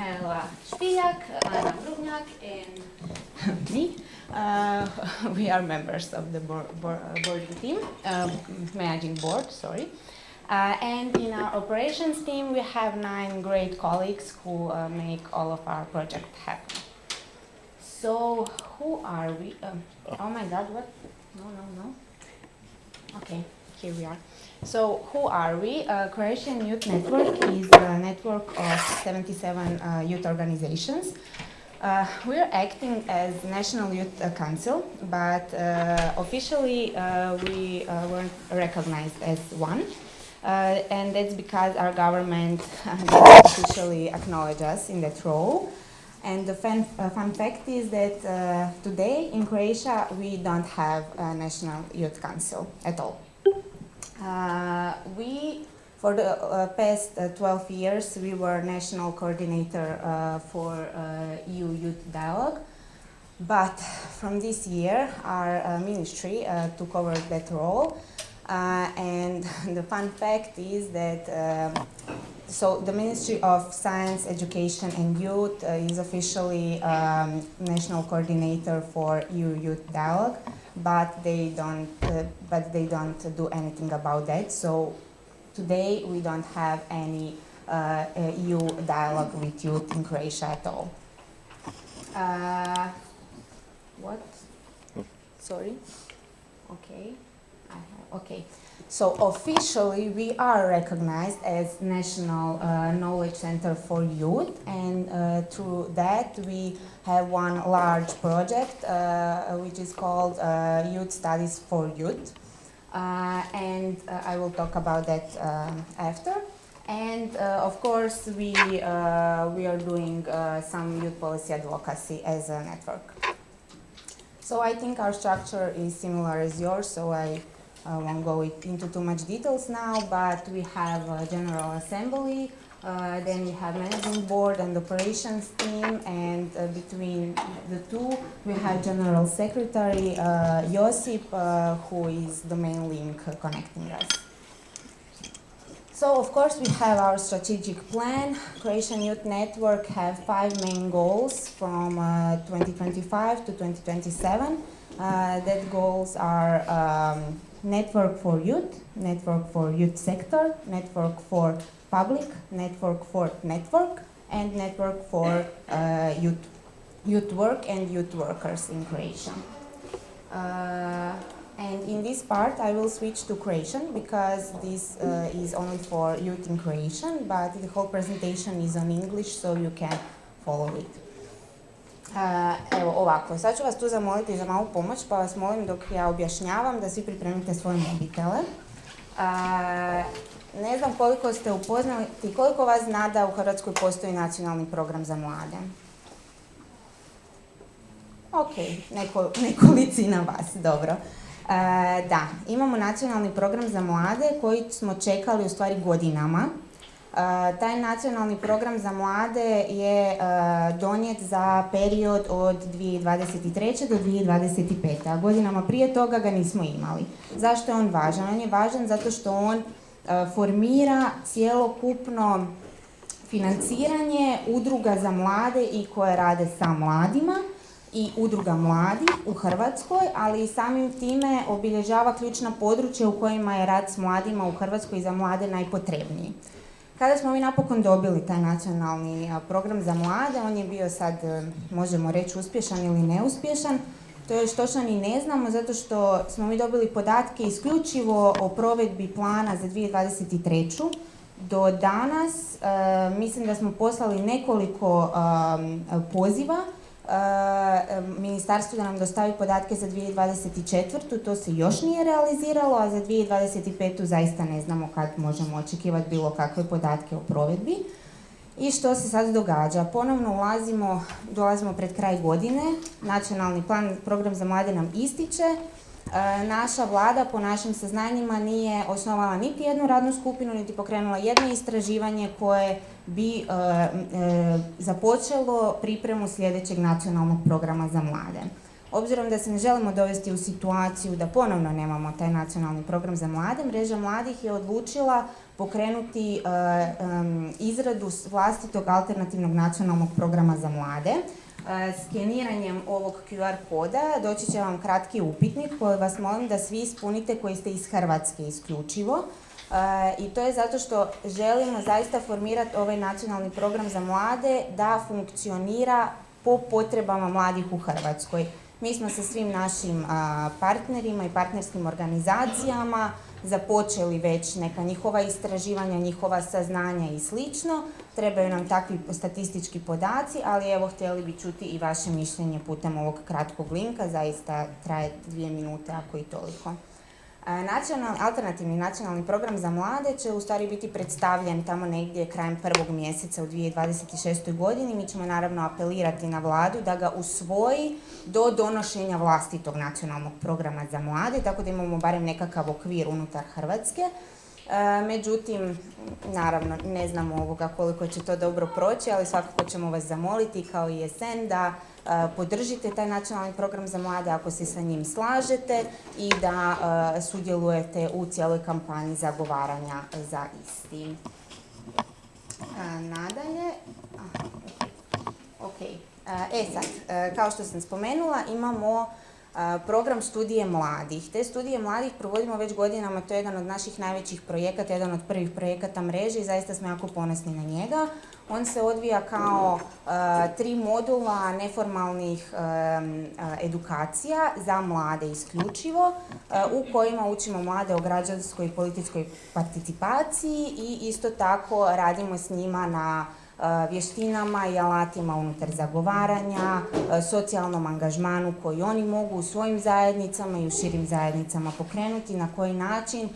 Mihaela Špiljak, Ana Brubnjak, and me. We are members of the boarding team, managing board, sorry. And in our operations team, we have 9 great colleagues who make all of our project happen. So, who are we? Oh my God, what? No. Okay, here we are. So, who are we? Croatian Youth Network is a network of 77 youth organizations. We're acting as National Youth Council, but officially we weren't recognized as one. And that's because our government didn't officially acknowledge us in that role. And the fun fact is that today in Croatia we don't have a National Youth Council at all. For the past 12 years, we were national coordinator for EU Youth Dialogue. But from this year, our ministry took over that role. And the fun fact is that so the Ministry of Science, Education and Youth is officially national coordinator for EU Youth Dialogue, but they don't do anything about that. So today we don't have any EU dialogue with youth in Croatia at all. What? Sorry. Okay. Okay. So officially we are recognized as National Knowledge Center for Youth, and through that we have one large project which is called Youth Studies for Youth. And I will talk about that after. And of course we are doing some youth policy advocacy as a network. So I think our structure is similar as yours, so I won't go into too much details now, but we have a General Assembly, then we have Managing Board and Operations Team, and between the two we have General Secretary Josip, who is the main link connecting us. So of course we have our strategic plan. Croatian Youth Network have 5 main goals from 2025 to 2027. That goals are network for youth sector, network for public, network for network, and network for youth work and youth workers in Croatia. And in this part I will switch to Croatian because this is only for youth in Croatian, but the whole presentation is on English, so you can follow it. Evo ovako, sad ću vas tu zamoliti za malu pomoć, pa vas molim dok ja objašnjavam da svi pripremite svoje mobitele. Ne znam koliko ste upoznati, koliko vas zna da u Hrvatskoj postoji nacionalni program za mlade? Ok, nekolicina vas, dobro. Da, imamo nacionalni program za mlade koji smo čekali u stvari godinama. Taj nacionalni program za mlade je donijet za period od 2023. do 2025. A godinama prije toga ga nismo imali. Zašto je on važan? On je važan zato što on formira cjelokupno financiranje udruga za mlade i koje rade sa mladima i udruga mladih u Hrvatskoj, ali i samim time obilježava ključna područja u kojima je rad s mladima u Hrvatskoj i za mlade najpotrebniji. Kada smo mi napokon dobili taj nacionalni program za mlade, on je bio sad, možemo reći, uspješan ili neuspješan. To još točno ni ne znamo, zato što smo mi dobili podatke isključivo o provedbi plana za 2023. Do danas mislim da smo poslali nekoliko poziva ministarstvu da nam dostavi podatke za 2024. To se još nije realiziralo, a za 2025. zaista ne znamo kad možemo očekivati bilo kakve podatke o provedbi. I što se sad događa? Ponovno dolazimo pred kraj godine, nacionalni program za mlade nam ističe. Naša vlada, po našim saznanjima, nije osnovala niti jednu radnu skupinu, niti pokrenula jedno istraživanje koje bi započelo pripremu sljedećeg nacionalnog programa za mlade. Obzirom da se ne želimo dovesti u situaciju da ponovno nemamo taj nacionalni program za mlade, Mreža mladih je odlučila pokrenuti izradu vlastitog alternativnog nacionalnog programa za mlade. Skeniranjem ovog QR koda doći će vam kratki upitnik koji vas molim da svi ispunite koji ste iz Hrvatske isključivo. I to je zato što želimo zaista formirati ovaj nacionalni program za mlade da funkcionira po potrebama mladih u Hrvatskoj. Mi smo sa svim našim partnerima i partnerskim organizacijama započeli već neka njihova istraživanja, njihova saznanja i slično. Trebaju nam takvi statistički podaci, ali evo htjeli bi čuti i vaše mišljenje putem ovog kratkog linka, zaista traje 2 minute ako i toliko. Alternativni nacionalni program za mlade će u stvari biti predstavljen tamo negdje krajem 1. mjeseca u 2026. godini. Mi ćemo naravno apelirati na vladu da ga usvoji do donošenja vlastitog nacionalnog programa za mlade, tako da imamo barem nekakav okvir unutar Hrvatske. Međutim, naravno, ne znamo koliko će to dobro proći, ali svakako ćemo vas zamoliti kao ESN da podržite taj nacionalni program za mlade ako se sa njim slažete i da sudjelujete u cijeloj kampanji zagovaranja za isti. Nadalje, sad, kao što sam spomenula, imamo program studije mladih. Te studije mladih provodimo već godinama, to je jedan od naših najvećih projekata, jedan od prvih projekata mreže i zaista smo jako ponosni na njega. On se odvija kao 3 modula neformalnih edukacija za mlade isključivo, u kojima učimo mlade o građanskoj i političkoj participaciji i isto tako radimo s njima na vještinama i alatima unutar zagovaranja, socijalnom angažmanu koji oni mogu u svojim zajednicama i u širim zajednicama pokrenuti, na koji način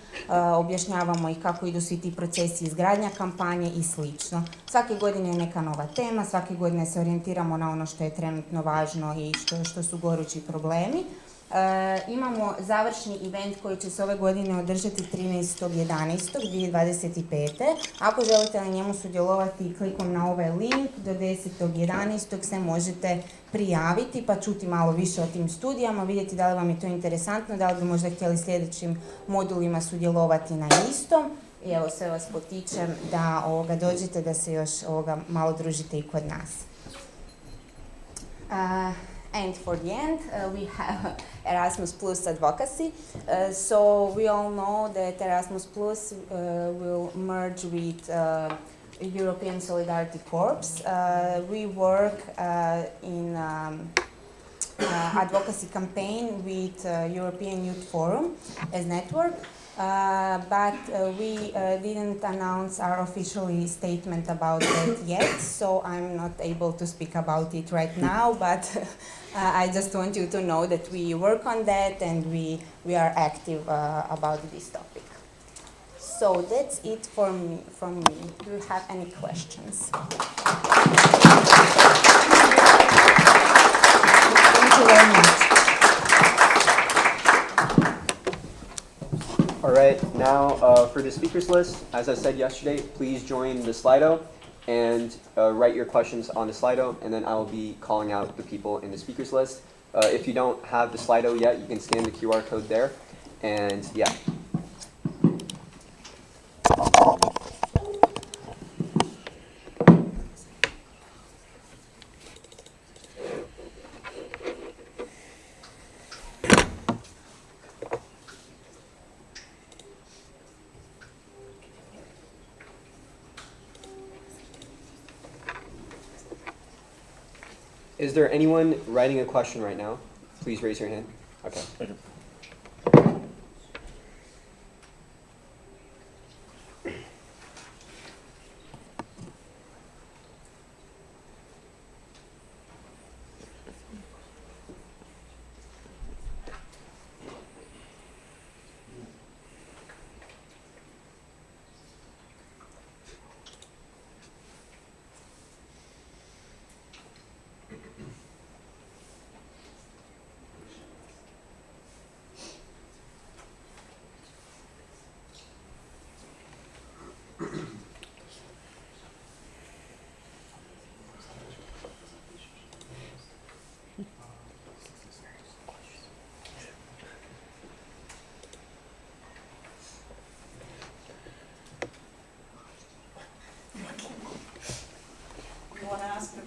objašnjavamo ih kako idu svi ti procesi izgradnja kampanje i slično. Svake godine je neka nova tema, svake godine se orijentiramo na ono što je trenutno važno i što su gorući problemi. Imamo završni event koji će se ove godine održati 13.11.2025. Ako želite na njemu sudjelovati klikom na ovaj link, do 10.11. se možete prijaviti pa čuti malo više o tim studijama, vidjeti da li vam je to interesantno, da li bi možda htjeli sljedećim modulima sudjelovati na istom. I evo sve vas potičem da dođete, da se još malo družite i kod nas. And for the end, we have Erasmus Plus advocacy. So we all know that Erasmus Plus will merge with European Solidarity Corps. We work in advocacy campaign with European Youth Forum as network. But we didn't announce our official statement about that yet, so I'm not able to speak about it right now, but I just want you to know that we work on that and we are active about this topic. So that's it from me. Do you have any questions? Thank you very much. All right, now for the speakers list, as I said yesterday, please join the Slido and write your questions on the Slido, and then I will be calling out the people in the speakers list. If you don't have the Slido yet, you can scan the QR code there, and yeah. Is there anyone writing a question right now? Please raise your hand. Okay.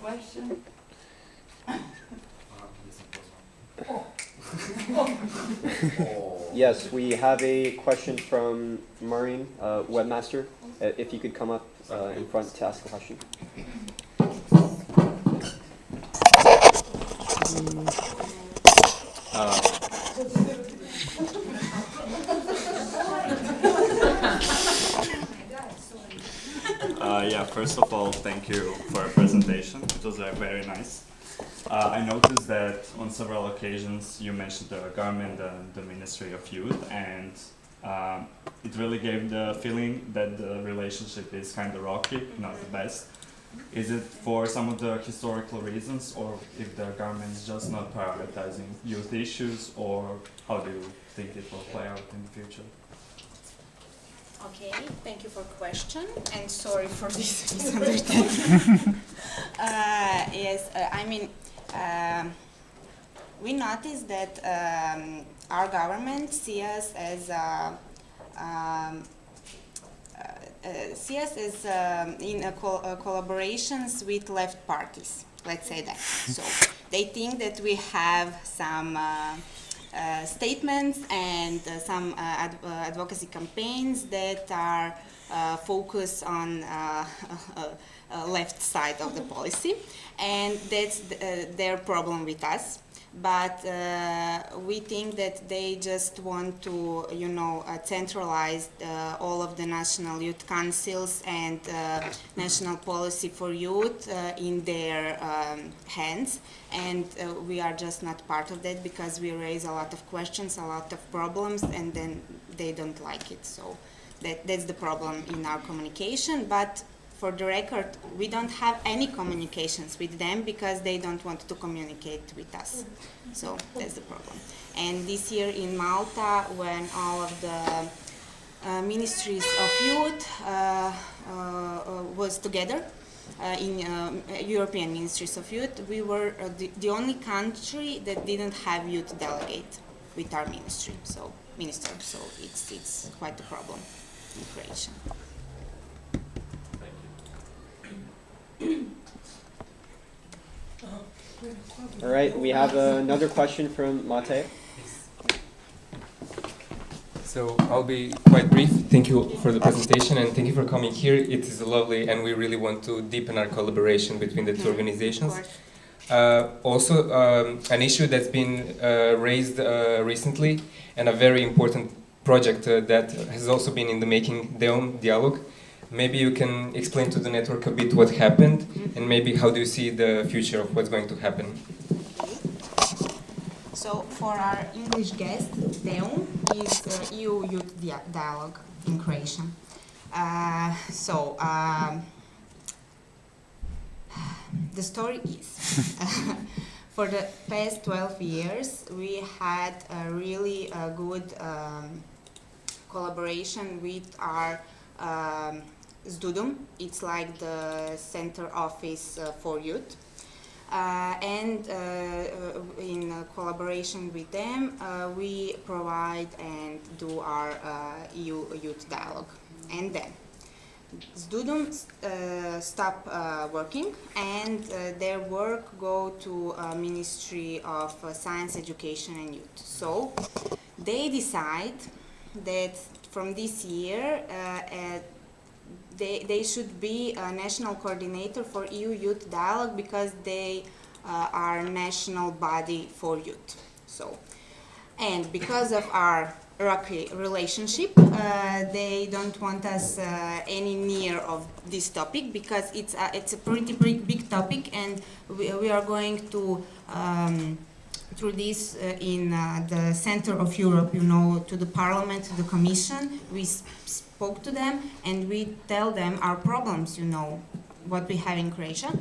question? Yes, we have a question from Maureen, webmaster. If you could come up in front to ask a question. Yeah, first of all, thank you for your presentation. It was very nice. I noticed that on several occasions you mentioned the government and the Ministry of Youth, and it really gave the feeling that the relationship is kind of rocky, not the best. Is it for some of the historical reasons, or if the government is just not prioritizing youth issues, or how do you think it will play out in the future? Okay, thank you for question, and sorry for this misunderstanding. Yes, I mean, we noticed that our government sees us as in collaborations with left parties, let's say that. So they think that we have some statements and some advocacy campaigns that are focused on left side of the policy, and that's their problem with us. But we think that they just want to, you know, centralize all of the national youth councils and national policy for youth in their hands, and we are just not part of that because we raise a lot of questions, a lot of problems, and then they don't like it. So that's the problem in our communication. But for the record, we don't have any communications with them because they don't want to communicate with us. So that's the problem. And this year in Malta, when all of the ministries of youth was together in European ministries of youth, we were the only country that didn't have youth delegate with our ministry, so minister. So it's quite a problem in Croatia. All right, we have another question from Mate. So I'll be quite brief. Thank you for the presentation and thank you for coming here. It is lovely and we really want to deepen our collaboration between the two organizations. Also, an issue that's been raised recently and a very important project that has also been in the making, DEOM, Dialogue. Maybe you can explain to the network a bit what happened and maybe how do you see the future of what's going to happen? So for our English guest, DEOM is EU Youth Dialogue in Croatia. The story is, for the past 12 years, we had a really good collaboration with our SDUDUM. It's like the center office for youth. And in collaboration with them, we provide and do our EU Youth Dialogue. And then SDUDUM stop working, and their work go to Ministry of Science, Education and Youth. So they decide that from this year they should be a national coordinator for EU Youth Dialogue because they are national body for youth. So, and because of our rocky relationship, they don't want us any near of this topic because it's a pretty big topic, and we are going to through this in the center of Europe, you know, to the Parliament, to the Commission. We spoke to them and we tell them our problems, you know, what we have in Croatia,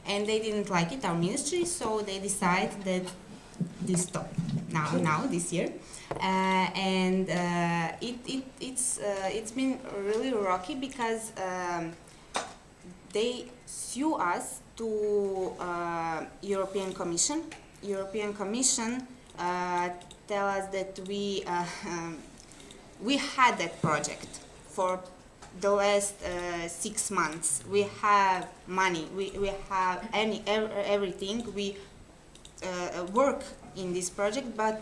and they didn't like it, our ministry, so they decide that this stop now this year, and it's been really rocky because they sue us to European Commission. European Commission tell us that we had that project for the last 6 months. We have money, we have everything. We work in this project, but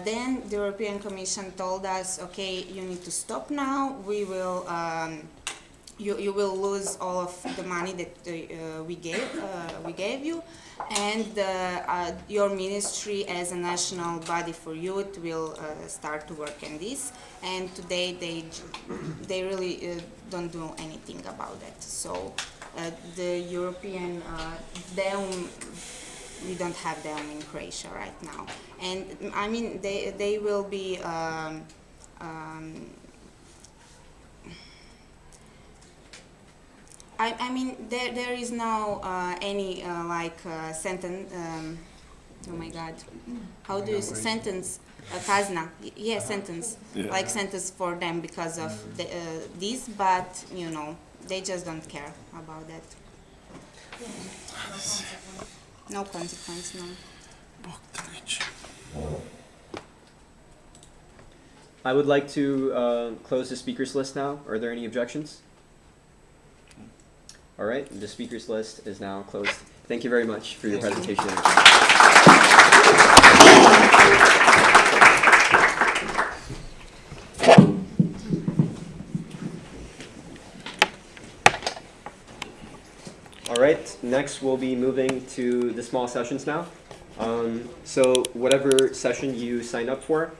then the European Commission told us, okay, you need to stop now. We will, you will lose all of the money that we gave you, and your ministry as a national body for youth will start to work on this. And today they really don't do anything about that. So the European we don't have them in Croatia right now, and I mean they will be. I mean there is no any sentence. Oh my God, how do you say sentence? Kazna, yeah, sentence, yeah. Like sentence for them because of this, but you know they just don't care about that. No consequence, no. I would like to close the speakers list now. Are there any objections? All right, the speakers list is now closed. Thank you very much for your presentation. All right, next we'll be moving to the small sessions now. So whatever session you signed up for,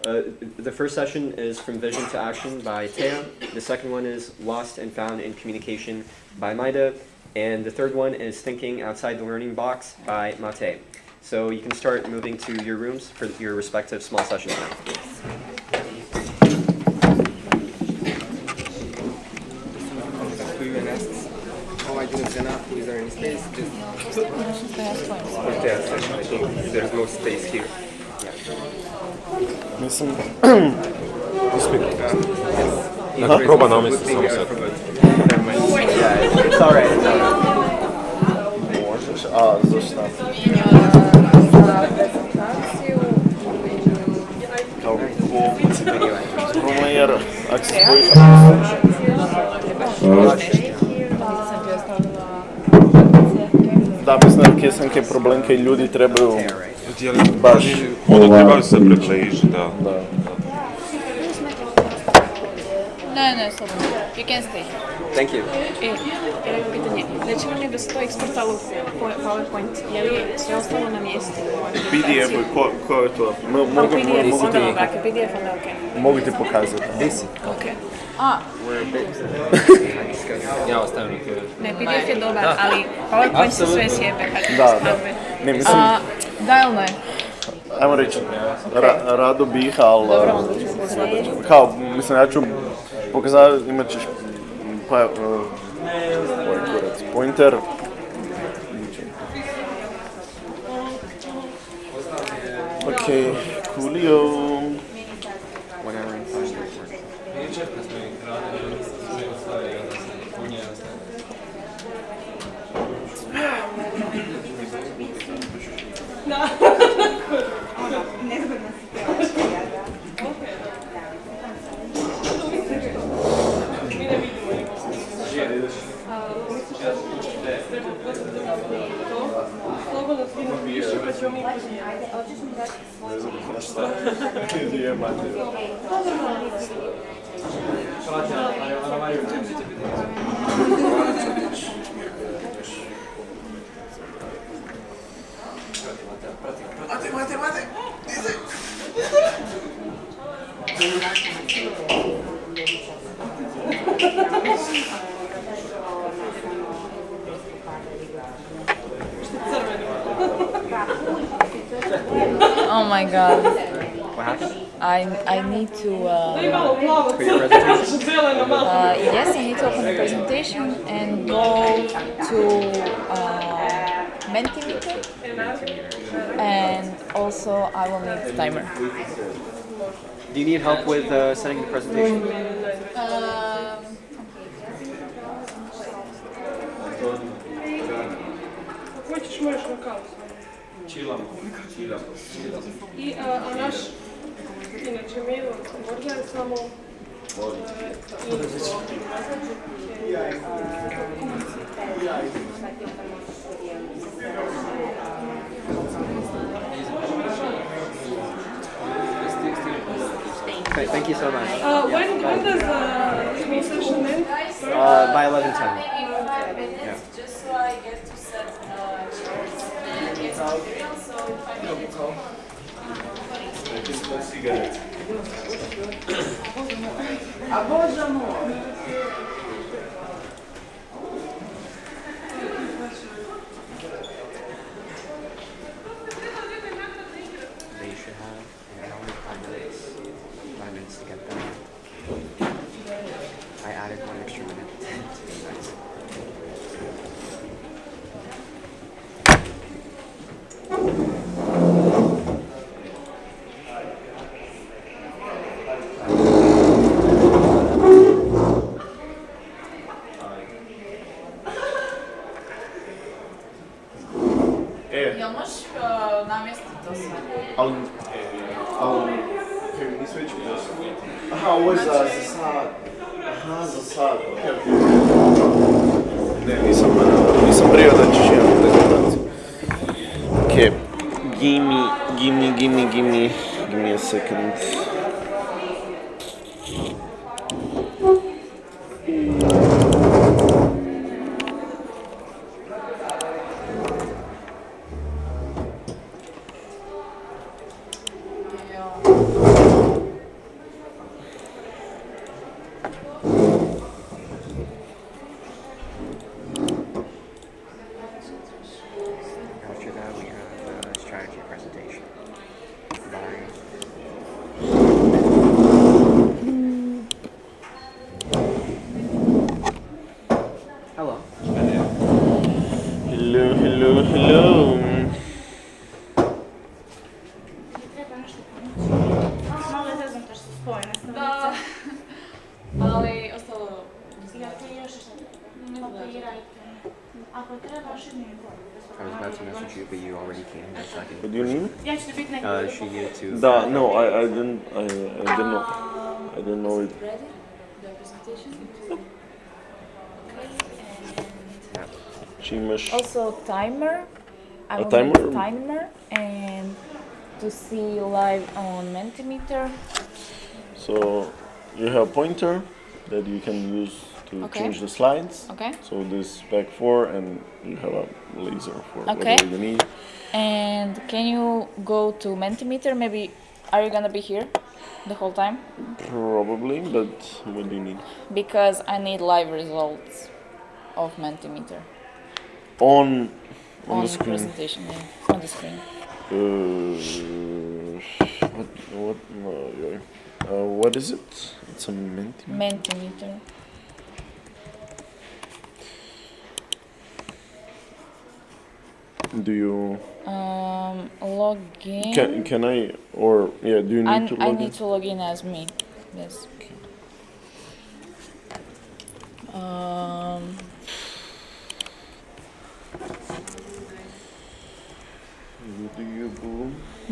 the first session is From Vision to Action by Thea. The second one is Lost and Found in Communication by Maida. And the third one is Thinking Outside the Learning Box by Mate. So you can start moving to your rooms for your respective small sessions now. I didn't turn up. Is there any space? Just okay, I think there's no space here. Mislim, proba namesti samo sad. Yeah, it's all right. Možeš, a zašto? Kao problem jer ako se spojiš da bi znali kje sam kje problem kaj ljudi trebaju baš trebaju se približiti, da. Ne, slobodno. You can stay. Thank you. Jedno pitanje. Reći vam je da se to eksportalo u PowerPoint. Je li sve ostalo na mjestu? PDF, ko je to? PDF, onda dobro, ako je PDF, onda ok. Mogu ti pokazati. Ok. Ja ostavim Ne, PDF je dobar, ali PowerPoint se sve sjebe. Da. Ne, mislim... Da ili ne? Ajmo reći, rado bih, ali... Kao, mislim, ja ću pokazati, imat ćeš pointer. Ok, coolio. Oh my God. What happened? I need to... For your presentation? Yes, I need to open the presentation and go to Mentimeter. And also I will need the timer. Do you need help with setting the presentation? Hoćeš možeš na kavu. Čilamo. I naš, inače mail, možda je samo Okay, thank you so much. When does the school session end? By 11:10. Yeah. Just so I get to set chairs and get material, so 5 minutes. They should have an hour and 5 minutes. 5 minutes to get done. I added 1 extra minute to the next. Jel možeš namjestiti to sve? Ali kaj mi nismo već uposlali? Aha, ovo je za sad. Aha, za sad. Ne, nisam brio da ćeš imati prezentaciju. Okay, give me a second. After that, we have a strategy presentation. By hello. Hello. Malo je zeznuto što su spojene. Da. Ali ostalo... Ja ti još papirajte. Ako trebaš idem I was about to message you, but you already came in a second. What do you need? Ja ću ti biti neki She needed to. Da, no, I didn't know. I didn't know it. Ready? The presentation? Či imaš... Also timer. I A will timer? make timer and to see live on Mentimeter. So you have a pointer that you can use to Okay. change the slides. Okay. So this back 4 and you have a laser for Okay. whatever you need. And can you go to Mentimeter? Maybe are you gonna be here the whole time? Probably, but what do you need? Because I need live results of Mentimeter On on the screen. presentation. Yeah, on the screen. What is it? It's a Mentimeter. Mentimeter. Do you Log in. can I or yeah? Do you need to I log in? need to log in as me. Yes. What do you do?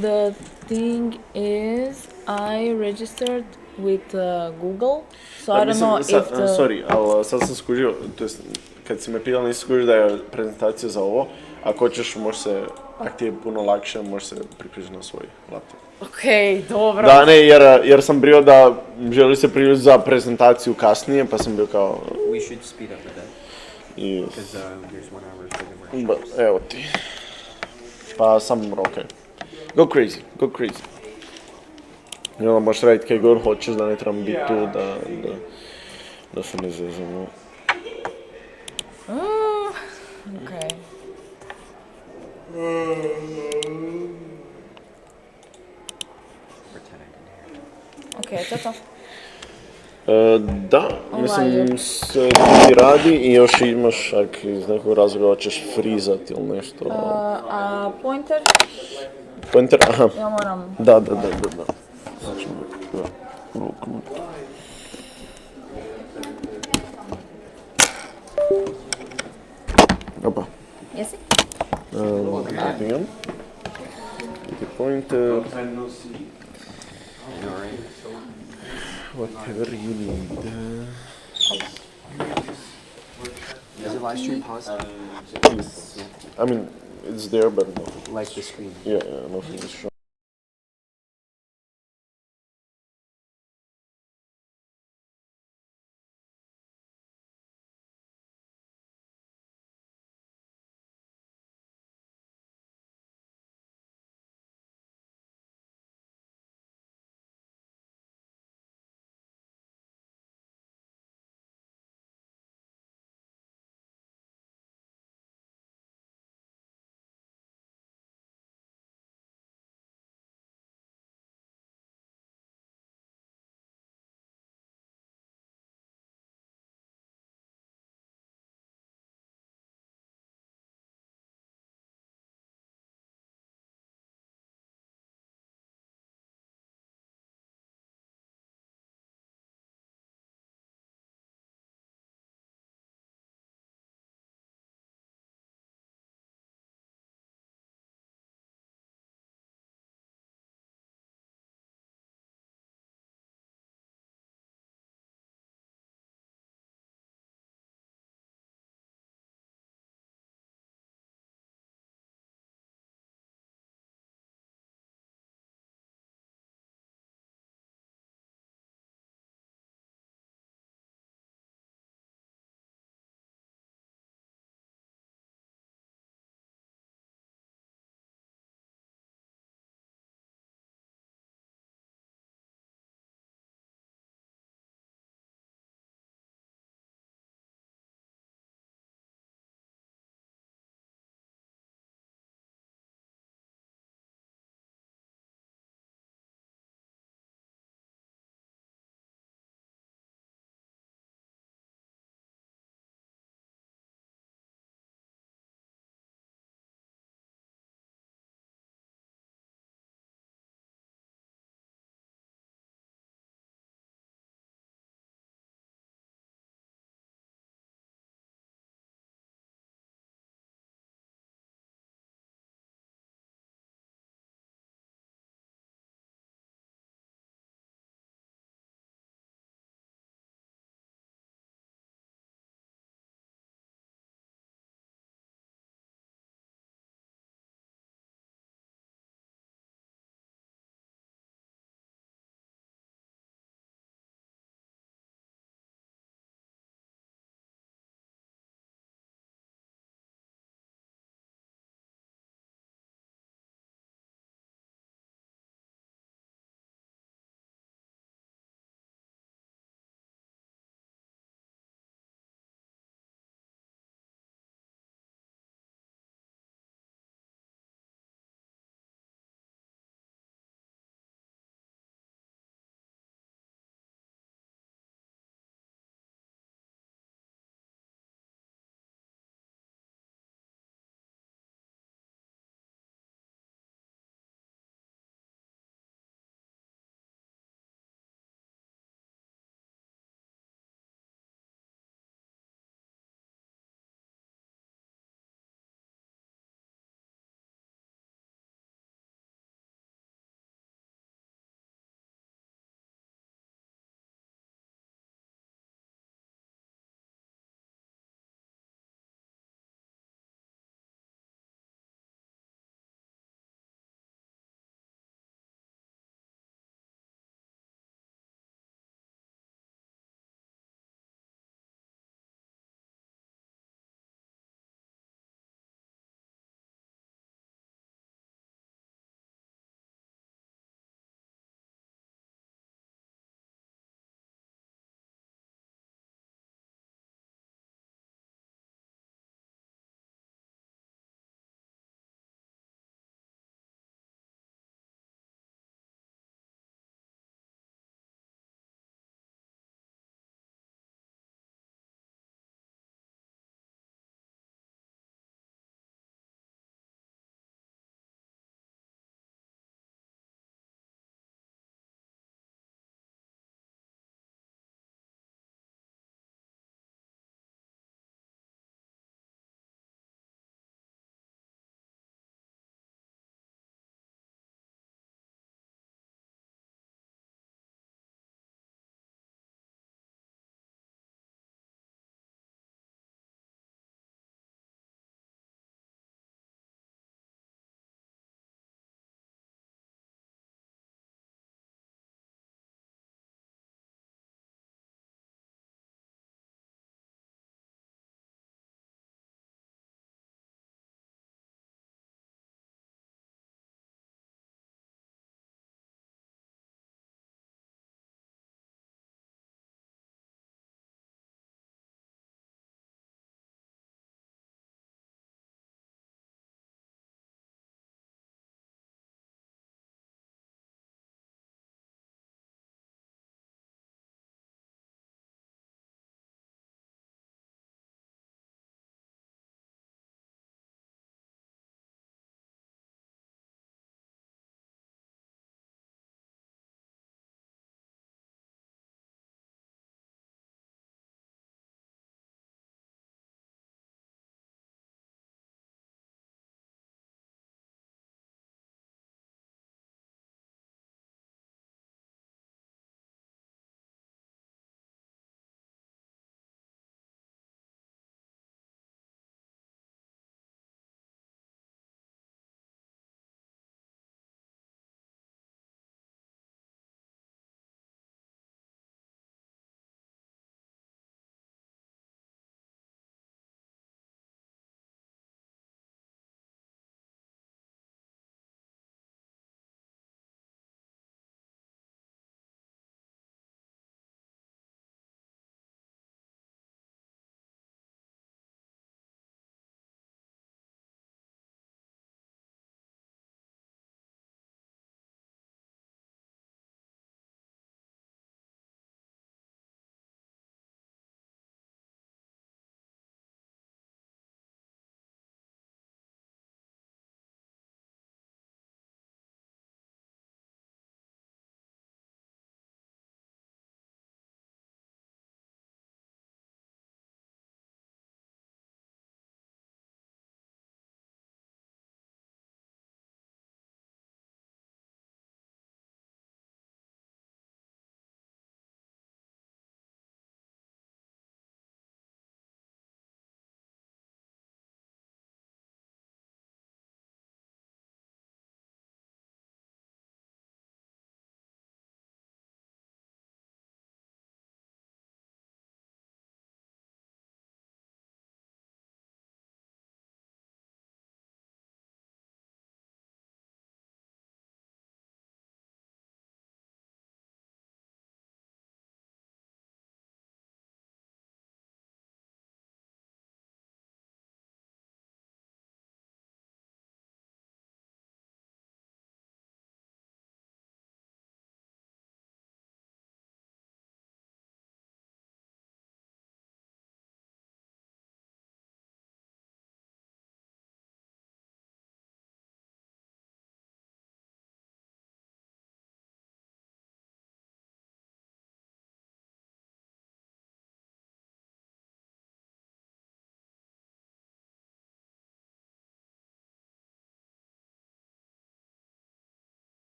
The thing is, I registered with Google, so I don't know if the... Sorry, ali sad sam skužio, to jest kad si me pitala nisi skužio da je prezentacija za ovo, ako hoćeš može se, ako ti je puno lakše, može se priključiti na svoj laptop. Okej, dobro. Da, ne, jer sam brio da želi se priključiti za prezentaciju kasnije, pa sam bio kao... We should speed up a bit. Yes. Because there's 1 hour for the Ba, workshops. evo ti. Pa sam, okej. Go crazy. I onda možeš raditi kaj god hoćeš, da ne trebam biti tu, da se ne zezamo. Okej. Pretend I didn't hear you. Okej, to je to. Da, mislim, sve ti radi i još imaš, ak iz nekog razloga hoćeš frizati ili nešto. A pointer? Pointer, aha. Ja moram... Da. Znači, rukom. Opa. Jesi? Zatim. Ti pointer. You alright? whatever you need. Is the live stream paused? Yes. I mean, it's there, but no. Like the screen. Yeah, nothing is shown.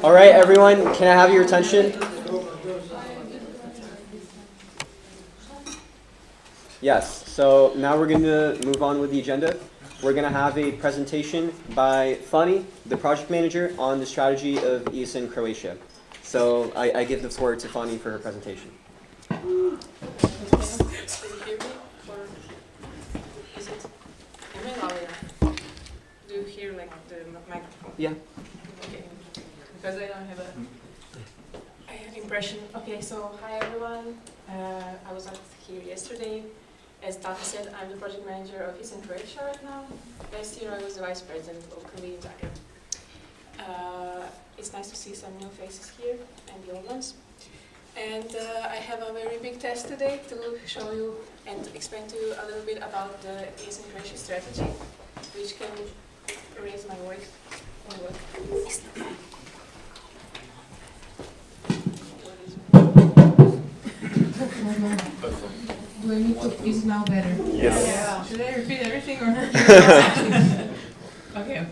All right, everyone, can I have your attention? Yes, so now we're going to move on with the agenda. We're going to have a presentation by Fanny, the project manager, on the strategy of ESN Croatia. So I give the floor to Fanny for her presentation. Do you hear like the microphone? Yeah. Okay. Because I don't have a impression. Okay, so hi everyone. I was not here yesterday. As Tata said, I'm the project manager of ESN Croatia right now. Last year I was the vice president locally in Zadar. It's nice to see some new faces here and the old ones. And I have a very big task today to show you and explain to you a little bit about the ESN Croatia strategy, which can raise my voice. Do I need to? Is it now better? Yes. Yeah. Should I repeat everything or? Okay.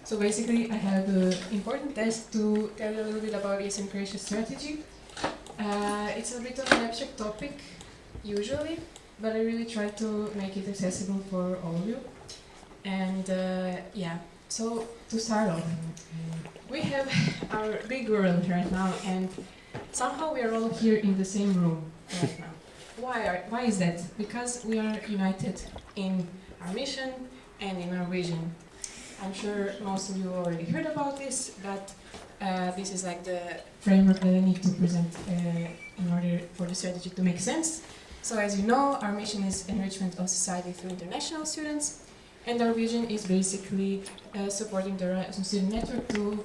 So basically, I have the important task to tell you a little bit about ESN Croatia strategy. It's a bit of an abstract topic, usually, but I really try to make it accessible for all of you. And yeah, so to start off, we have our big world right now, and somehow we are all here in the same room right now. Why is that? Because we are united in our mission and in our vision. I'm sure most of you already heard about this, but this is like the framework that I need to present in order for the strategy to make sense. So as you know, our mission is enrichment of society through international students, and our vision is basically supporting the Erasmus student network to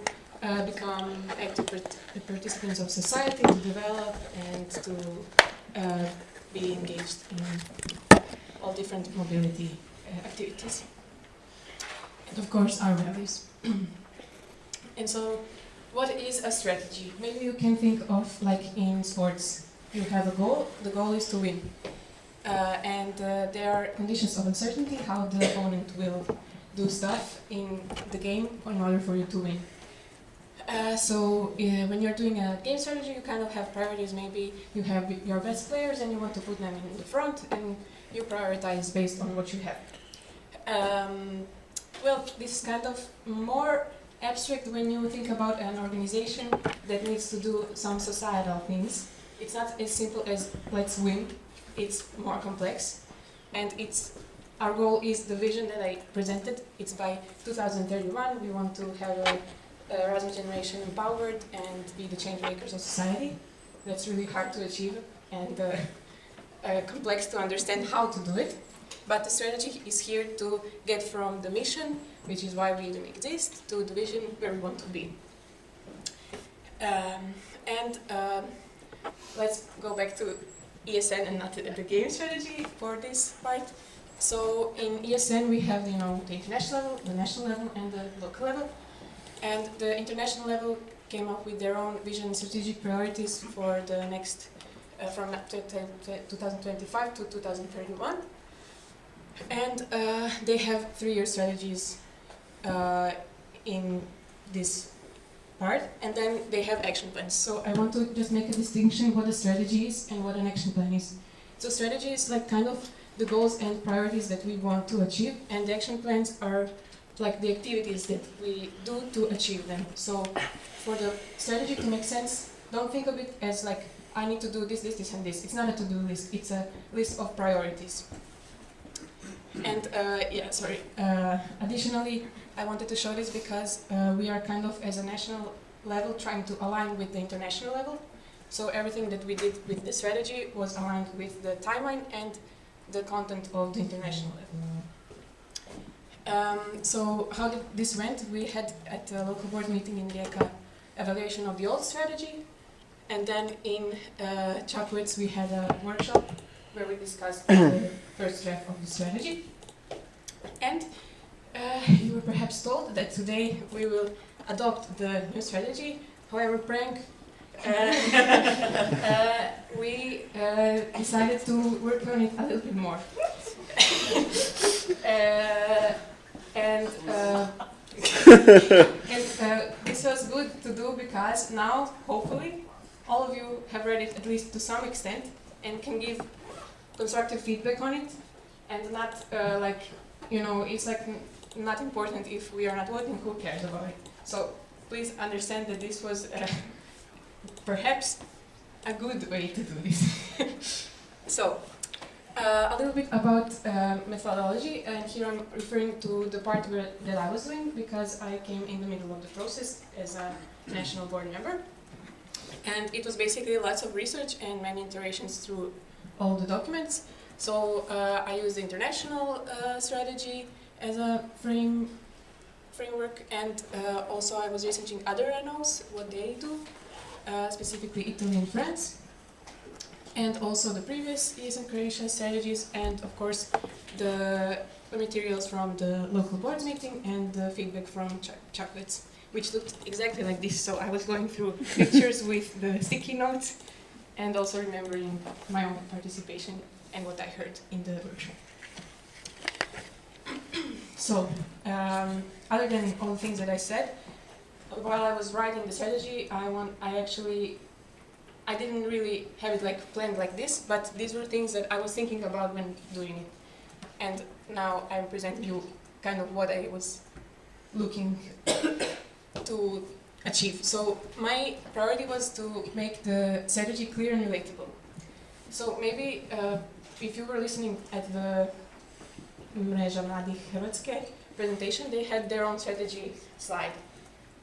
become active participants of society, to develop and to be engaged in all different mobility activities. And of course, our values. And so, what is a strategy? Maybe you can think of like in sports. You have a goal, the goal is to win. And there are conditions of uncertainty, how the opponent will do stuff in the game in order for you to win. So when you're doing a game strategy, you kind of have priorities. Maybe you have your best players and you want to put them in the front, and you prioritize based on what you have. Well, this is kind of more abstract when you think about an organization that needs to do some societal things. It's not as simple as let's win. It's more complex, and our goal is the vision that I presented. It's by 2031. We want to have a Erasmus generation empowered and be the change makers of society. That's really hard to achieve and complex to understand how to do it. But the strategy is here to get from the mission, which is why we even exist, to the vision where we want to be. Let's go back to ESN and not the game strategy for this part. So in ESN we have, the international level, the national level, and the local level. And the international level came up with their own vision and strategic priorities for the next, from 2025 to 2031. And they have 3-year strategies in this part, and then they have action plans. So I want to just make a distinction what a strategy is and what an action plan is. So strategy is like kind of the goals and priorities that we want to achieve, and the action plans are like the activities that we do to achieve them. So for the strategy to make sense, don't think of it as like, I need to do this, this, this, and this. It's not a to-do list, it's a list of priorities. And additionally, I wanted to show this because we are kind of, as a national level, trying to align with the international level. So everything that we did with the strategy was aligned with the timeline and the content of the international level. So how did this went? We had at the local board meeting in Rijeka evaluation of the old strategy, and then in Čakovec we had a workshop where we discussed the first draft of the strategy. And you were perhaps told that today we will adopt the new strategy. However, prank, we decided to work on it a little bit more. And this was good to do because now, hopefully, all of you have read it at least to some extent and can give constructive feedback on it, and not like, you know, it's like not important if we are not voting, who cares about it. So please understand that this was perhaps a good way to do this. So, a little bit about methodology, and here I'm referring to the part that I was doing because I came in the middle of the process as a national board member. And it was basically lots of research and many iterations through all the documents. So I used the international strategy as a framework, and also I was researching other NOs, what they do, specifically Italy and France, and also the previous ESN Croatia strategies, and of course the materials from the local board meeting and the feedback from chocolates, which looked exactly like this. So I was going through pictures with the sticky notes and also remembering my own participation and what I heard in the workshop. So, other than all the things that I said, while I was writing the strategy, I didn't really have it like planned like this, but these were things that I was thinking about when doing it. And now I'm presenting you kind of what I was looking to achieve. So my priority was to make the strategy clear and relatable. So maybe if you were listening at the Mreža Mladih Hrvatske presentation, they had their own strategy slide.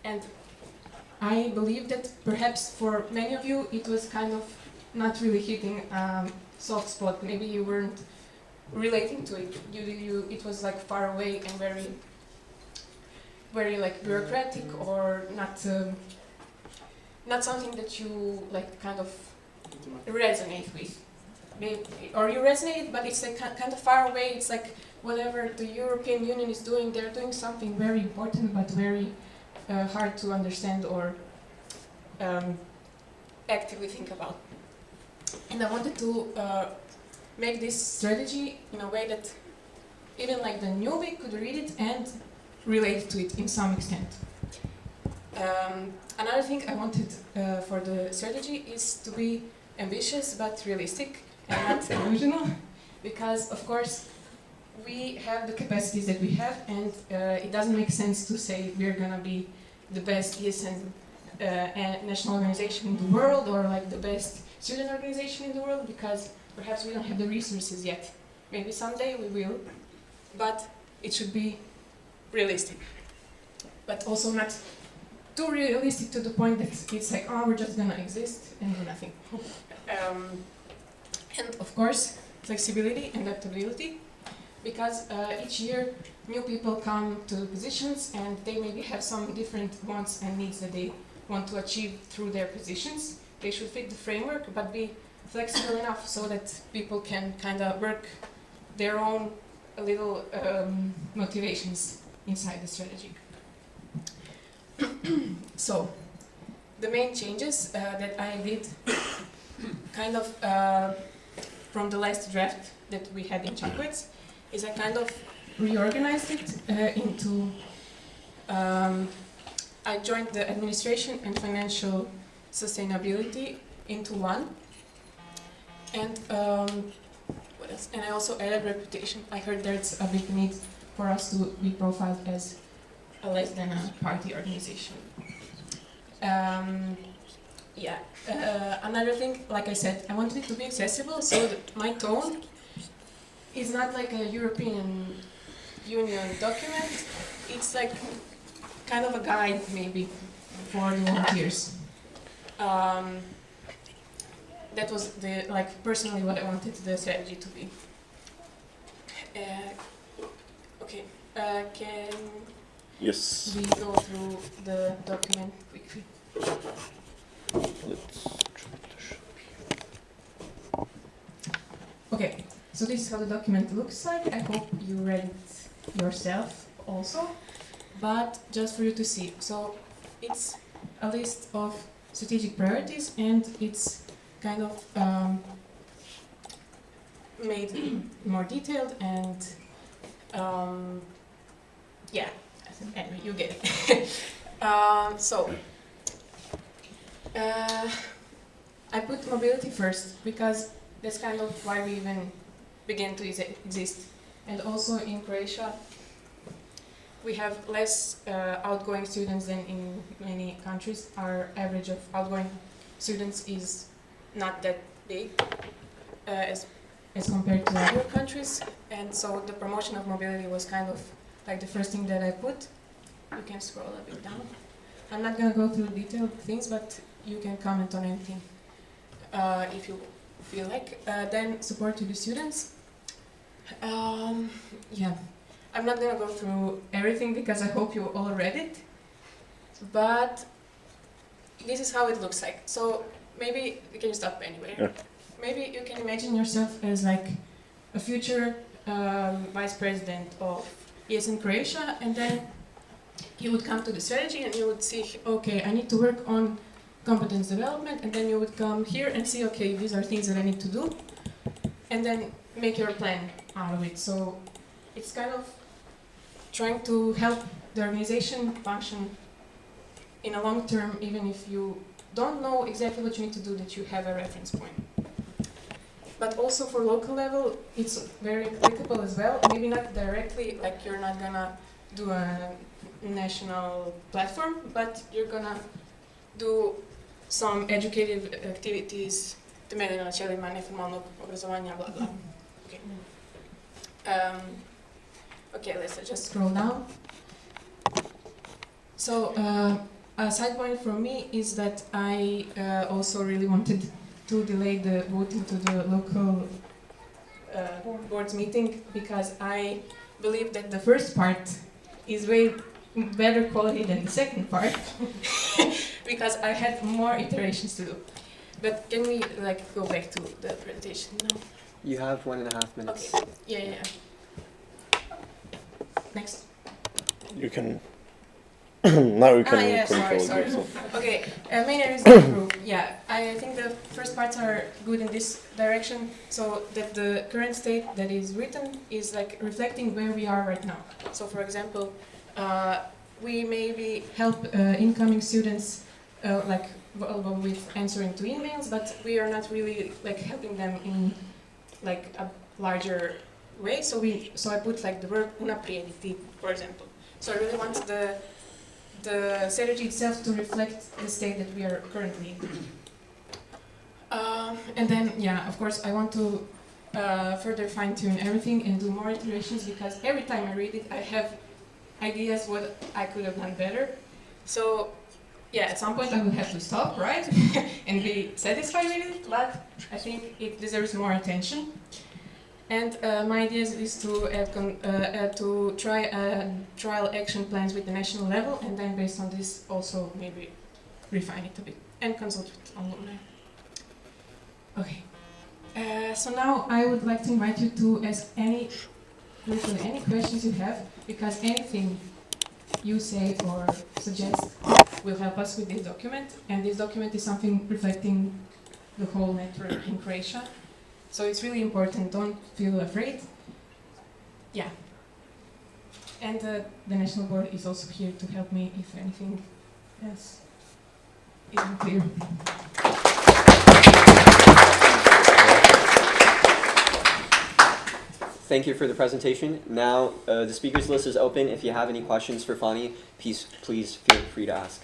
And I believe that perhaps for many of you it was kind of not really hitting a soft spot. Maybe you weren't relating to it. It was like far away and very like bureaucratic, or not something that you like kind of resonate with. Maybe, or you resonate, but it's like kind of far away. It's like whatever the European Union is doing, they're doing something very important but very hard to understand or actively think about. And I wanted to make this strategy in a way that even like the newbie could read it and relate to it in some extent. Another thing I wanted for the strategy is to be ambitious but realistic and not delusional, because of course we have the capacities that we have, and it doesn't make sense to say we're gonna be the best ESN national organization in the world, or like the best student organization in the world, because perhaps we don't have the resources yet. Maybe someday we will, but it should be realistic, but also not too realistic to the point that it's like, oh, we're just gonna exist and do nothing. And of course, flexibility and adaptability, because each year new people come to positions and they maybe have some different wants and needs that they want to achieve through their positions. They should fit the framework but be flexible enough so that people can kind of work their own little motivations inside the strategy. So, the main changes that I did kind of from the last draft that we had in chocolates is I kind of reorganized it into I joined the administration and financial sustainability into one, and what else? And I also added reputation. I heard there's a big need for us to be profiled as a less than a party organization. Yeah. Another thing, like I said, I wanted it to be accessible, so that my tone is not like a European Union document. It's like kind of a guide, maybe, for the volunteers. That was personally what I wanted the strategy to be. Okay. Can Yes. we go through the document quickly? Let's try to show you. Okay, so this is how the document looks like. I hope you read it yourself also, but just for you to see. So it's a list of strategic priorities, and it's kind of made more detailed, and yeah, anyway, you get it. I put mobility first because that's kind of why we even began to exist. And also in Croatia, we have less outgoing students than in many countries. Our average of outgoing students is not that big as compared to other countries. And so the promotion of mobility was kind of like the first thing that I put. You can scroll a bit down. I'm not going to go through detailed things, but you can comment on anything if you feel like. Then support to the students. Yeah, I'm not going to go through everything because I hope you all read it. But this is how it looks like. So maybe you can stop anywhere. Yeah. Maybe you can imagine yourself as like a future vice president of ESN Croatia, and then you would come to the strategy and you would see, okay, I need to work on competence development, and then you would come here and see, okay, these are things that I need to do, and then make your plan out of it. So it's kind of trying to help the organization function in a long term, even if you don't know exactly what you need to do, that you have a reference point. But also for local level, it's very applicable as well. Maybe not directly, like you're not gonna do a national platform, but you're gonna do some educative activities temeljene na načelima neformalnog obrazovanja, blah blah. Okay. Okay, let's just scroll down. So a side point for me is that I also really wanted to delay the voting to the local board's meeting, because I believe that the first part is way better quality than the second part because I had more iterations to do. But can we like go back to the presentation now? You have 1.5 minutes. Okay. Yeah. Next. You can. Now you can yeah, control sorry. yourself. Okay, main areas to improve. Yeah, I think the first parts are good in this direction, so that the current state that is written is like reflecting where we are right now. So for example, we maybe help incoming students like with answering to emails, but we are not really like helping them in like a larger way. So I put like the verb unaprijediti, for example. So I really want the strategy itself to reflect the state that we are currently in. And then, yeah, of course, I want to further fine-tune everything and do more iterations, because every time I read it, I have ideas what I could have done better. So, yeah, at some point I will have to stop, right, and be satisfied with it, but I think it deserves more attention. And my idea is to try trial action plans with the national level, and then based on this also maybe refine it a bit and consult with alumni. Okay. So now I would like to invite you to ask any questions you have, because anything you say or suggest will help us with this document, and this document is something reflecting the whole network in Croatia. So it's really important, don't feel afraid. Yeah. And the National Board is also here to help me if anything else isn't clear. Thank you for the presentation. Now the speakers list is open. If you have any questions for Fani, please feel free to ask.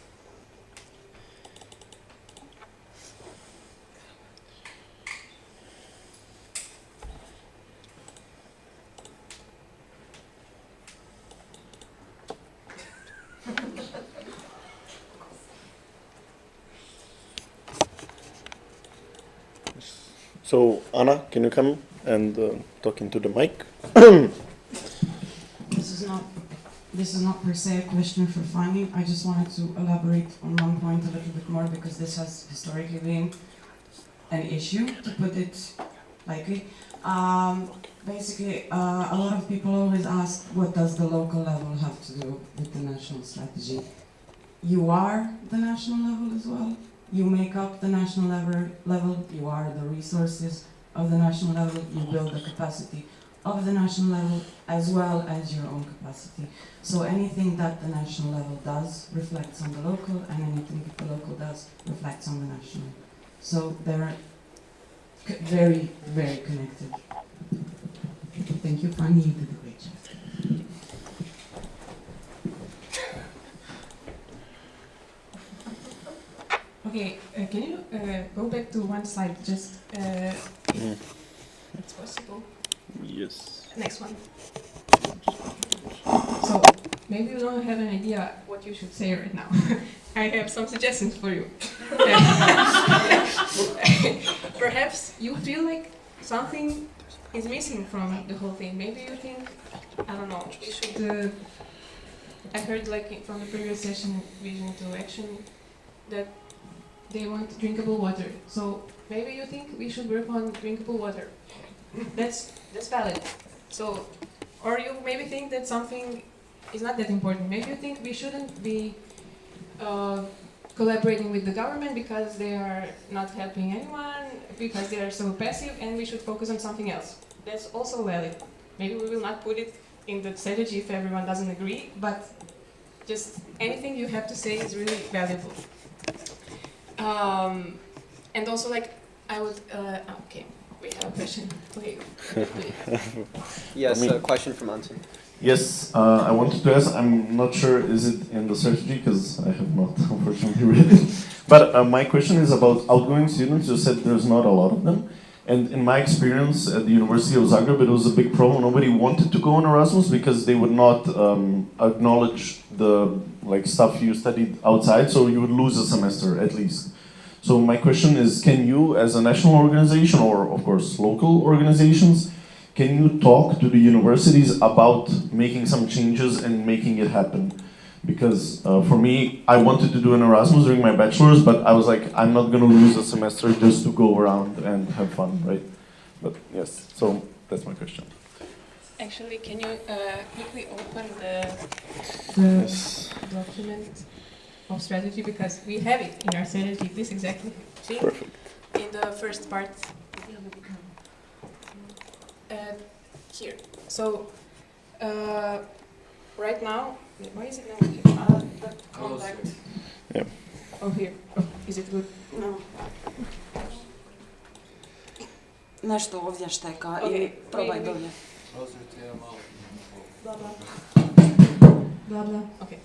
So, Anna, can you come and talk into the mic? This is not per se a question for Fanny. I just wanted to elaborate on one point a little bit more, because this has historically been an issue, to put it lightly. Basically, a lot of people always ask, what does the local level have to do with the national strategy? You are the national level as well. You make up the national level, you are the resources of the national level, you build the capacity of the national level as well as your own capacity. So anything that the national level does reflects on the local, and anything that the local does reflects on the national. So they're very, very connected. Thank you, Fanny, you did a great job. Okay, can you go back to one slide, just if it's possible? Yes. Next one. So, maybe you don't have an idea what you should say right now. I have some suggestions for you. Perhaps you feel like something is missing from the whole thing. Maybe you think, I don't know, we should... I heard like from the previous session, Vision to Action, that they want drinkable water. So maybe you think we should work on drinkable water. That's valid. So, or you maybe think that something is not that important. Maybe you think we shouldn't be collaborating with the government because they are not helping anyone, because they are so passive, and we should focus on something else. That's also valid. Maybe we will not put it in the strategy if everyone doesn't agree, but just anything you have to say is really valuable. And also, like, I would, okay, we have a question. Okay. Yes, a question from Anton. Yes, I wanted to ask, I'm not sure is it in the strategy because I have not unfortunately read it. But my question is about outgoing students. You said there's not a lot of them. And in my experience at the University of Zagreb, it was a big problem. Nobody wanted to go on Erasmus because they would not acknowledge the stuff you studied outside, so you would lose a semester at least. So my question is, can you, as a national organization, or of course local organizations, can you talk to the universities about making some changes and making it happen? Because for me, I wanted to do an Erasmus during my bachelor's, but I was like, I'm not going to lose a semester just to go around and have fun, right? But yes, so that's my question. Actually, can you quickly open the document of strategy, because we have it in our strategy, this exactly thing. Perfect. In the first part. Here. So, right now, why is it not here? The contact. Yeah. Oh, here. Oh, is it good? No. Nešto ovdje šteka i probaj dolje. Blah, blah. Blah, blah. Okay.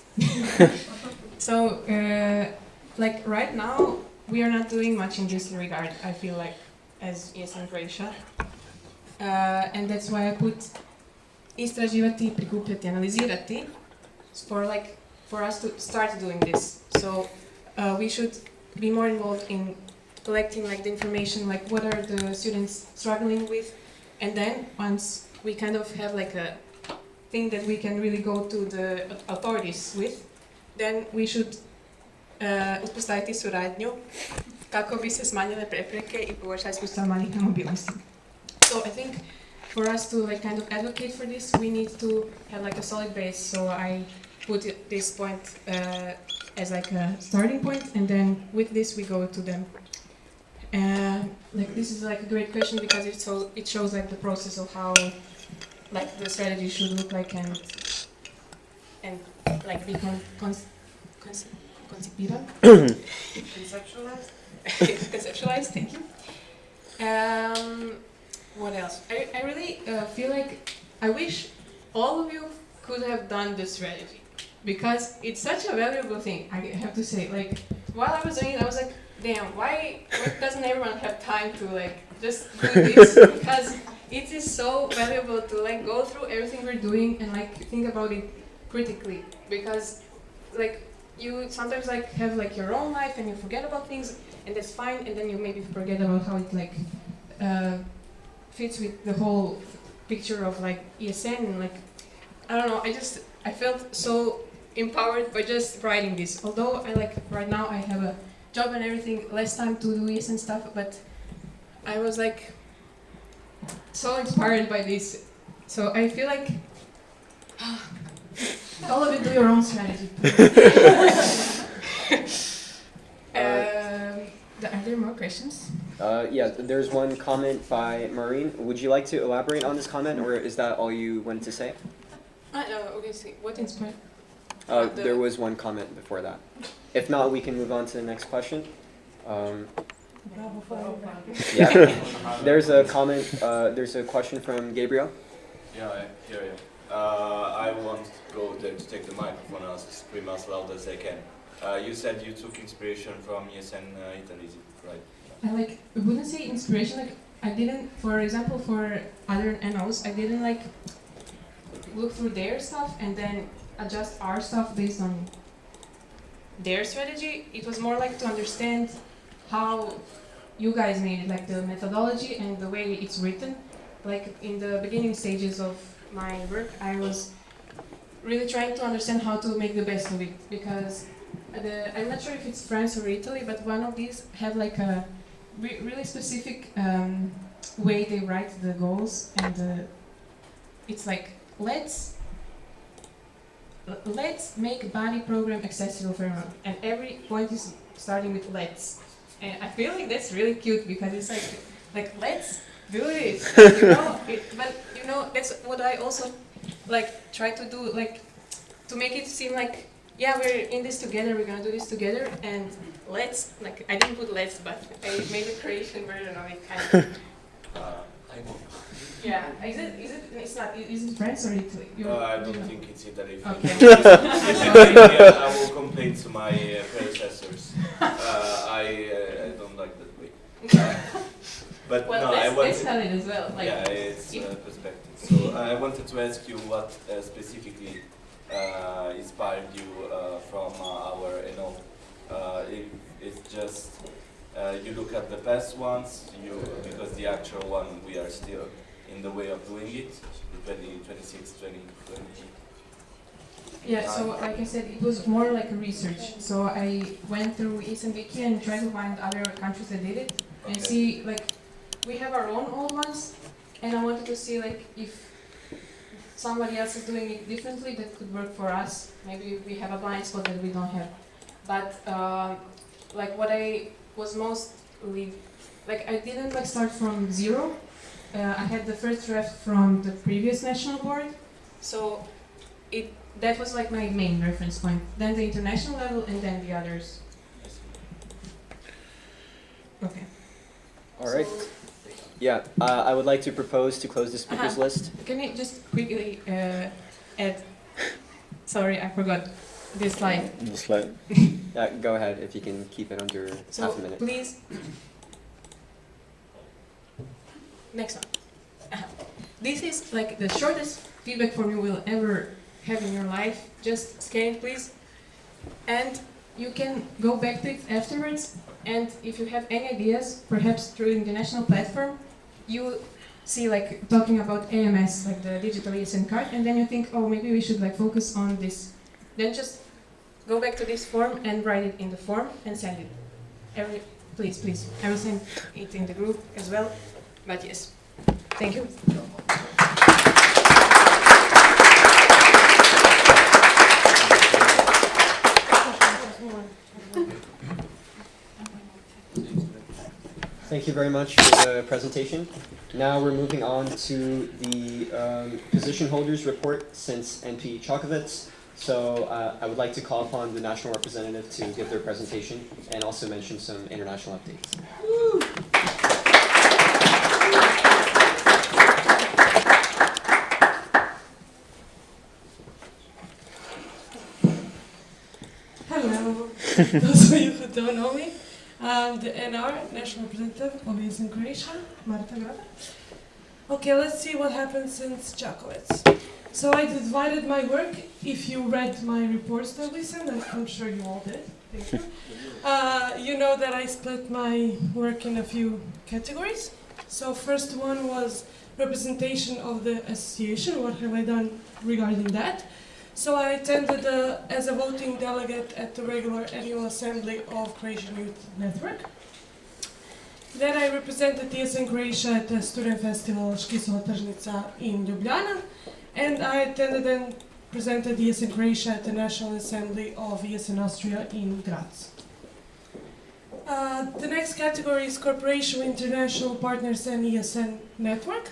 So, like right now, we are not doing much in this regard, I feel like, as ESN Croatia. And that's why I put istraživati, prikupljati, analizirati for us to start doing this. So we should be more involved in collecting the information, what are the students struggling with, and then once we kind of have a thing that we can really go to the authorities with, then we should uspostaviti suradnju kako bi se smanjile prepreke I poboljšali iskustva mladih na mobilnosti. So I think for us to kind of advocate for this, we need to have a solid base. So I put this point as a starting point, and then with this we go to them. This is a great question because it shows the process of how the strategy should look like and be conceptualized. Conceptualized. Thank you. What else? I really feel like I wish all of you could have done this strategy, because it's such a valuable thing, I have to say. While I was doing it, I was like, damn, why doesn't everyone have time to just do this? Because it is so valuable to go through everything we're doing and think about it critically, because you sometimes have your own life and you forget about things, and that's fine, and then you maybe forget about how it fits with the whole picture of ESN, and I don't know, I felt so empowered by just writing this. Although right now I have a job and everything, less time to do ESN stuff, but I was so inspired by this. So I feel all of you do your own strategy. The Are there more questions? Yeah, there's one comment by Maureen. Would you like to elaborate on this comment, or is that all you wanted to say? Okay, see, what inspired? There was one comment before that. If not, we can move on to the next question. Yeah, there's a comment, there's a question from Gabriel. Yeah, I hear you. I want to go there to take the microphone and scream as loud as I can. You said you took inspiration from ESN Italy, is it right? I wouldn't say inspiration, I didn't, for example, for other NOs, I didn't look through their stuff and then adjust our stuff based on their strategy. It was more to understand how you guys made it, the methodology and the way it's written. In the beginning stages of my work, I was really trying to understand how to make the best of it, because I'm not sure if it's France or Italy, but one of these have a really specific way they write the goals, and it's let's make body program accessible for everyone, and every point is starting with let's, and I feel that's really cute because it's let's do it, but that's what I also try to do, to make it seem yeah, we're in this together, we're gonna do this together, and let's, I didn't put let's, but I made a Croatian version of it, kind of. I know. Yeah, it's not, is it France or Italy? I don't think it's Italy. Okay. I will complain to my predecessors. I don't like that way. But well, no, let's tell it as well. Yeah, it's perspective. So I wanted to ask you what specifically inspired you from our, if it's just you look at the past ones, because the actual one we are still in the way of doing it, 2026, 2020. Yeah, so like I said, it was more like a research. So I went through ESN Wiki and tried to find other countries that did it, and see we have our own old ones, and I wanted to see if somebody else is doing it differently that could work for us. Maybe we have a blind spot that we don't have. But what I was mostly I didn't start from zero. I had the first draft from the previous national board, so that was my main reference point. Then the international level, and then the others. Okay. All right. Yeah, I would like to propose to close the speakers list. Can I just quickly add? Sorry, I forgot this slide. The slide. Yeah, go ahead if you can keep it under half a minute. So please. Next one. This is the shortest feedback form you will ever have in your life. Just scan it, please. And you can go back to it afterwards. And if you have any ideas, perhaps through the national platform, you see talking about AMS, the digital ESN card, and then you think, oh, maybe we should focus on this. Then just go back to this form and write it in the form and send it. Please. I will send it in the group as well. But yes, thank you. Thank you very much for the presentation. Now we're moving on to the position holders report since NP Chokovets. So I would like to call upon the national representative to give their presentation and also mention some international updates. Hello, those of you who don't know me. I'm the NR, National Representative of ESN Croatia, Marta Grada. Okay, let's see what happened since Čakovec. So I divided my work. If you read my reports that we sent, I'm sure you all did. Thank you. You know that I split my work in a few categories. So first one was representation of the association. What have I done regarding that? So I attended as a voting delegate at the regular annual assembly of Croatian Youth Network. Then I represented ESN Croatia at the student festival Škisova Tržnica in Ljubljana, and I attended and presented ESN Croatia at the National Assembly of ESN Austria in Graz. The next category is Corporation with International Partners and ESN Network.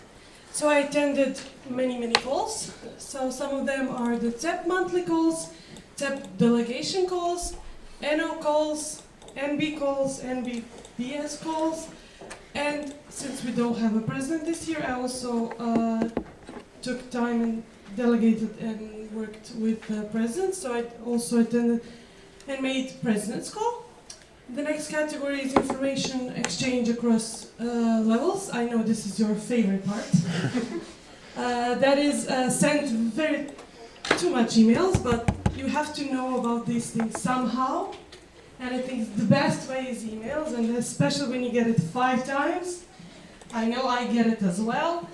So I attended many calls. So some of them are the TEP monthly calls, TEP delegation calls, NO calls, NB calls, NBPS calls. And since we don't have a president this year, I also took time and delegated and worked with the president. So I also attended and made president's call. The next category is information exchange across levels. I know this is your favorite part. That is sent too much emails, but you have to know about these things somehow. And I think the best way is emails, and especially when you get it 5 times. I know I get it as well.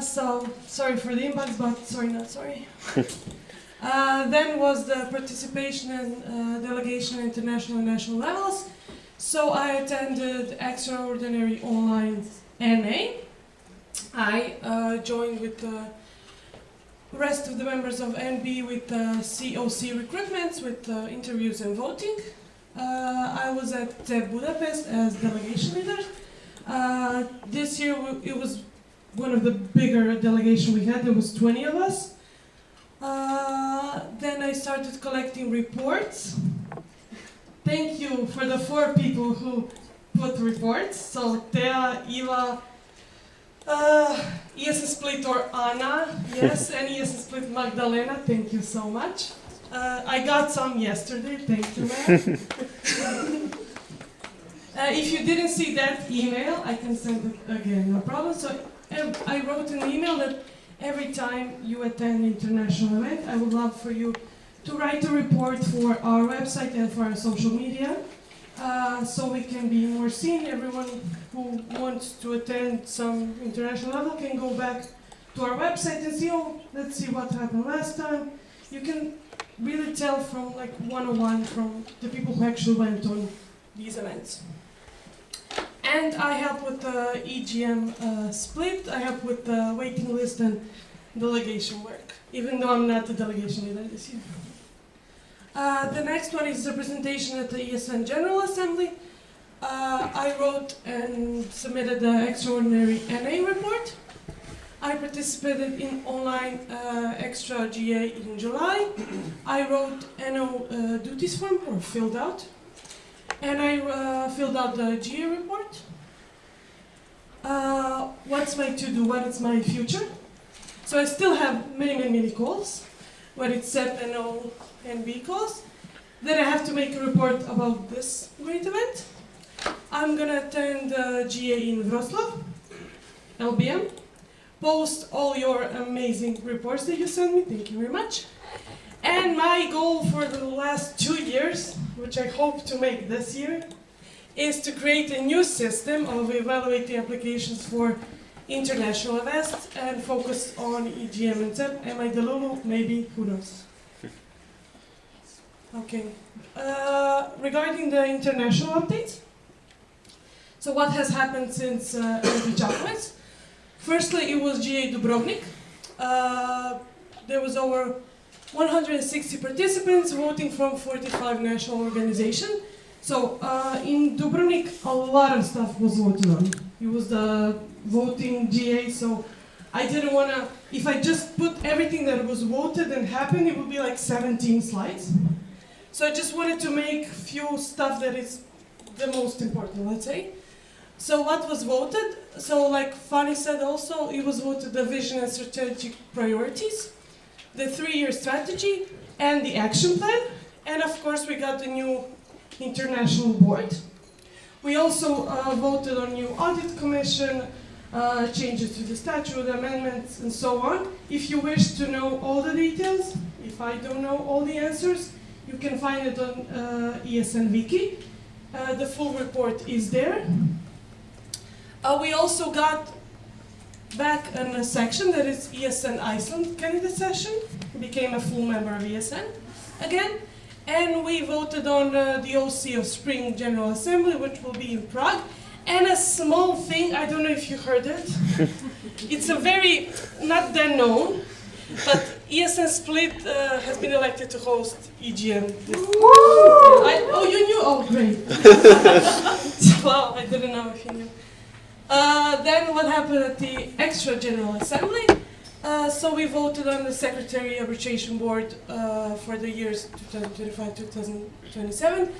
So sorry for the inbox, but sorry, not sorry. Then was the participation and delegation at international and national levels. So I attended extraordinary online NA. I joined with the rest of the members of NB with COC recruitments, with interviews and voting. I was at Budapest as delegation leader. This year it was one of the bigger delegation we had. There was 20 of us. Then I started collecting reports. Thank you for the 4 people who put reports. So Thea, Eva, ESN Split or Anna, yes, and ESN Split Magdalena, thank you so much. I got some yesterday, thank you, ma'am. If you didn't see that email, I can send it again, no problem. So I wrote an email that every time you attend an international event, I would love for you to write a report for our website and for our social media, so we can be more seen. Everyone who wants to attend some international level can go back to our website and see, oh, let's see what happened last time. You can really tell from like 101 from the people who actually went on these events. And I help with the EGM split. I help with the waiting list and delegation work, even though I'm not the delegation leader this year. The next one is the presentation at the ESN General Assembly. I wrote and submitted the extraordinary NA report. I participated in online extra GA in July. I wrote NO duties form, or filled out. And I filled out the GA report. What's my to-do? What is my future? So I still have many calls, where it's set NO and B calls. Then I have to make a report about this great event. I'm gonna attend GA in Wrocław, LBM. Post all your amazing reports that you send me, thank you very much. And my goal for the last 2 years, which I hope to make this year, is to create a new system of evaluating applications for international events and focus on EGM and TEP. Am I Delulu? Maybe, who knows? Okay. Regarding the international updates, so what has happened since LB Čakovec? Firstly, it was GA Dubrovnik. There was over 160 participants voting from 45 national organizations. So in Dubrovnik, a lot of stuff was voted on. It was the voting GA, so I didn't want to, if I just put everything that was voted and happened, it would be like 17 slides. So I just wanted to make few stuff that is the most important, let's say. So what was voted? So like Fanny said also, it was voted the vision and strategic priorities, the 3-year strategy, and the action plan. And of course, we got the new international board. We also voted on new audit commission, changes to the statute, amendments, and so on. If you wish to know all the details, if I don't know all the answers, you can find it on ESN Wiki. The full report is there. We also got back in a section that is ESN Iceland candidate session. Became a full member of ESN again. And we voted on the OC of Spring General Assembly, which will be in Prague. And a small thing, I don't know if you heard it. It's a very, not that known, But ESN Split has been elected to host EGM. Oh, you knew? Oh, great. Wow, I didn't know if you knew. Then what happened at the extra General Assembly? So we voted on the Secretary Arbitration Board for the years 2025-2027.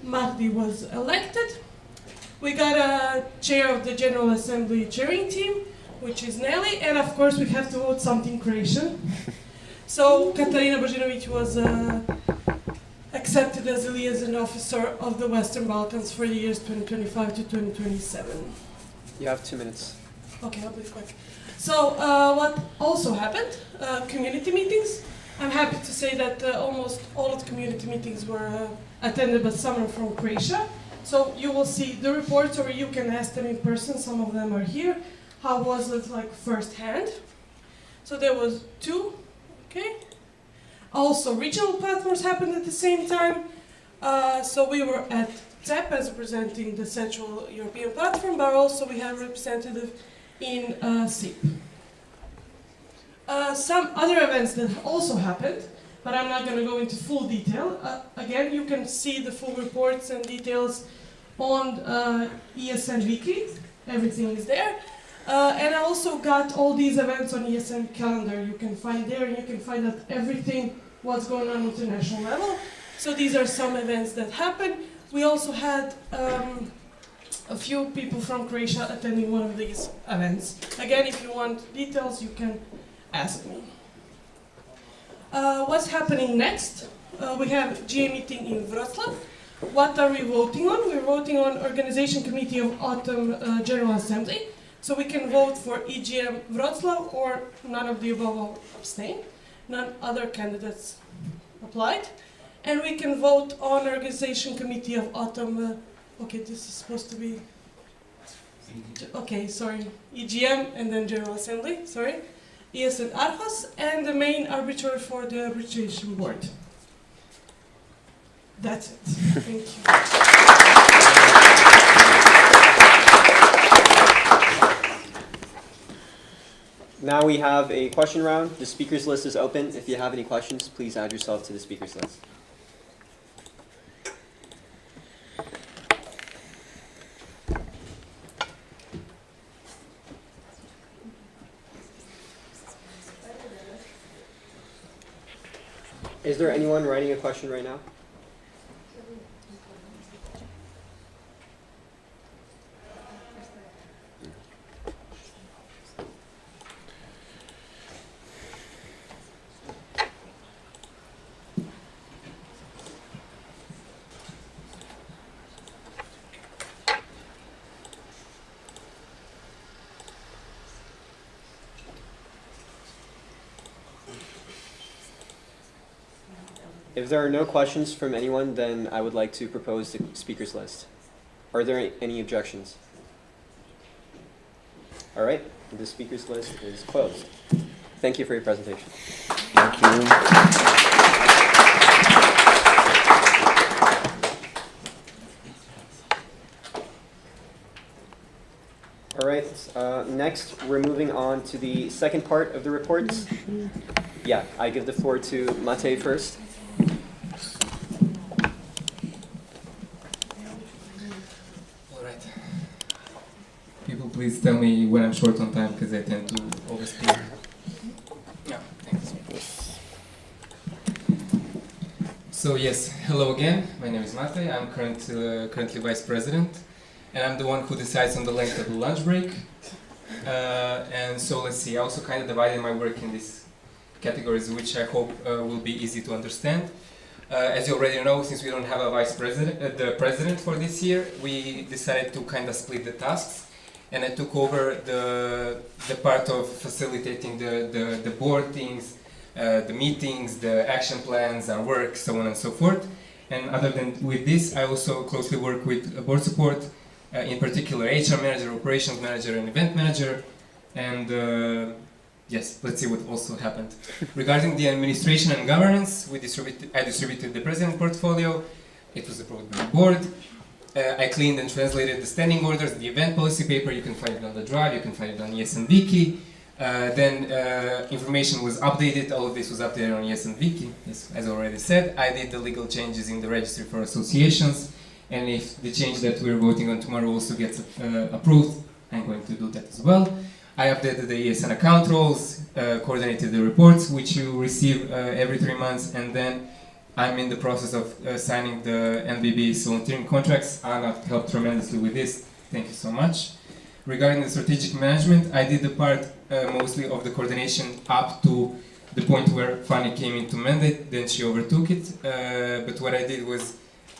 Mahdi was elected. We got a chair of the General Assembly chairing team, which is Nelly, and of course we have to vote something Croatian. So Katarina Božinović was accepted as a liaison officer of the Western Balkans for the years 2025 to 2027. You have 2 minutes. Okay, I'll be quick. So what also happened? Community meetings. I'm happy to say that almost all of the community meetings were attended by someone from Croatia. So you will see the reports, or you can ask them in person. Some of them are here. How was it like firsthand? So there was 2, okay. Also regional platforms happened at the same time. So we were at CEP as representing the Central European Platform, but also we have a representative in SIP. Some other events that also happened, but I'm not going to go into full detail. Again, you can see the full reports and details on ESN Wiki. Everything is there. And I also got all these events on ESN calendar. You can find there, and you can find out everything what's going on international level. So these are some events that happened. We also had a few people from Croatia attending one of these events. Again, if you want details, you can ask me. What's happening next? We have GA meeting in Wroclaw. What are we voting on? We're voting on Organization Committee of Autumn General Assembly. So we can vote for EGM Wroclaw or none of the above or abstain. None other candidates applied. And we can vote on Organization Committee of Autumn. Okay, this is supposed to be. Okay, sorry. EGM and then General Assembly, sorry. ESN Arhos and the main arbiter for the arbitration board. That's it. Thank you. Now we have a question round. The speakers list is open. If you have any questions, please add yourself to the speakers list. Is there anyone writing a question right now? If there are no questions from anyone, then I would like to propose the speakers list. Are there any objections? All right, the speakers list is closed. Thank you for your presentation. Thank you. All right, next we're moving on to the second part of the reports. Yeah, I give the floor to Matej first. People, please tell me when I'm short on time because I tend to overspeak. Yeah, thanks. So yes, hello again. My name is Matej. I'm currently vice president, and I'm the one who decides on the length of the lunch break. And so let's see. I also kind of divided my work in these categories, which I hope will be easy to understand. As you already know, since we don't have a vice president, the president for this year, we decided to kind of split the tasks. And I took over the part of facilitating the board things, the meetings, the action plans, our work, so on and so forth. And other than with this, I also closely work with board support, in particular HR manager, operations manager, and event manager. And yes, let's see what also happened. Regarding the administration and governance, I distributed the president portfolio. It was approved by the board. I cleaned and translated the standing orders, the event policy paper. You can find it on the drive, you can find it on ESN Wiki. Then information was updated, all of this was updated on ESN Wiki, as already said. I did the legal changes in the registry for associations, and if the change that we're voting on tomorrow also gets approved, I'm going to do that as well. I updated the ESN account roles, coordinated the reports, which you receive every 3 months, and then I'm in the process of signing the NBB volunteering contracts. Anna helped tremendously with this, thank you so much. Regarding the strategic management, I did the part mostly of the coordination up to the point where Fanny came into mandate, then she overtook it. But what I did was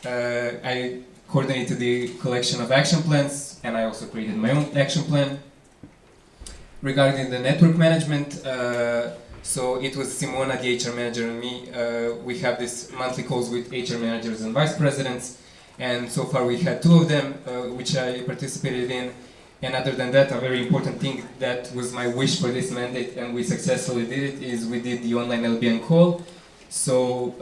I coordinated the collection of action plans, and I also created my own action plan. Regarding the network management, so it was Simona, the HR manager, and me. We have this monthly calls with HR managers and vice presidents, and so far we had 2 of them, which I participated in. And other than that, a very important thing that was my wish for this mandate, and we successfully did it, is we did the online LBN call. So,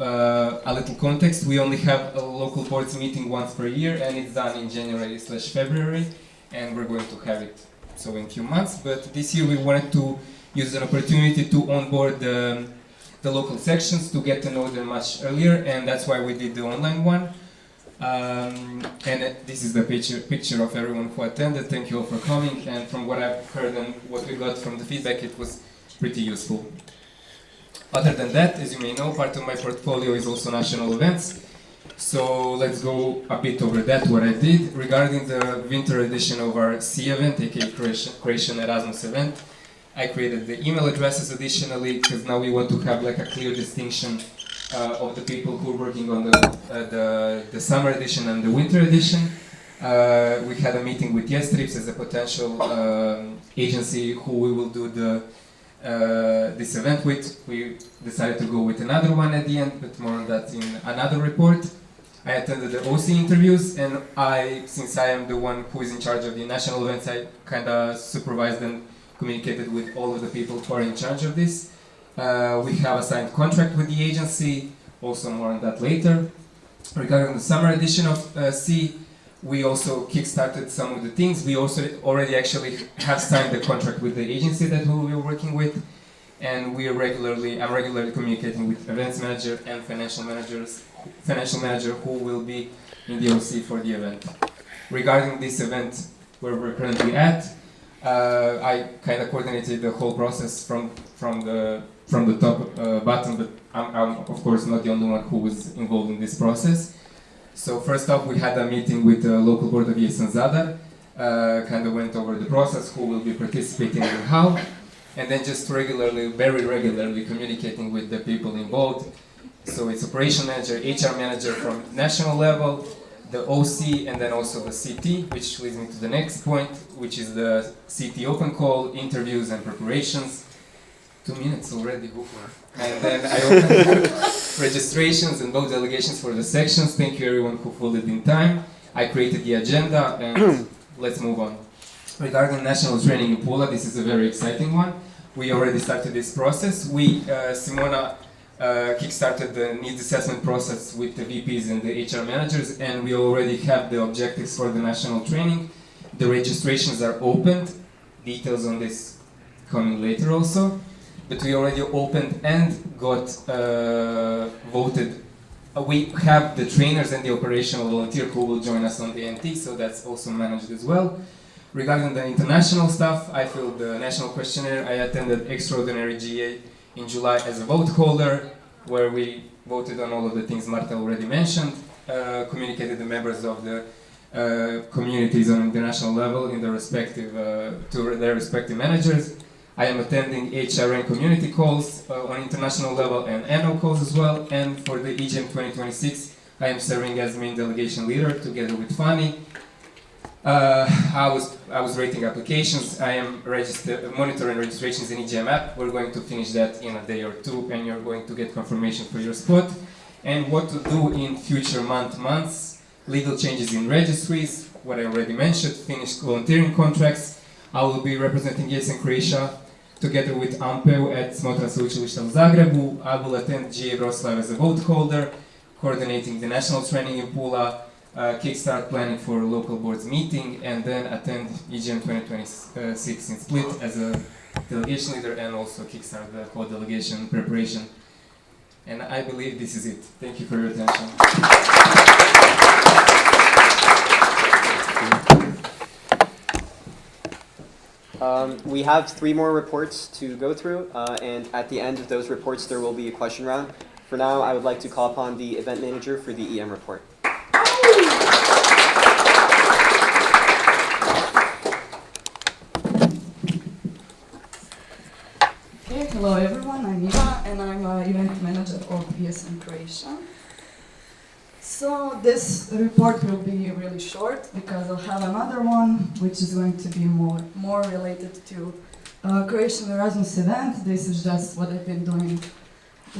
a little context, we only have a local boards meeting once per year, and it's done in January/February, and we're going to have it so in a few months. But this year we wanted to use an opportunity to onboard the local sections to get to know them much earlier, and that's why we did the online one. And this is the picture of everyone who attended. Thank you all for coming, and from what I've heard and what we got from the feedback, it was pretty useful. Other than that, as you may know, part of my portfolio is also national events. So let's go a bit over that, what I did. Regarding the winter edition of our C event, aka Croatian Erasmus event, I created the email addresses additionally, because now we want to have like a clear distinction of the people who are working on the summer edition and the winter edition. We had a meeting with YesTrips as a potential agency who we will do this event with. We decided to go with another one at the end, but more on that in another report. I attended the OC interviews, and since I am the one who is in charge of the national events, I kind of supervised and communicated with all of the people who are in charge of this. We have a signed contract with the agency, also more on that later. Regarding the summer edition of C, we also kick-started some of the things. We also already actually have signed the contract with the agency that we will be working with, and I'm regularly communicating with events manager and financial manager who will be in the OC for the event. Regarding this event, where we're currently at, I kind of coordinated the whole process from the top bottom, but I'm of course not the only one who was involved in this process. So first off, we had a meeting with the local board of ESN Zadar, kind of went over the process, who will be participating and how, and then just very regularly communicating with the people involved. So it's operation manager, HR manager from national level, the OC, and then also the CT, which leads me to the next point, which is the CT open call, interviews and preparations. 2 minutes already, and then I opened registrations and both delegations for the sections. Thank you everyone who filled it in time. I created the agenda, and let's move on. Regarding national training in Pula, this is a very exciting one. We already started this process. Simona kick-started the needs assessment process with the VPs and the HR managers, and we already have the objectives for the national training. The registrations are opened, details on this coming later also, but we already opened and got voted. We have the trainers and the operational volunteer who will join us on the NT, so that's also managed as well. Regarding the international stuff, I filled the national questionnaire. I attended extraordinary GA in July as a vote holder, where we voted on all of the things Marta already mentioned, communicated the members of the communities on international level in the respective, to their respective managers. I am attending HR and community calls on international level and annual calls as well, and for the EGM 2026, I am serving as main delegation leader together with Fanny. I was rating applications. I am monitoring registrations in EGM app. We're going to finish that in a day or two, and you're going to get confirmation for your spot. And what to do in future months, legal changes in registries, what I already mentioned, finished volunteering contracts. I will be representing ESN Croatia together with Ampeu at Smotra Sveučilišta u Zagrebu. I will attend GA Wroclaw as a vote holder, coordinating the national training in Pula, kickstart planning for local boards meeting, and then attend EGM 2026 in Split as a delegation leader and also kickstart the whole delegation preparation. And I believe this is it. Thank you for your attention. We have 3 more reports to go through, and at the end of those reports there will be a question round. For now, I would like to call upon the event manager for the EM report. Okay, hello everyone, I'm Iva and I'm event manager of ESN Croatia. So this report will be really short because I'll have another one which is going to be more related to Croatian Erasmus event. This is just what I've been doing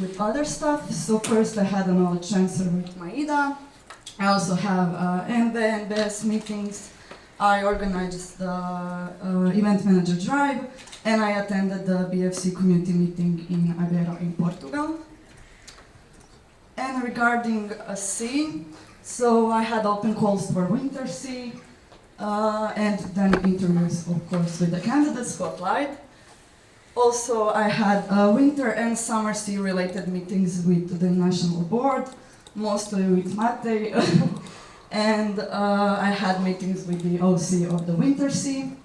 with other stuff. So first I had a knowledge transfer with Maida. I also have NBS meetings. I organized the event manager drive and I attended the BFC community meeting in Aveiro in Portugal. And regarding a C, so I had open calls for Winter C and then interviews, of course, with the candidates who applied. Also, I had winter and summer C related meetings with the national board, mostly with Mate, and I had meetings with the OC of the Winter C.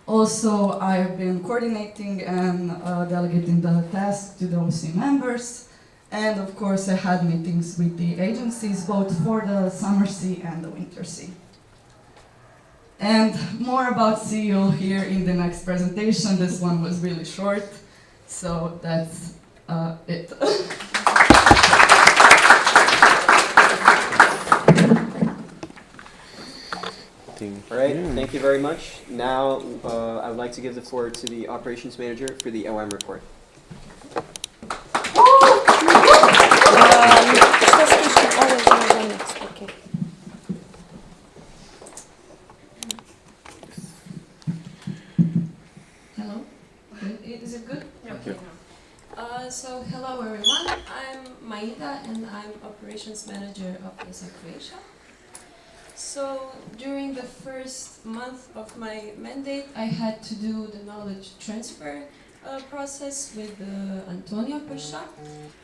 Also, I've been coordinating and delegating the task to the OC members. And of course, I had meetings with the agencies, both for the Summer C and the Winter C. And more about C you'll hear in the next presentation. This one was really short, so that's it. All right, thank you very much. Now, I would like to give the floor to the operations manager for the OM report. Hello? Is it good? Okay. So hello everyone, I'm Maida and I'm operations manager of ESN Croatia. So during the first month of my mandate, I had to do the knowledge transfer process with Antonio Pesha.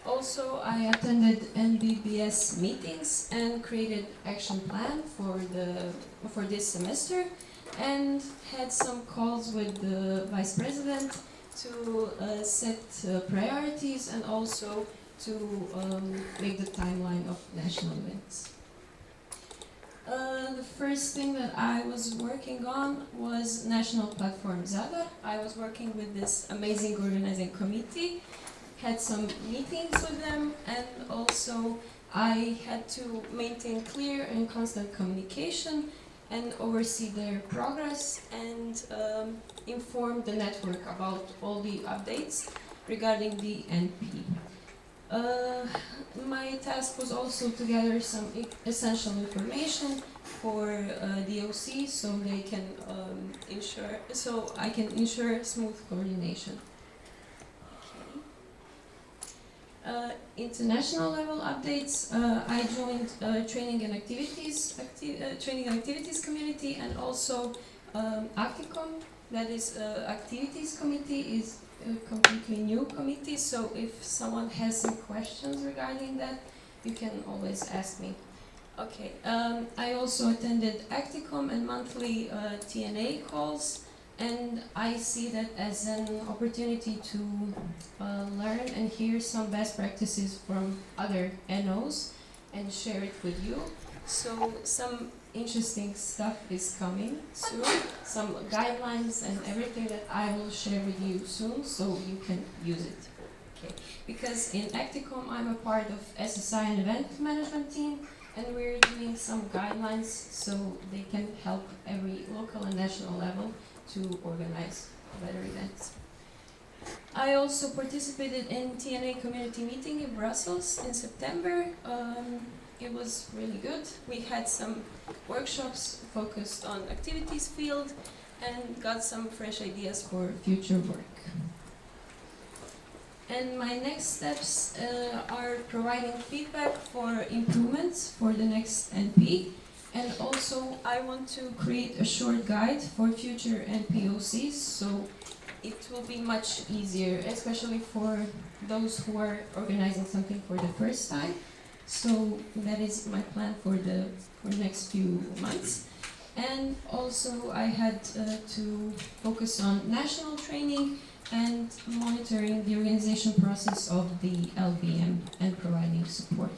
Also, I attended NBBS meetings and created action plan for this semester, and had some calls with the vice president to set priorities and also to make the timeline of national events. The first thing that I was working on was national platform Zadar. I was working with this amazing organizing committee, had some meetings with them, and also I had to maintain clear and constant communication and oversee their progress and inform the network about all the updates regarding the NP. My task was also to gather some essential information for the OC so they can I can ensure smooth coordination. Okay. International level updates. I joined training and activities community, and also Acticom, that is activities committee, is a completely new committee, so if someone has some questions regarding that, you can always ask me. Okay, I also attended Acticom and monthly TNA calls, and I see that as an opportunity to learn and hear some best practices from other NOs and share it with you. So some interesting stuff is coming soon, some guidelines and everything that I will share with you soon, so you can use it. Okay. Because in Acticom I'm a part of SSI and event management team, and we're doing some guidelines so they can help every local and national level to organize better events. I also participated in TNA community meeting in Brussels in September. It was really good. We had some workshops focused on activities field and got some fresh ideas for future work. And my next steps are providing feedback for improvements for the next NP. And also I want to create a short guide for future NPOCs, so it will be much easier, especially for those who are organizing something for the first time. So that is my plan for the next few months. And also I had to focus on national training and monitoring the organization process of the LBM and providing support.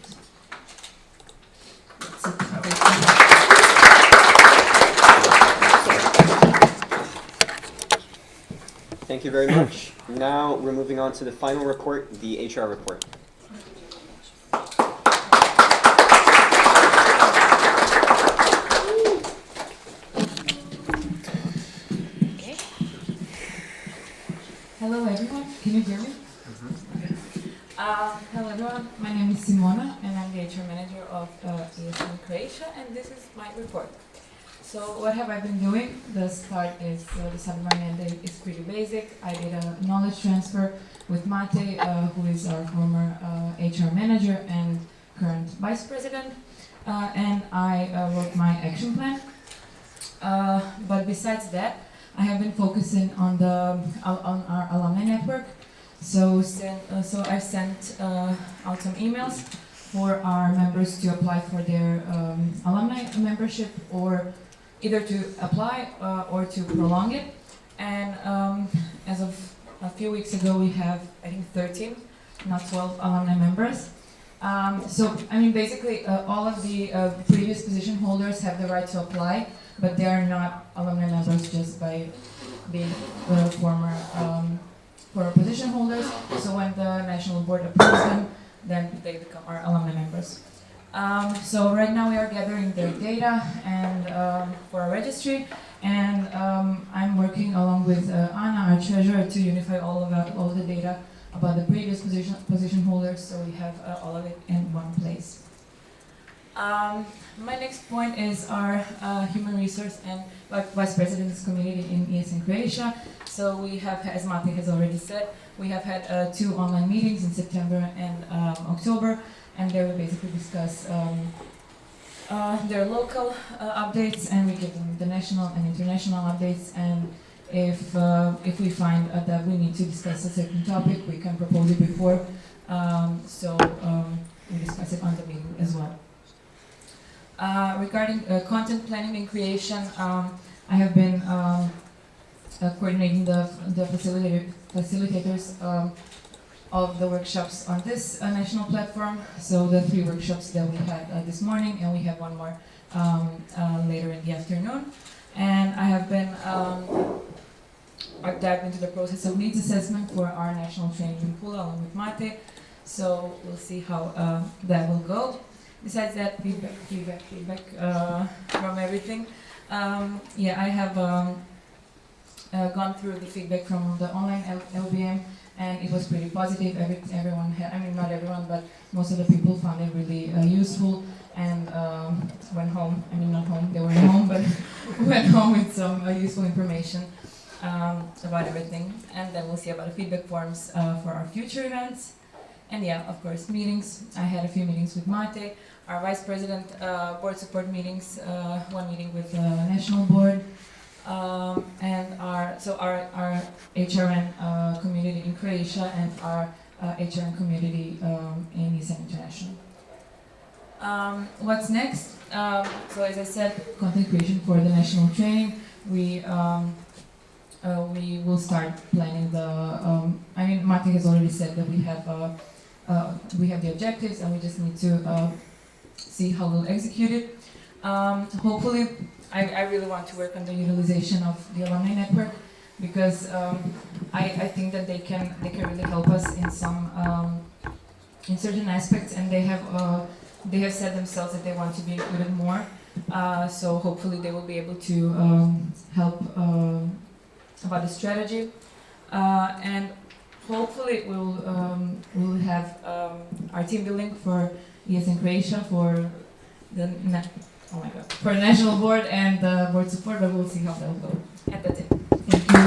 That's it. Thank you very much. Now we're moving on to the final report, the HR report. Hello everyone, can you hear me? Hello everyone, my name is Simona and I'm the HR manager of ESN Croatia, and this is my report. So what have I been doing? The start is, the start of my mandate is pretty basic. I did a knowledge transfer with Mate, who is our former HR manager and current vice president, and I wrote my action plan. But besides that, I have been focusing on our alumni network. So I've sent out some emails for our members to apply for their alumni membership, or either to apply or to prolong it. And as of a few weeks ago, we have, I think, 13, not 12 alumni members. So, I mean, basically, all of the previous position holders have the right to apply, but they are not alumni members just by being former position holders. So when the national board approves them, then they become our alumni members. So right now we are gathering their data and for our registry, and I'm working along with Anna, our treasurer, to unify all of the data about the previous position holders, so we have all of it in one place. My next point is our human resource and vice president's community in ESN Croatia. So we have, as Mate has already said, we have had 2 online meetings in September and October, and there we basically discuss their local updates, and we give them the national and international updates. And if we find that we need to discuss a certain topic, we can propose it before, so we discuss it on the meeting as well. Regarding content planning and creation, I have been coordinating the facilitators of the workshops on this national platform. So the 3 workshops that we had this morning, and we have one more later in the afternoon. And I have been dived into the process of needs assessment for our national training pool along with Mate. So we'll see how that will go. Besides that, feedback from everything. Yeah, I have gone through the feedback from the online LBM, and it was pretty positive. Everyone had, I mean, not everyone, but most of the people found it really useful, and went home. I mean, not home, they weren't home, but went home with some useful information about everything. And then we'll see about the feedback forms for our future events. And yeah, of course, meetings. I had a few meetings with Mate, our vice president, board support meetings, one meeting with the national board, and our HRN community in Croatia, and our HRN community in ESN International. What's next? So as I said, content creation for the national training. We will start planning the. I mean, Mate has already said that we have the objectives, and we just need to see how we'll execute it. Hopefully, I really want to work on the utilization of the alumni network, because I think that they can really help us in some in certain aspects, and they have said themselves that they want to be included more. So hopefully they will be able to help about the strategy, and hopefully we'll have our team building for ESN Croatia for the for the national board and the board support, but we'll see how that will go. And that's it. Thank you.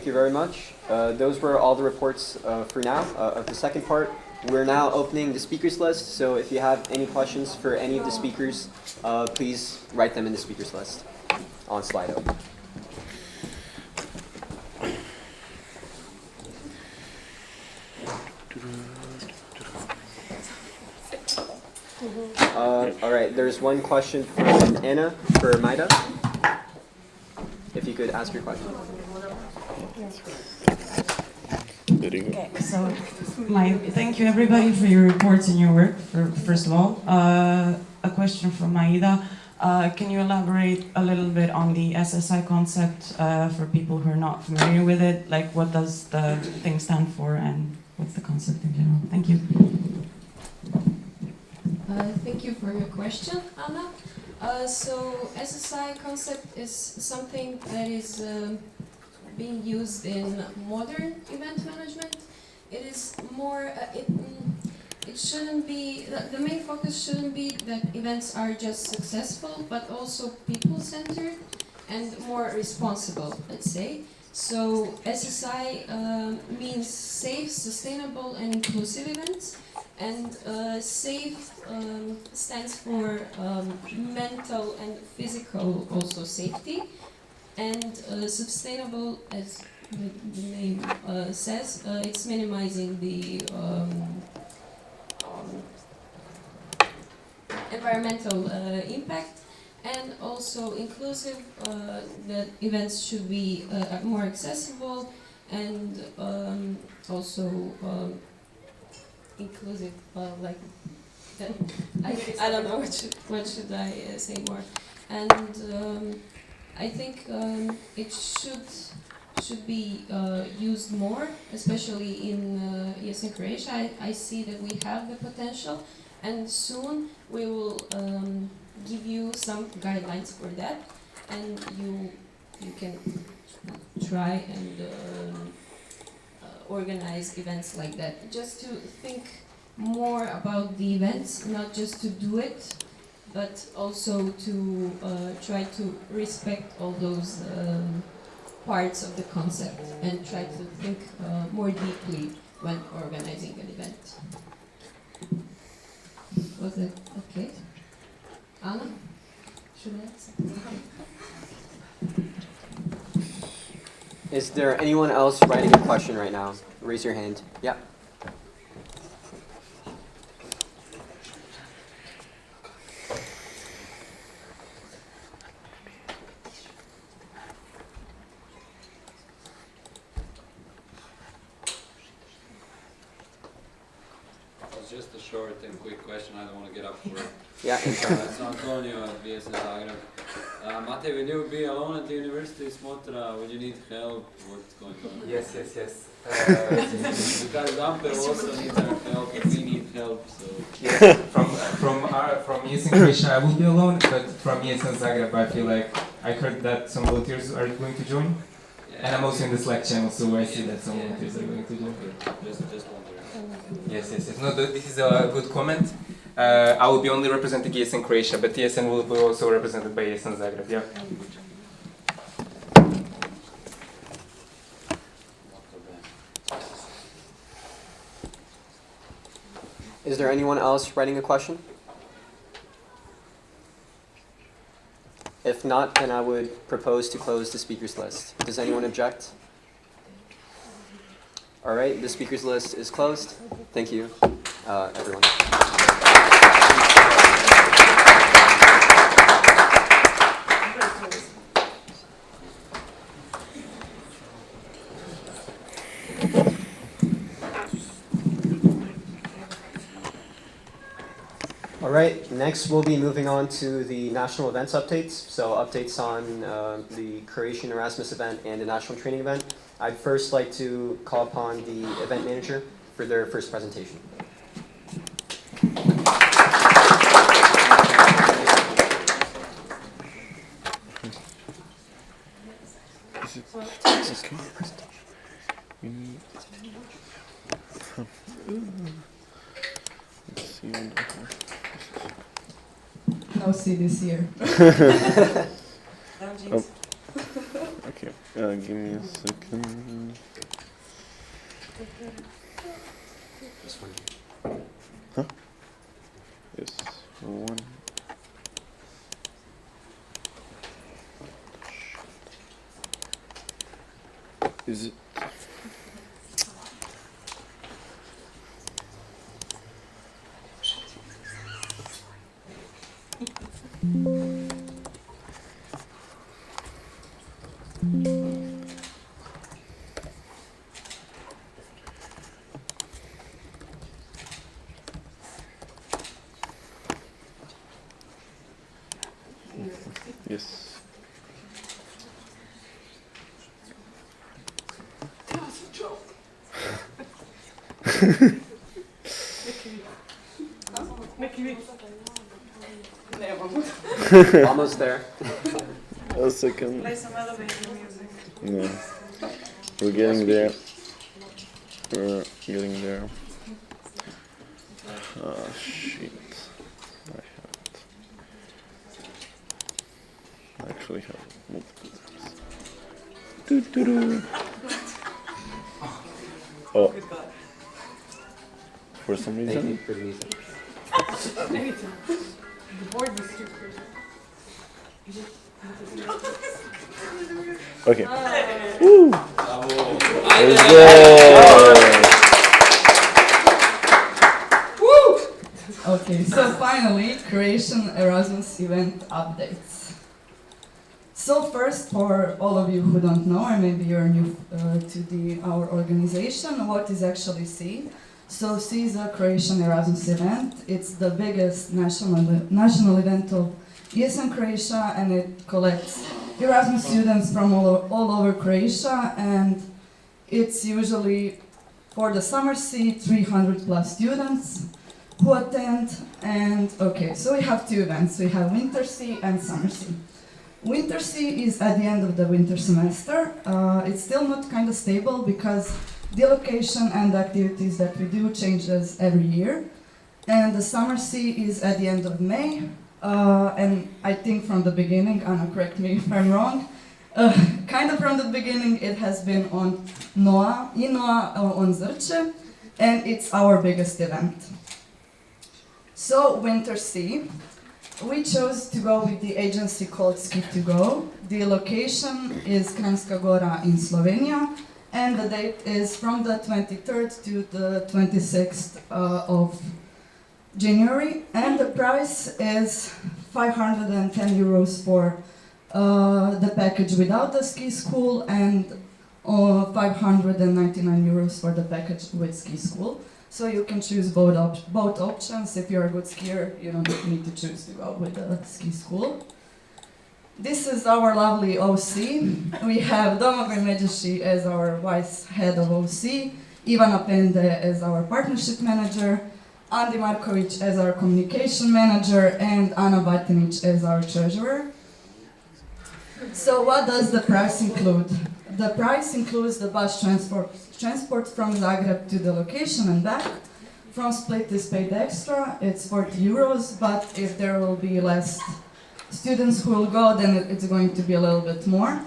Thank you very much. Those were all the reports for now of the second part. We're now opening the speakers list, so if you have any questions for any of the speakers, please write them in the speakers list on Slido. All right, there's one question from Anna for Maida. If you could ask your question. Okay, so thank you everybody for your reports and your work. First of all, a question from Maida. Can you elaborate a little bit on the SSI concept for people who are not familiar with it? Like, what does the thing stand for, and what's the concept in general? Thank you. Thank you for your question, Anna. So SSI concept is something that is being used in modern event management. It is more, it shouldn't be, the main focus shouldn't be that events are just successful, but also people-centered and more responsible, let's say. So SSI means safe, sustainable and inclusive events. And safe stands for mental and physical also safety. And sustainable, as the name says, it's minimizing the environmental impact. And also inclusive, that events should be more accessible and also inclusive, like that. I don't know what should I say more. And I think it should be used more, especially in ESN Croatia. I see that we have the potential, and soon we will give you some guidelines for that, and you can try and organize events like that. Just to think more about the events, not just to do it, but also to try to respect all those parts of the concept and try to think more deeply when organizing an event. Was it okay? Anna? Should I answer? Is there anyone else writing a question right now? Raise your hand. Yeah. Just a short and quick question. I don't want to get up for it. Yeah. It's Antonio at ESN Zagreb. Matej, when you be alone at the university, Smotra, when you need help, what's going on? Yes. Because Amper also needs our help, and we need help, so... Yeah. From ESN Croatia, I will be alone, but from ESN Zagreb, I feel like I heard that some volunteers are going to join. Yeah. And I'm also in the Slack channel, so I see that some volunteers are going to join. Just wondering. Yes. No, this is a good comment. I will be only representing ESN Croatia, but ESN will be also represented by ESN Zagreb. Yeah. Is there anyone else writing a question? If not, then I would propose to close the speakers list. Does anyone object? All right, the speakers list is closed. Thank you, everyone. All right, next we'll be moving on to the national events updates. So updates on the Croatian Erasmus event and the national training event. I'd first like to call upon the event manager for their first presentation. No see this year. Oh. Okay, give me a second. This one. Huh? Yes, one. Is it? Yes. Almost there. A second. Play some elevator music. No. We're getting there. We're getting there. Ah, shit. I actually have multiple times. Doo-doo-doo. Oh. For some reason. Thank you for the music. Anytime. The board was too crazy. Okay. Woo! Let's go! Okay, so finally, Croatian Erasmus event updates. So first, for all of you who don't know, or maybe you're new to our organization, what is actually C? So C is a Croatian Erasmus event. It's the biggest national event of ESN Croatia, and it collects Erasmus students from all over Croatia, and it's usually for the summer C 300 plus students who attend. And okay, so we have two events. We have Winter C and Summer C. Winter C is at the end of the winter semester. It's still not kind of stable because the location and the activities that we do changes every year. And the Summer C is at the end of May. And I think from the beginning, Anna, correct me if I'm wrong, kind of from the beginning it has been on NOA, on Zrče, and it's our biggest event. So Winter C, we chose to go with the agency called Ski2Go. The location is Kranjska Gora in Slovenia, and the date is from the 23rd to the 26th of January, and the price is 510 euros for the package without the ski school, and 599 euros for the package with ski school. So you can choose both options. If you're a good skier, you don't need to choose to go with the ski school. This is our lovely OC. We have Domagoj Međeši as our vice head of OC, Ivana Pende as our partnership manager, Andi Markovic as our communication manager, and Ana Batinic as our treasurer. So what does the price include? The price includes the bus transport from Zagreb to the location and back. From Split is paid extra, it's 40 euros, but if there will be less students who will go, then it's going to be a little bit more.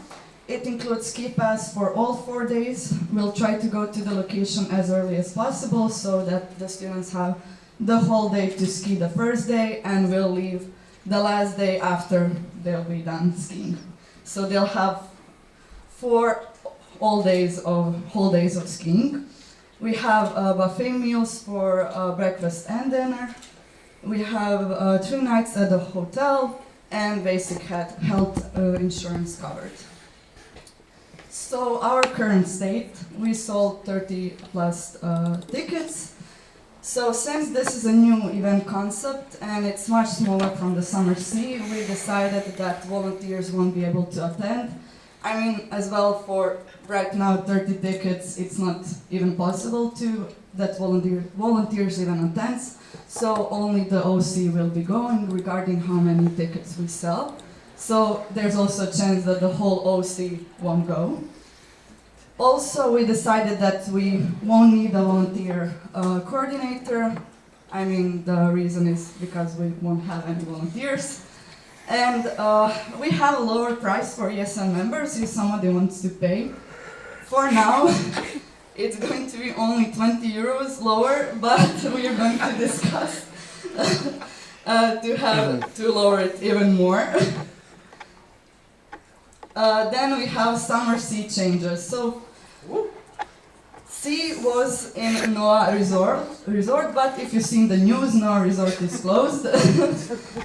It includes ski pass for all 4 days. We'll try to go to the location as early as possible so that the students have the whole day to ski the first day, and we'll leave the last day after they'll be done skiing. So they'll have 4 whole days of skiing. We have buffet meals for breakfast and dinner. We have 3 nights at the hotel and basic health insurance covered. So our current state, we sold 30 plus tickets. So since this is a new event concept and it's much smaller from the Summer C, we decided that volunteers won't be able to attend. I mean, as well, for right now 30 tickets, it's not even possible that volunteers even attend. So only the OC will be going regarding how many tickets we sell. So there's also a chance that the whole OC won't go. Also, we decided that we won't need a volunteer coordinator. I mean, the reason is because we won't have any volunteers. And we have a lower price for ESN members if somebody wants to pay. For now, it's going to be only 20 euros lower, but we are going to discuss to lower it even more. Then we have summer sea changes. So sea was in Noah resort, but if you've seen the news, Noah resort is closed.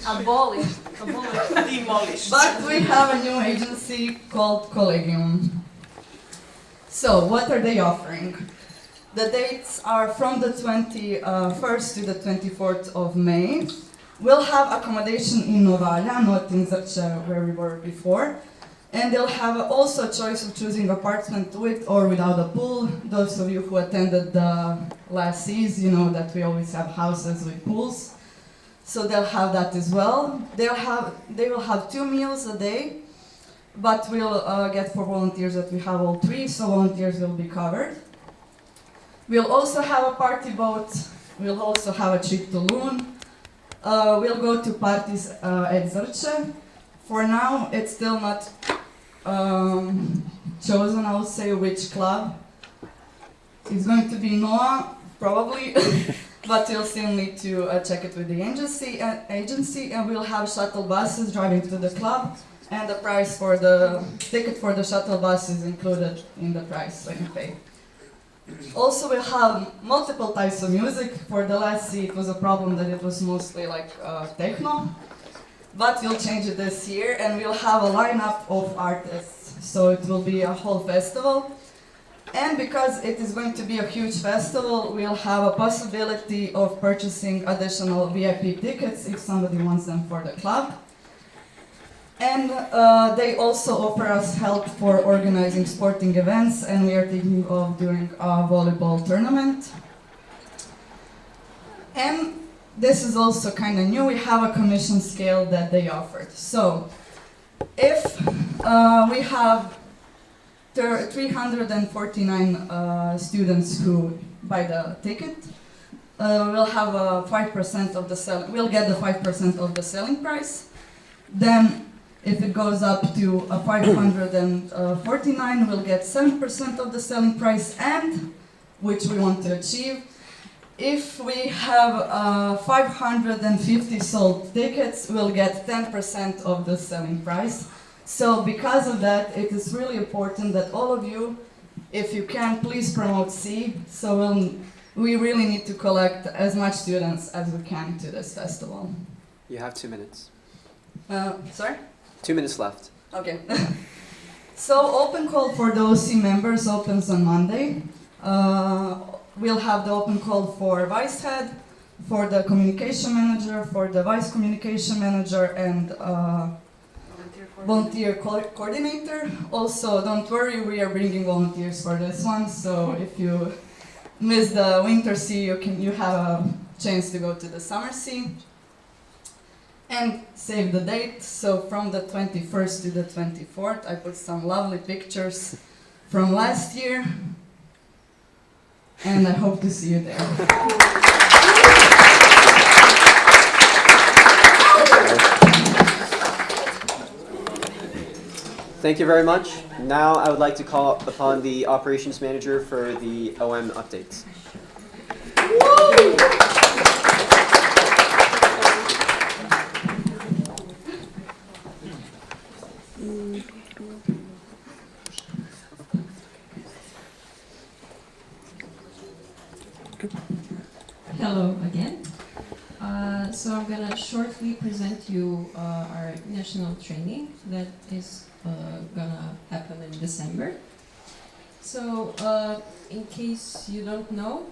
Abolished. Demolished. But we have a new agency called Collegium. So what are they offering? The dates are from the 21st to the 24th of May. We'll have accommodation in Novalja, not in Zrče where we were before. And they'll have also a choice of choosing apartment with or without a pool. Those of you who attended the last seas, you know that we always have houses with pools. So they'll have that as well. They will have 2 meals a day, but we'll get for volunteers that we have all 3, so volunteers will be covered. We'll also have a party boat. We'll also have a trip to Loon. We'll go to parties at Zrče. For now, it's still not chosen, I would say, which club. It's going to be Noah, probably, but we'll still need to check it with the agency, and we'll have shuttle buses driving to the club, and the price for the ticket for the shuttle bus is included in the price when you pay. Also, we'll have multiple types of music. For the last sea, it was a problem that it was mostly like techno. But we'll change it this year, and we'll have a lineup of artists. So it will be a whole festival. And because it is going to be a huge festival, we'll have a possibility of purchasing additional VIP tickets if somebody wants them for the club. And they also offer us help for organizing sporting events, and we are thinking of doing a volleyball tournament. And this is also kind of new. We have a commission scale that they offered. So if we have 349 students who buy the ticket, we'll have 5% of the we'll get the 5% of the selling price. Then if it goes up to 549, we'll get 7% of the selling price, and which we want to achieve. If we have 550 sold tickets, we'll get 10% of the selling price. So because of that, it is really important that all of you, if you can, please promote C. So we really need to collect as much students as we can to this festival. You have 2 minutes. Sorry? 2 minutes left. Okay. So open call for the OC members opens on Monday. We'll have the open call for vice head, for the communication manager, for the vice communication manager, and volunteer coordinator. Also, don't worry, we are bringing volunteers for this one. So if you miss the winter sea, you have a chance to go to the summer sea. And save the date. So from the 21st to the 24th, I put some lovely pictures from last year. And I hope to see you there. Thank you very much. Now I would like to call upon the operations manager for the OM updates. Hello again. So I'm gonna shortly present you our national training that is gonna happen in December. So in case you don't know,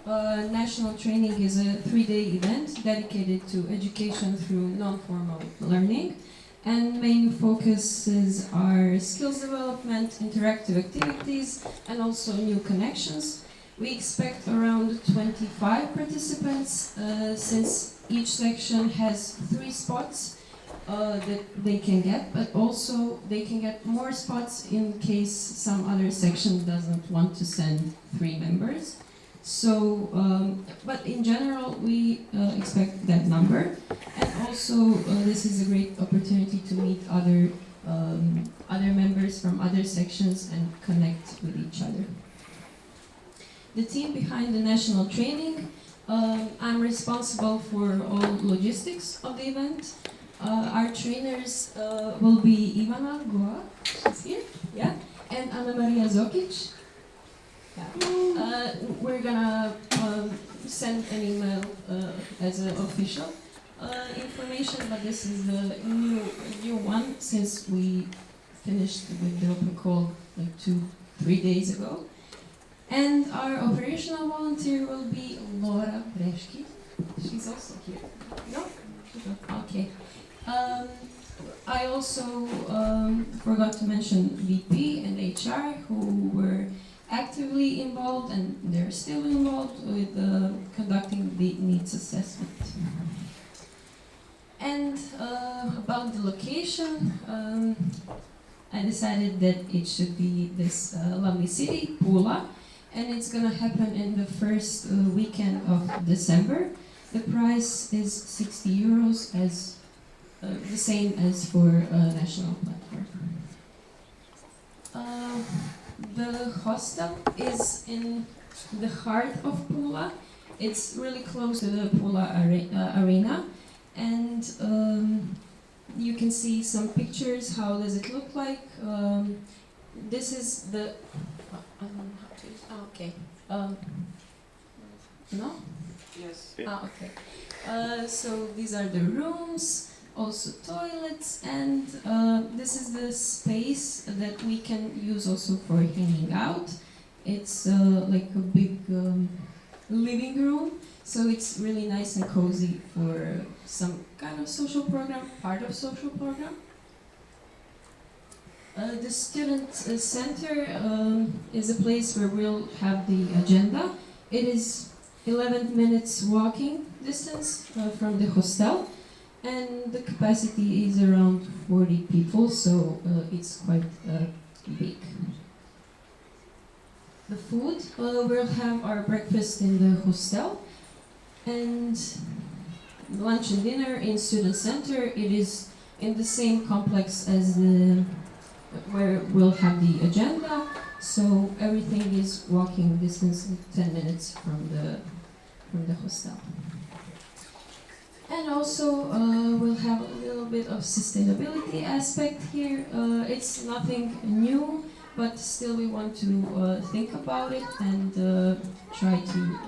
national training is a 3-day event dedicated to education through non-formal learning, and main focuses are skills development, interactive activities, and also new connections. We expect around 25 participants, since each section has 3 spots that they can get, but also they can get more spots in case some other section doesn't want to send 3 members. So, but in general, we expect that number. And also, this is a great opportunity to meet other members from other sections and connect with each other. The team behind the national training, I'm responsible for all logistics of the event. Our trainers will be Ivana Goa, she's here, yeah, and Ana Maria Zokic. Yeah. We're gonna send an email as an official information, but this is the new one since we finished with the open call like 2-3 days ago. And our operational volunteer will be Laura Breški. She's also here. No? Okay. I also forgot to mention VP and HR who were actively involved and they're still involved with conducting the needs assessment. And about the location, I decided that it should be this lovely city, Pula, and it's gonna happen in the first weekend of December. The price is 60 euros, as the same as for national platform. The hostel is in the heart of Pula. It's really close to the Pula arena, and you can see some pictures. How does it look like? This is the. I don't know how to use. Oh, okay. No. Yes. Okay. So these are the rooms, also toilets, and this is the space that we can use also for hanging out. It's like a big living room, so it's really nice and cozy for some kind of social program, part of social program. The student center is a place where we'll have the agenda. It is 11 minutes walking distance from the hostel, and the capacity is around 40 people, so it's quite big. The food, we'll have our breakfast in the hostel, and lunch and dinner in student center. It is in the same complex as where we'll have the agenda, so everything is walking distance, 10 minutes from the hostel. And also we'll have a little bit of sustainability aspect here. It's nothing new, but still we want to think about it and try to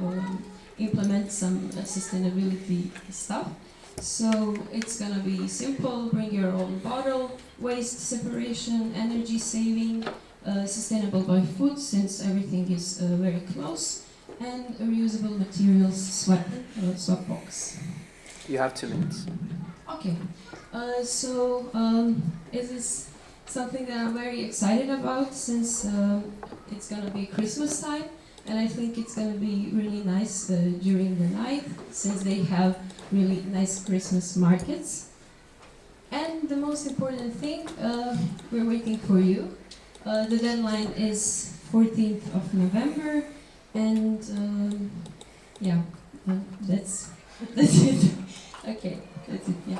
implement some sustainability stuff. So it's gonna be simple: bring your own bottle, waste separation, energy saving, sustainable by foot since everything is very close, and reusable materials swap box. You have 2 minutes. Okay, so it is something that I'm very excited about since it's gonna be Christmas time, and I think it's gonna be really nice during the night since they have really nice Christmas markets. And the most important thing, we're waiting for you. The deadline is 14th of November, and yeah, that's it. Okay, that's it. Yeah.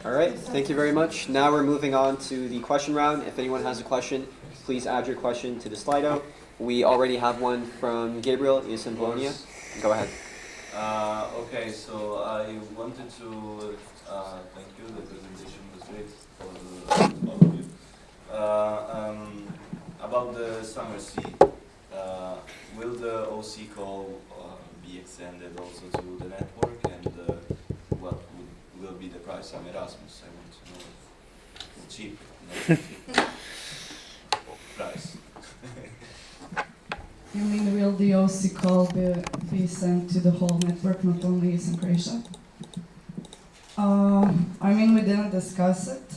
All right, thank you very much. Now we're moving on to the question round. If anyone has a question, please add your question to the Slido. We already have one from Gabriel, ESN Bologna. Go ahead. Okay, so I wanted to thank you. The presentation was great for all of you. About the summer sea, will the OC call be extended also to the network, and what will be the price of Erasmus? I want to know if it's cheap, not cheap. Price. You mean will the OC call be sent to the whole network, not only ESN Croatia? I mean, we didn't discuss it.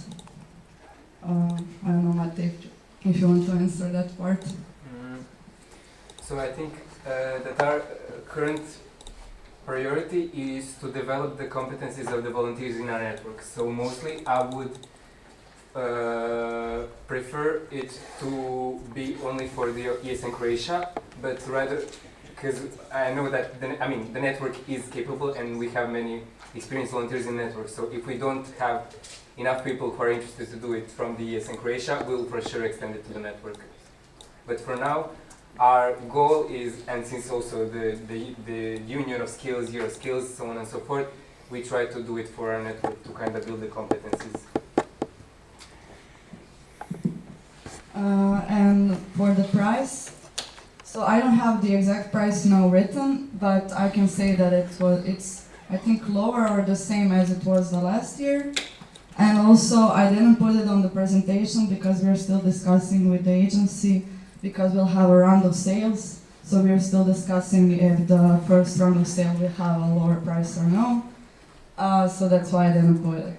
I don't know, Matej, if you want to answer that part. So I think that our current priority is to develop the competencies of the volunteers in our network. So mostly I would prefer it to be only for the ESN Croatia, but rather because I know that the network is capable and we have many experienced volunteers in the network. So if we don't have enough people who are interested to do it from the ESN Croatia, we'll for sure extend it to the network. But for now, our goal is, and since also the Union of Skills, Year of Skills, so on and so forth, we try to do it for our network to kind of build the competencies. And for the price, so I don't have the exact price now written, but I can say that it's I think lower or the same as it was the last year. And also I didn't put it on the presentation because we're still discussing with the agency because we'll have a round of sales. So we're still discussing if the first round of sale will have a lower price or no. So that's why I didn't put it.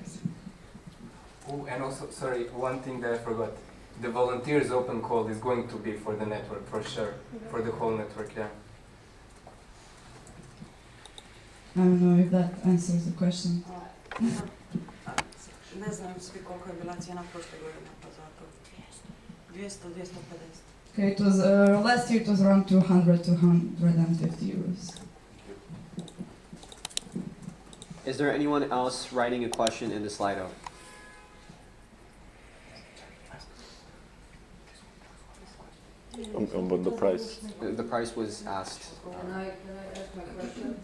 Oh, and also, sorry, one thing that I forgot. The volunteers open call is going to be for the network, for sure. For the whole network, yeah. I don't know if that answers the question. Ne znam svi koliko je bila cijena prošle godine, pa zato 200-250. Okay, it was last year it was around 200-250 euros. Is there anyone else writing a question in the Slido? About the price. The price was asked. Can I ask my question?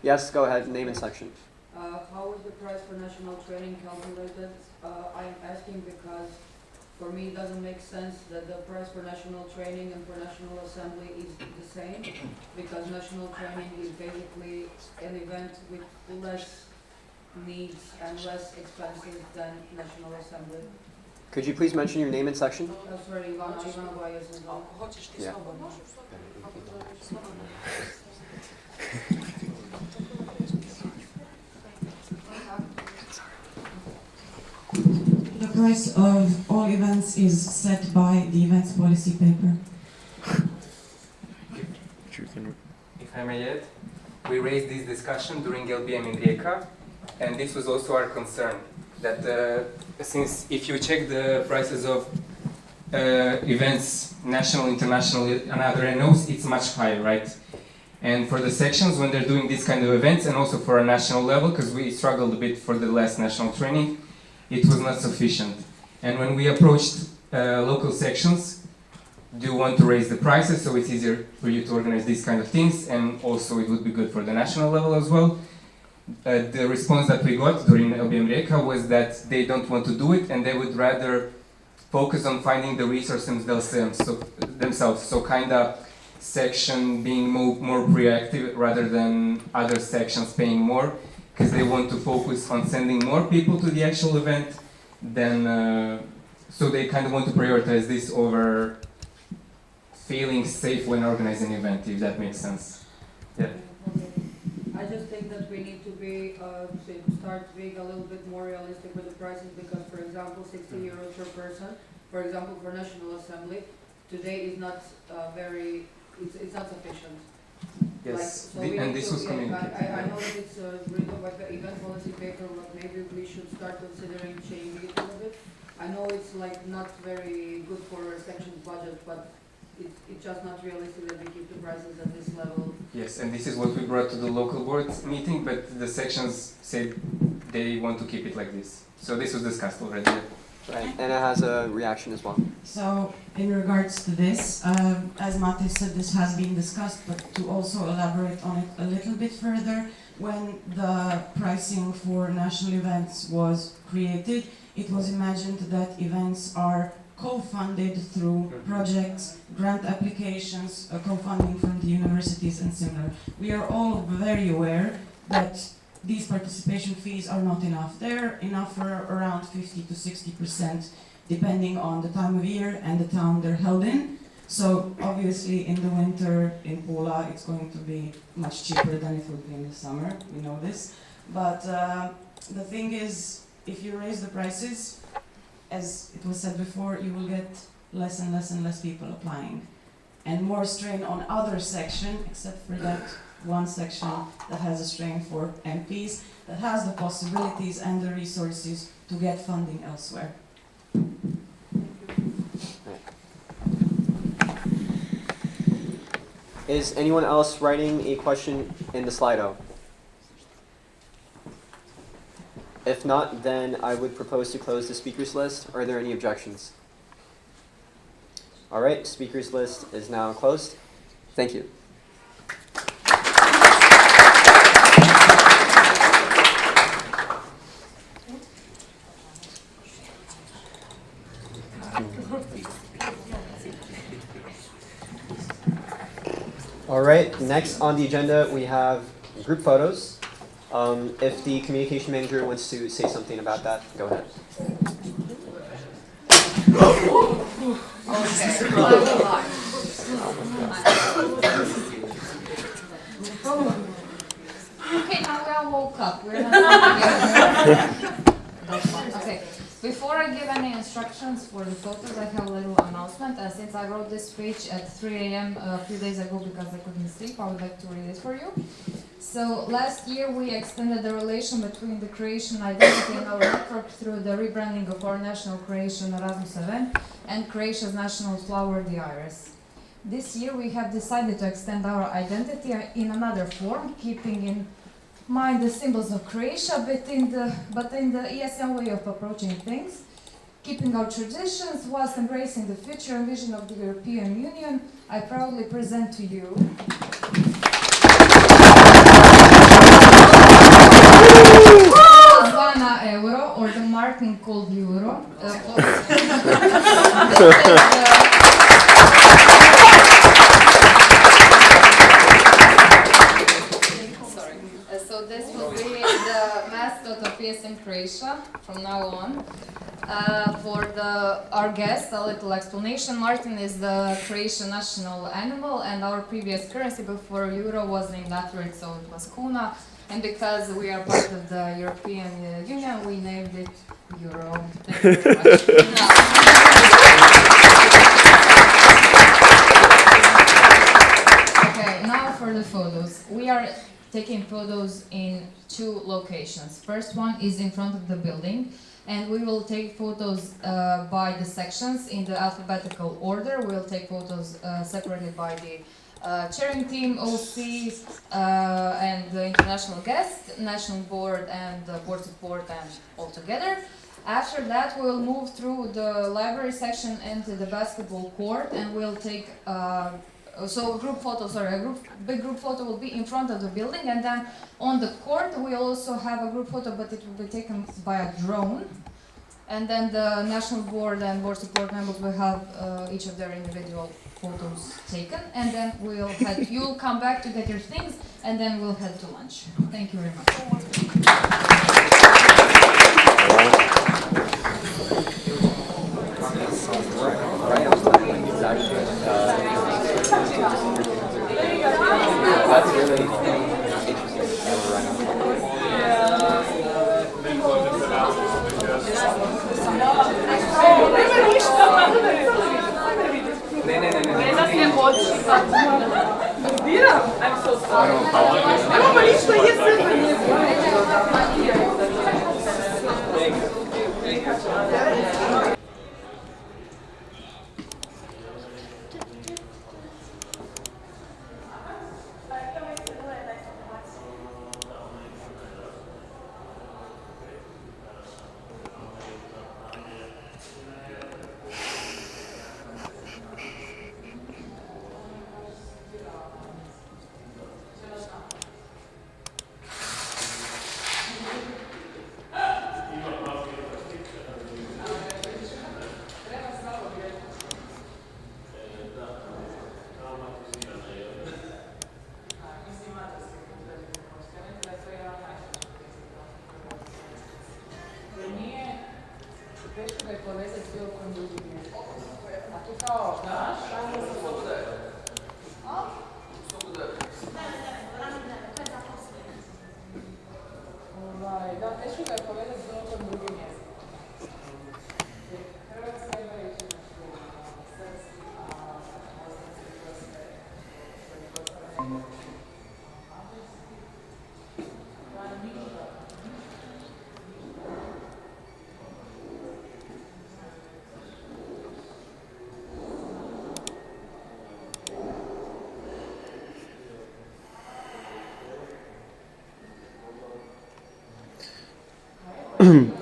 Yes, go ahead, name and section. How is the price for national training calculated? I'm asking because for me it doesn't make sense that the price for national training and for national assembly is the same, because national training is basically an event with less needs and less expenses than national assembly. Could you please mention your name and section? Sorry, Ivana Bajas. Yeah. The price of all events is set by the events policy paper. If I may add, we raised this discussion during LBM in Rijeka, and this was also our concern, that since if you check the prices of events, national, international, and other NOs, it's much higher, right? And for the sections, when they're doing this kind of events, and also for a national level, because we struggled a bit for the last national training, it was not sufficient. And when we approached local sections, do you want to raise the prices so it's easier for you to organize these kind of things, and also it would be good for the national level as well. The response that we got during LBM Rijeka was that they don't want to do it, and they would rather focus on finding the resources themselves. So kind of section being more reactive rather than other sections paying more, because they want to focus on sending more people to the actual event than, so they kind of want to prioritize this over feeling safe when organizing an event, if that makes sense. Yeah. I just think that we need to be, start being a little bit more realistic with the prices, because, for example, 60 euros per person, for example, for National Assembly, today is not it's not sufficient. Yes, like, so and this was communicated. I know that it's written by the event policy paper, but maybe we should start considering changing it a little bit. I know it's like not very good for a section's budget, but it's just not realistic that we keep the prices at this level. Yes, and this is what we brought to the local board meeting, but the sections said they want to keep it like this. So this was discussed already. Right, and it has a reaction as well. So, in regards to this, as Mate said, this has been discussed, but to also elaborate on it a little bit further, when the pricing for national events was created, it was imagined that events are co-funded through projects, grant applications, co-funding from the universities and similar. We are all very aware that these participation fees are not enough. They're enough for around 50 to 60%, depending on the time of year and the town they're held in. So obviously in the winter in Pula it's going to be much cheaper than it would be in the summer, we know this. But the thing is, if you raise the prices, as it was said before, you will get less and less and less people applying. And more strain on other section, except for that one section that has a strain for MPs, that has the possibilities and the resources to get funding elsewhere. Is anyone else writing a question in the Slido? If not, then I would propose to close the speakers list. Are there any objections? All right, speakers list is now closed. Thank you. All right, next on the agenda we have group photos. If the communication manager wants to say something about that, go ahead. Okay, now we all woke up. We're not okay. Before I give any instructions for the photos, I have a little announcement. Since I wrote this speech at 3 a.m. a few days ago because I couldn't sleep, I would like to read it for you. So last year we extended the relation between the Croatian identity and our network through the rebranding of our national Croatian Erasmus event and Croatia's national flower, the iris. This year we have decided to extend our identity in another form, keeping in mind the symbols of Croatia, but in the ESN way of approaching things, keeping our traditions whilst embracing the future and vision of the European Union. I proudly present to you Zvana euro, or the marking called euro. So this will be the mascot of ESN Croatia from now on. For our guest, a little explanation. Martin is the Croatian national animal, and our previous currency before euro was named after it, so it was kuna. And because we are part of the European Union, we named it euro. Thank you very much. Okay, now for the photos. We are taking photos in 2 locations. First one is in front of the building, and we will take photos by the sections in the alphabetical order. We'll take photos separated by the chairing team, OC, and the international guest, national board, and board support, and all together. After that, we'll move through the library section into the basketball court, and we'll take so a group photo, big group photo will be in front of the building, and then on the court we'll also have a group photo, but it will be taken by a drone. And then the national board and board support members will have each of their individual photos taken, and then you'll come back to get your things, and then we'll head to lunch. Thank you very much. That's really interesting. I'm so sorry. Imamo ništa jesem.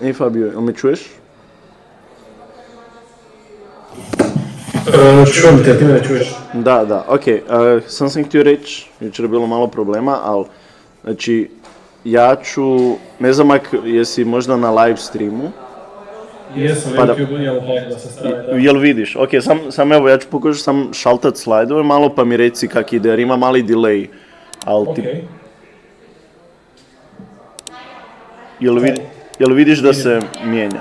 Ej Fabio, jel me čuješ? Čujem te, ti mene čuješ? Da, ok. Sam htio reći, jučer je bilo malo problema, ali znači ja ću, ne znam jesi možda na live streamu. Jesam, Pa da, YouTube imamo da sa strane, da. jel vidiš? Ok, sam evo, ja ću pokušati sam šaltat slajdove malo pa mi reci kak ide, jer ima mali delay. Okay. Jel vidiš da se mijenja?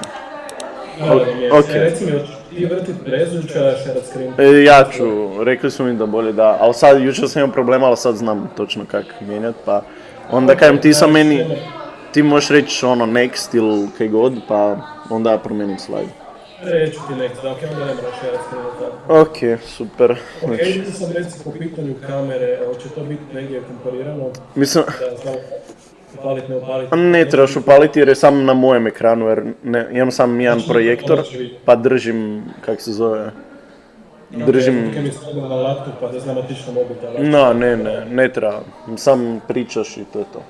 Ok. Reci mi, ti vrtit prezu ili ću ja share screen? Ja ću, rekli su mi da bolje da, ali sad, jučer sam imao problema, ali sad znam točno kak mijenjat, pa onda kajem ti sa meni, ti možeš reći ono next ili kaj god, pa onda ja promijenim slajd. Reću ti next, da, ok, onda ne moraš share screen tako. Ok, super. Ok, vidim sam reci po pitanju kamere, će to biti negdje komparirano? Mislim... Da, znam, upalit, ne upalit. Ne trebaš upaliti jer je sam na mojem ekranu, jer imam sam jedan projektor, pa držim, kak se zove, držim... Ok, mi stavimo na laptop, pa da znam otići na mobitel. No, ne treba, sam pričaš i to je to.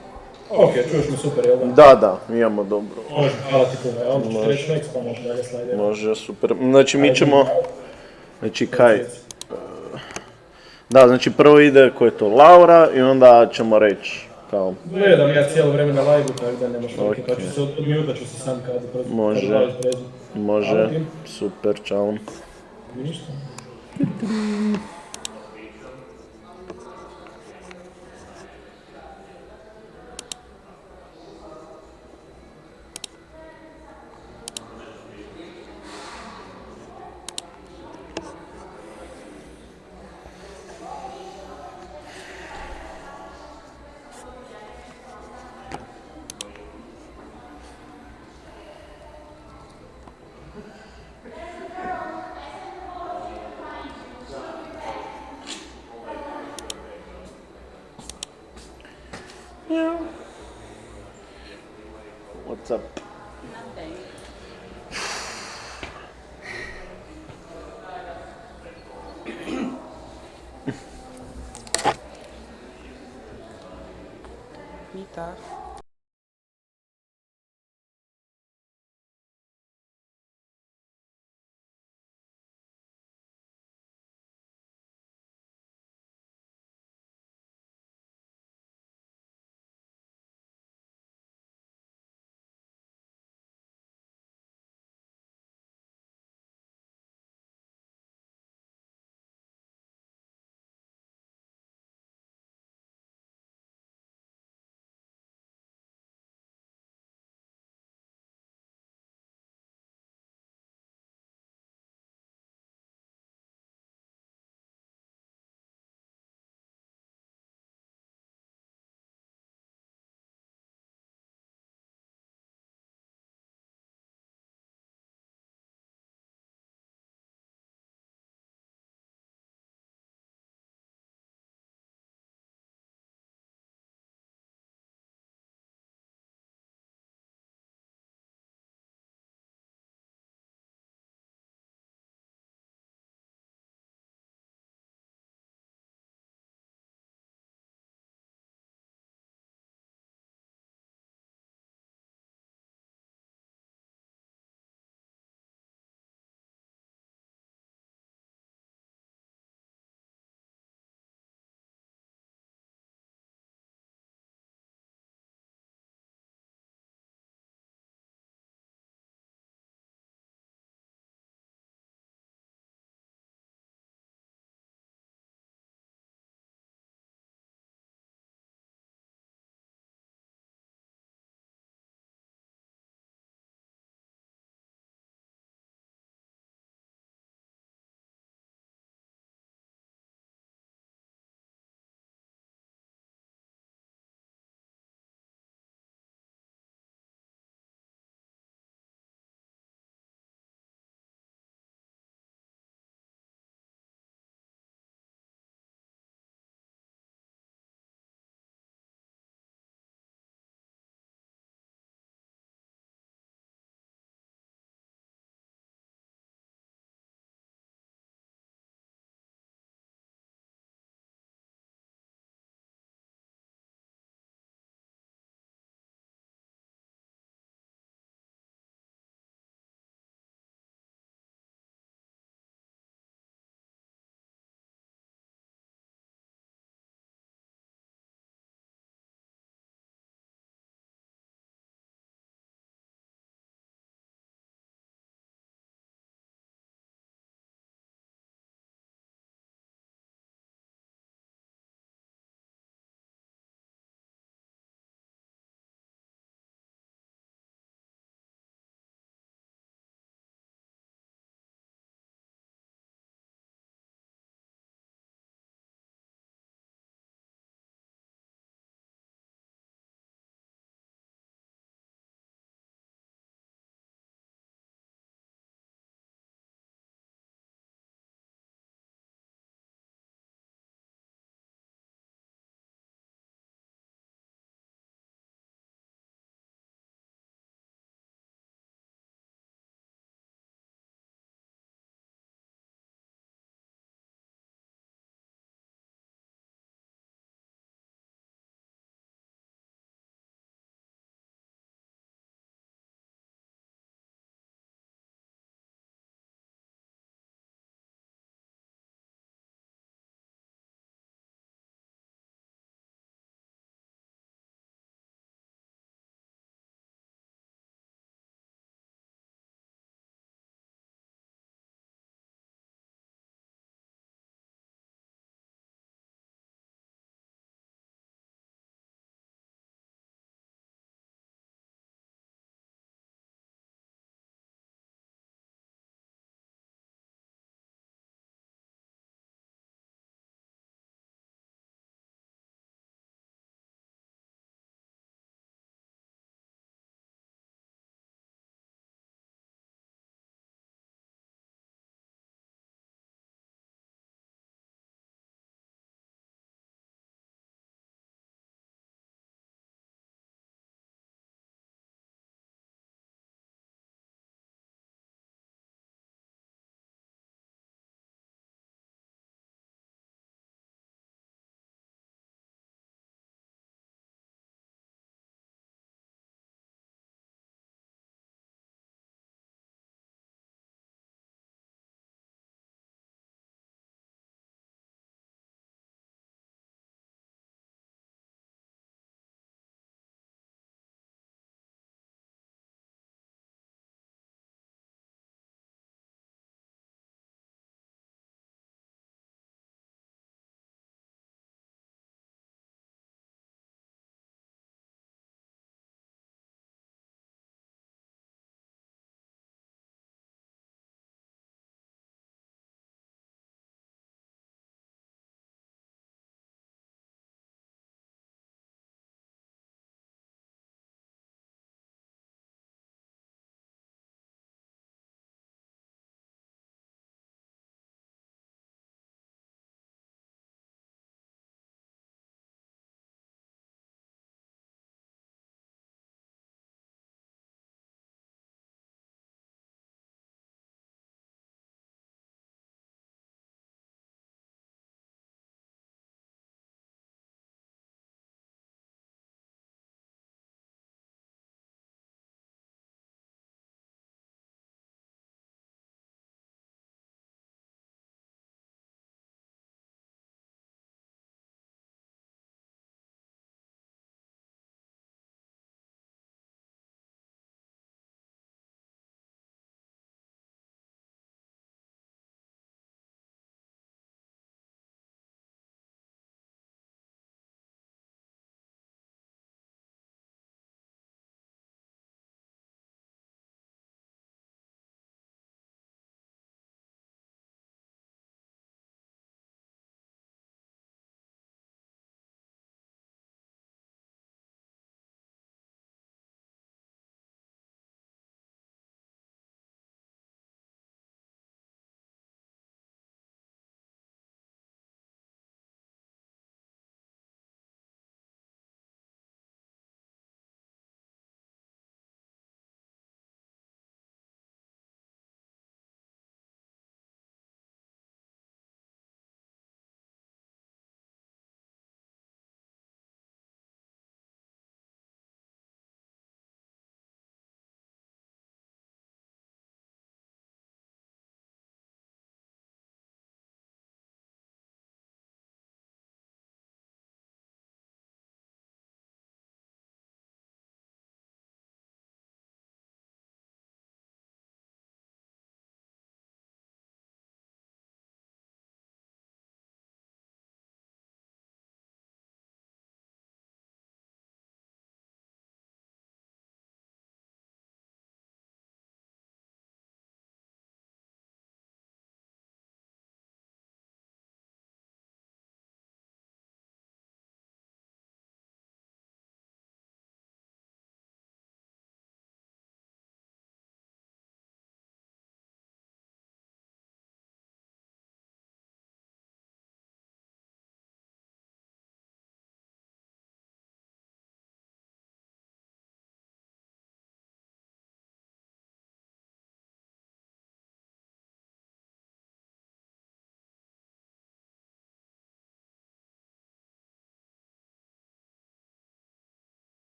Ok, čuješ me super, jel da? Da, imamo dobro. Može, hvala ti puno, ja onda ću reći next, pa možda dalje slajdemo. Može, super. Znači mi ćemo, znači kaj, da, znači prvo ide ko je to Laura i onda ćemo reći. Kao... Gledam ja cijelo vrijeme na live-u, tako da nemaš velike, pa ću se odmutat ću se sam kad Može, super, čao. Ništa. What's up? Mita.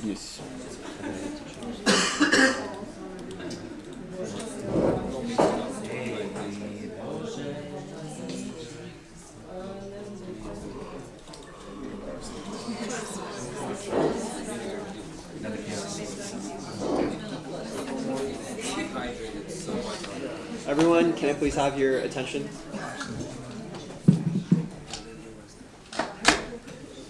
Yes. Everyone, can I please have your attention?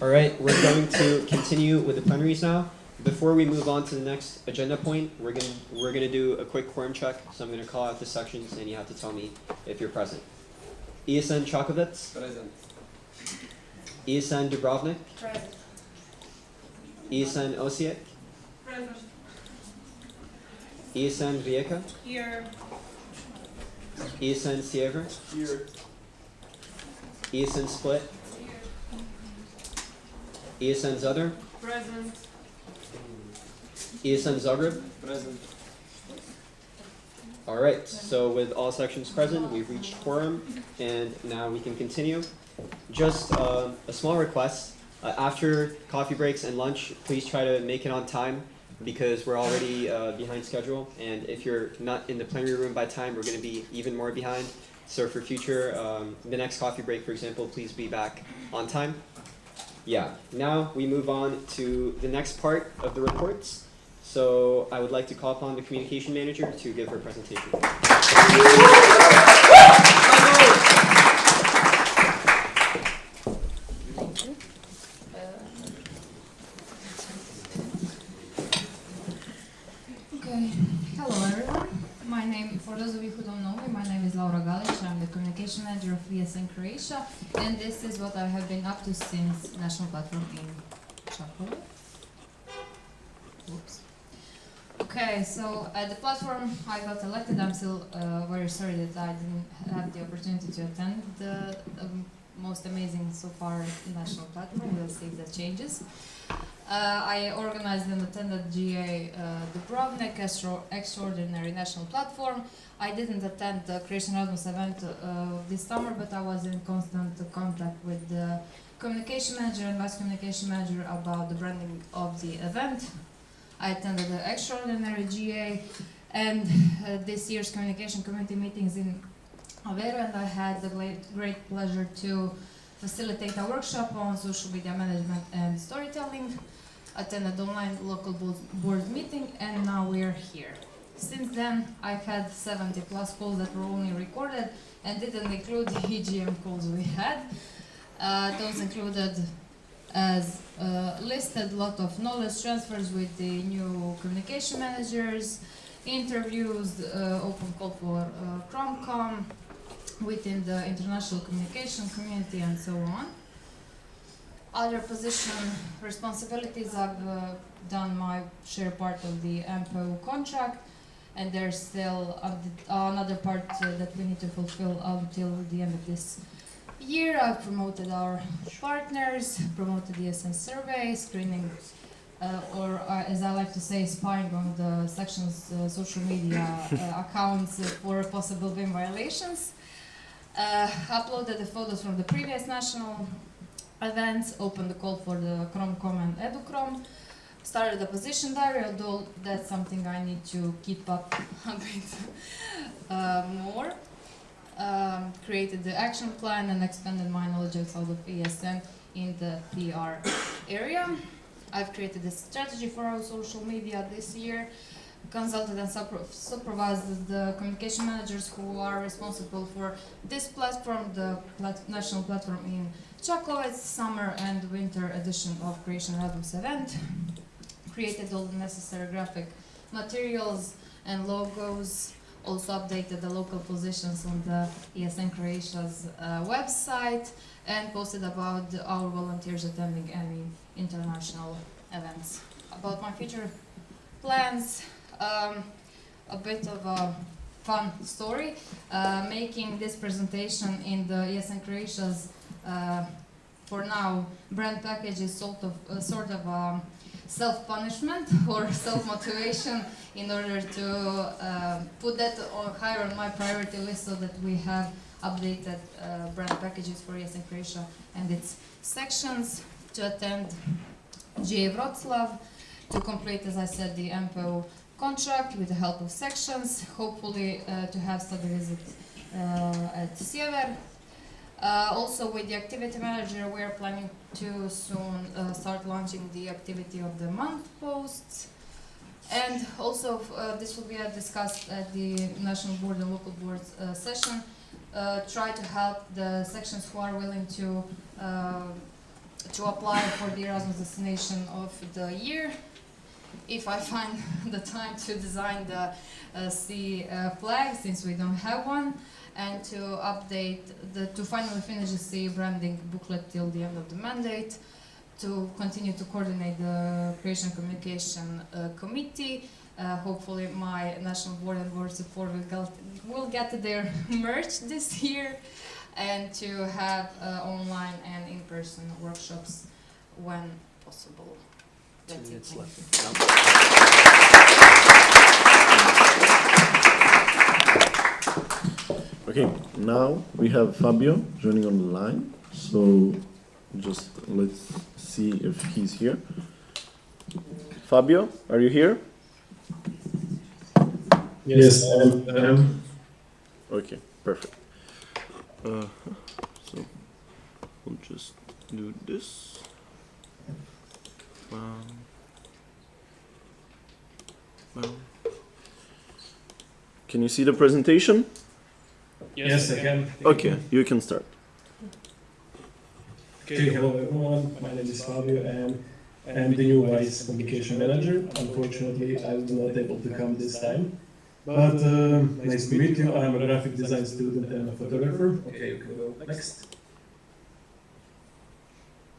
All right, we're going to continue with the plenaries now. Before we move on to the next agenda point, we're gonna do a quick quorum check. So I'm gonna call out the sections, and you have to tell me if you're present. ESN Chakovets. Present. ESN Dubrovnik. Present. ESN Osijek. Present. ESN Rijeka. Here. ESN Sjever. Here. ESN Split. ESN Zadar. Present. ESN Zagreb. Present. All right, so with all sections present, we've reached quorum, and now we can continue. Just a small request. After coffee breaks and lunch, please try to make it on time because we're already behind schedule. And if you're not in the plenary room by time, we're going to be even more behind. So for future, the next coffee break, for example, please be back on time. Yeah, now we move on to the next part of the reports. So I would like to call upon the communication manager to give her presentation. Okay, hello everyone. My name, for those of you who don't know me, my name is Laura Galic. I'm the communication manager of ESN Croatia, and this is what I have been up to since national platform in Čakovec. Oops. Okay, so at the platform I got elected. I'm still very sorry that I didn't have the opportunity to attend the most amazing so far national platform. We'll see if that changes. I organized and attended GA Dubrovnik Extraordinary National Platform. I didn't attend the Croatian Erasmus event this summer, but I was in constant contact with the communication manager and vice communication manager about the branding of the event. I attended the Extraordinary GA and this year's communication committee meetings in Aveiro, and I had the great pleasure to facilitate a workshop on social media management and storytelling, attended online local board meeting, and now we're here. Since then, I've had 70 plus calls that were only recorded and didn't include the EGM calls we had. Those included, as listed, a lot of knowledge transfers with the new communication managers, interviews, open call for ChromCom within the international communication community, and so on. Other position responsibilities, I've done my share part of the MPO contract, and there's still another part that we need to fulfill until the end of this year. I've promoted our partners, promoted the ESN survey, screening, or as I like to say, spying on the section's social media accounts for possible BIM violations. Uploaded the photos from the previous national events, opened the call for the ChromCom and EduChrom, started the position diary, although that's something I need to keep up a bit more. Created the action plan and expanded my knowledge outside of ESN in the PR area. I've created a strategy for our social media this year, consulted and supervised the communication managers who are responsible for this platform, the national platform in Čakovec, summer and winter edition of Croatian Erasmus event. Created all the necessary graphic materials and logos, also updated the local positions on the ESN Croatia's website, and posted about our volunteers attending any international events. About my future plans, a bit of a fun story. Making this presentation in the ESN Croatia's, for now, brand package is sort of self-punishment or self-motivation in order to put that higher on my priority list so that we have updated brand packages for ESN Croatia and its sections. To attend GA Wroclaw to complete, as I said, the MPO contract with the help of sections, hopefully to have study visit at Sjever. Also with the activity manager, we are planning to soon start launching the activity of the month posts. And also this will be discussed at the National Board and Local Boards session. Try to help the sections who are willing to apply for the Erasmus destination of the year. If I find the time to design the CE flag, since we don't have one, and to update, to finally finish the CE branding booklet till the end of the mandate, to continue to coordinate the Creation Communication Committee. Hopefully my National Board and Board support will get their merch this year, and to have online and in-person workshops when possible. That's 2 minutes it. left. Okay, now we have Fabio joining on the line. So just let's see if he's here. Fabio, are you here? Yes, I am. Okay, perfect. So we'll just do this. Can you see the presentation? Yes, I can. Okay, you can start. Okay, hello everyone. My name is Fabio and I'm the new Vice Communication Manager. Unfortunately, I was not able to come this time. But nice to meet you. I'm a graphic design student and a photographer. Okay, you can go next.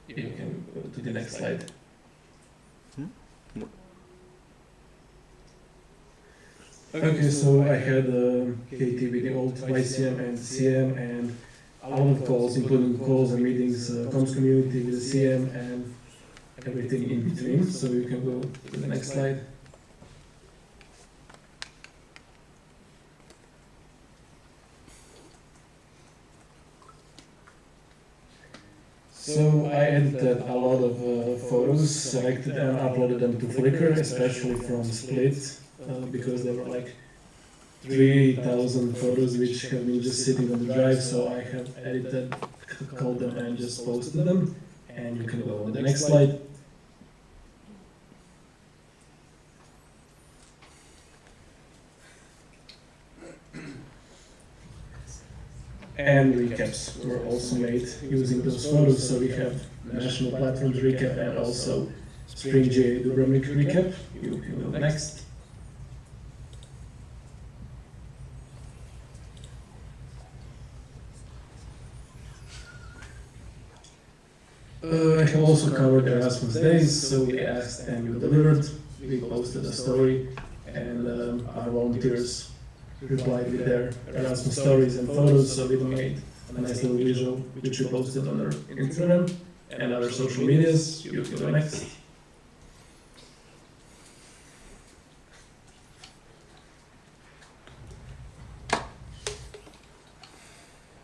You can go to the next slide. Okay, so I had KT with the old YCM and CM and a lot of calls, including calls and meetings, comms community with the CM and everything in between. So you can go to the next slide. So I edited a lot of photos, selected and uploaded them to Flickr, especially from Split, because there were like 3,000 photos which have been just sitting on the drive, so I have edited, called them and just posted them. And you can go on the next slide. And recaps were also made using those photos, so we have National Platforms recap and also Spring GA Dubrovnik recap. You can go next. I have also covered Erasmus Days, so we asked and you delivered. We posted a story and our volunteers replied with their Erasmus stories and photos, so we made a nice little visual which we posted on our Instagram and other social medias. You can go next.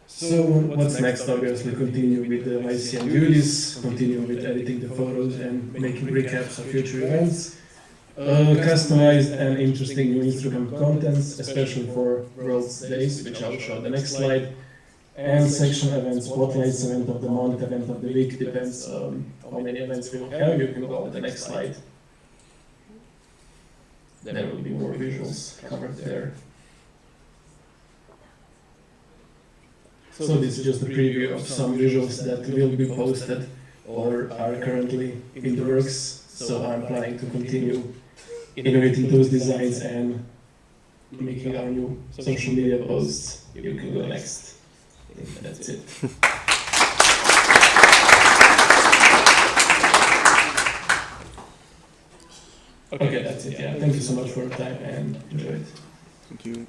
So what's next? Obviously continue with the ICM duties, continue with editing the photos and making recaps of future events. Customized and interesting new Instagram contents, especially for World's Days, which I'll show on the next slide. And section events, spotlights, event of the month, event of the week, depends on how many events we will have. You can go on the next slide. There will be more visuals covered there. So this is just a preview of some visuals that will be posted or are currently in the works. So I'm planning to continue innovating those designs and making our new social media posts. You can go next. I think that's it. Okay, that's it. Yeah, thank you so much for your time and enjoy it. Thank you.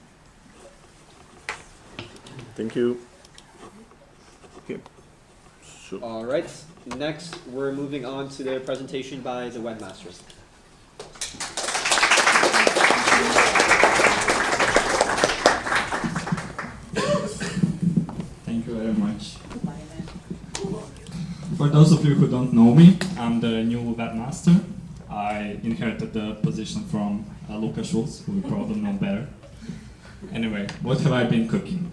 Thank you. Okay. Sure. All right. Next, we're moving on to the presentation by the webmasters. Thank you very much. For those of you who don't know me, I'm the new webmaster. I inherited the position from Luka Schulz, who you probably know better. Anyway, what have I been cooking?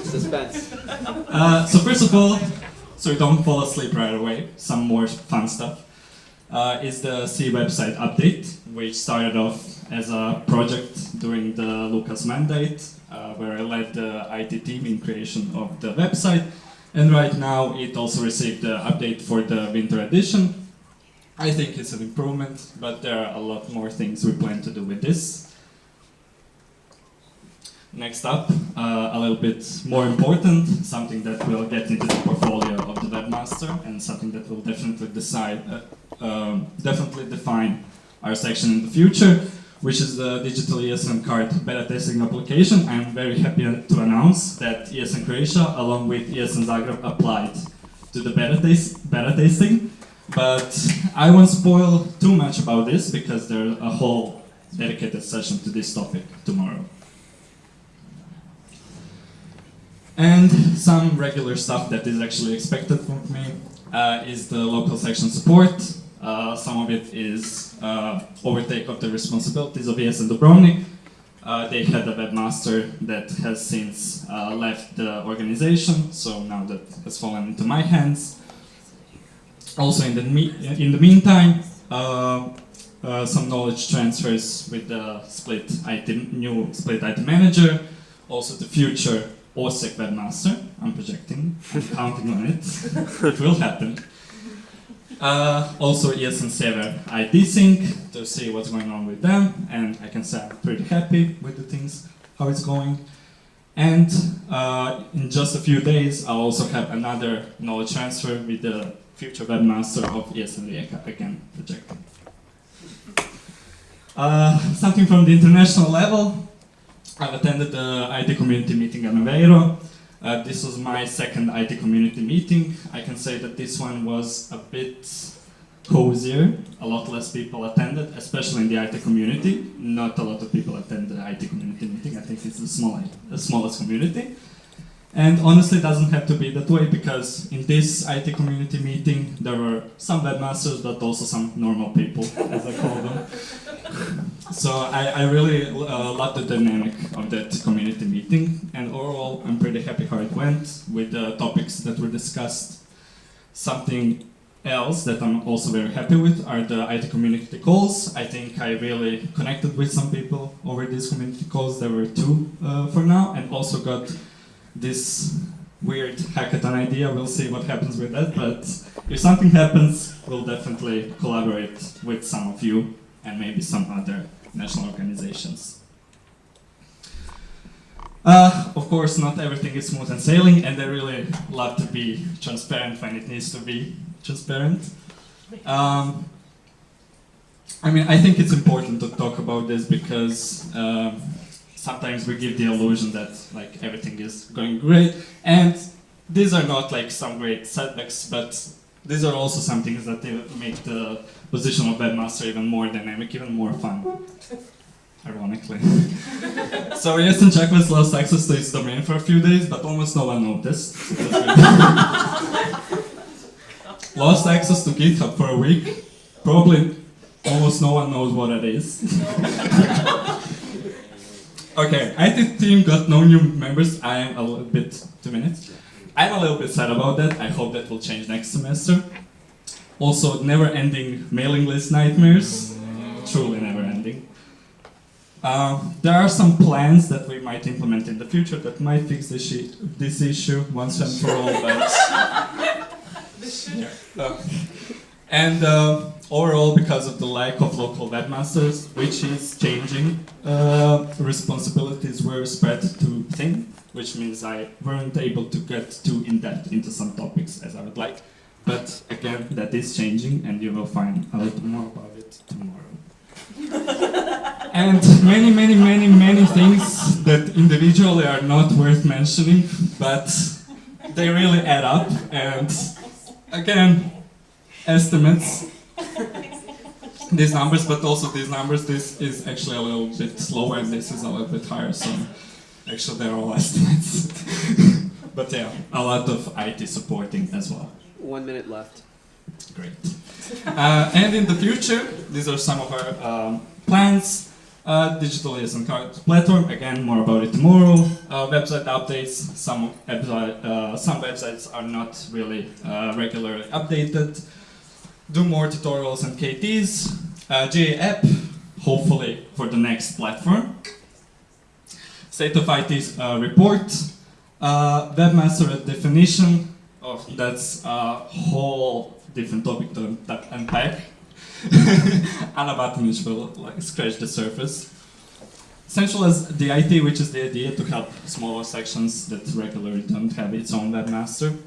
Suspense. So first of all, so you don't fall asleep right away, some more fun stuff, is the C website update, which started off as a project during the Lucas mandate, where I led the IT team in creation of the website, and right now it also received the update for the winter edition. I think it's an improvement, but there are a lot more things we plan to do with this. Next up, a little bit more important, something that will get into the portfolio of the webmaster and something that will definitely definitely define our section in the future, which is the digital ESN card beta testing application. I'm very happy to announce that ESN Croatia, along with ESN Zagreb, applied to the beta testing. But I won't spoil too much about this because there's a whole dedicated session to this topic tomorrow. And some regular stuff that is actually expected from me is the local section support. Some of it is overtake of the responsibilities of ESN Dubrovnik. They had a webmaster that has since left the organization, so now that has fallen into my hands. Also in the meantime, some knowledge transfers with the new split IT manager, also the future OSEC webmaster. I'm projecting, I'm counting on it. It will happen. Also ESN Sever IT Sync to see what's going on with them, and I can say I'm pretty happy with the things, how it's going. And in just a few days, I'll also have another knowledge transfer with the future webmaster of ESN Rijeka, again projecting. Something from the international level. I've attended the IT community meeting in Aveiro. This was my second IT community meeting. I can say that this one was a bit cozier. A lot less people attended, especially in the IT community. Not a lot of people attended the IT community meeting. I think it's the smallest community. And honestly, it doesn't have to be that way because in this IT community meeting, there were some webmasters, but also some normal people, as I call them. So I really love the dynamic of that community meeting, and overall I'm pretty happy how it went with the topics that were discussed. Something else that I'm also very happy with are the IT community calls. I think I really connected with some people over these community calls. There were 2 for now, and also got this weird hackathon idea. We'll see what happens with that, but if something happens, we'll definitely collaborate with some of you and maybe some other national organizations. Of course, not everything is smooth and sailing, and I really love to be transparent when it needs to be transparent. I mean, I think it's important to talk about this because sometimes we give the illusion that like everything is going great, and these are not like some great setbacks, but these are also some things that make the position of webmaster even more dynamic, even more fun. Ironically. So ESN Checklists lost access to its domain for a few days, but almost no one noticed. Lost access to GitHub for a week. Probably almost no one knows what it is. Okay, IT team got no new members. I am a little bit, 2 minutes. I'm a little bit sad about that. I hope that will change next semester. Also, never-ending mailing list nightmares. Truly never-ending. There are some plans that we might implement in the future that might fix this issue once and for all, but... yeah. And overall, because of the lack of local webmasters, which is changing, responsibilities were spread too thin, which means I weren't able to get too in-depth into some topics as I would like. But again, that is changing, and you will find a little more about it tomorrow. And many things that individually are not worth mentioning, but they really add up, and again, estimates, these numbers, but also these numbers, this is actually a little bit slower and this is a little bit higher, so actually they're all estimates. But yeah, a lot of IT supporting as well. 1 minute left. Great. And in the future, these are some of our plans. Digital ESN card platform, again, more about it tomorrow. Website updates, some websites are not really regularly updated. Do more tutorials and KTs. GA app, hopefully for the next platform. State of IT report. Webmaster definition. Oh, that's a whole different topic to unpack. Anna Batinic will like scratch the surface. Essential as the IT, which is the idea to help smaller sections that regularly don't have its own webmaster.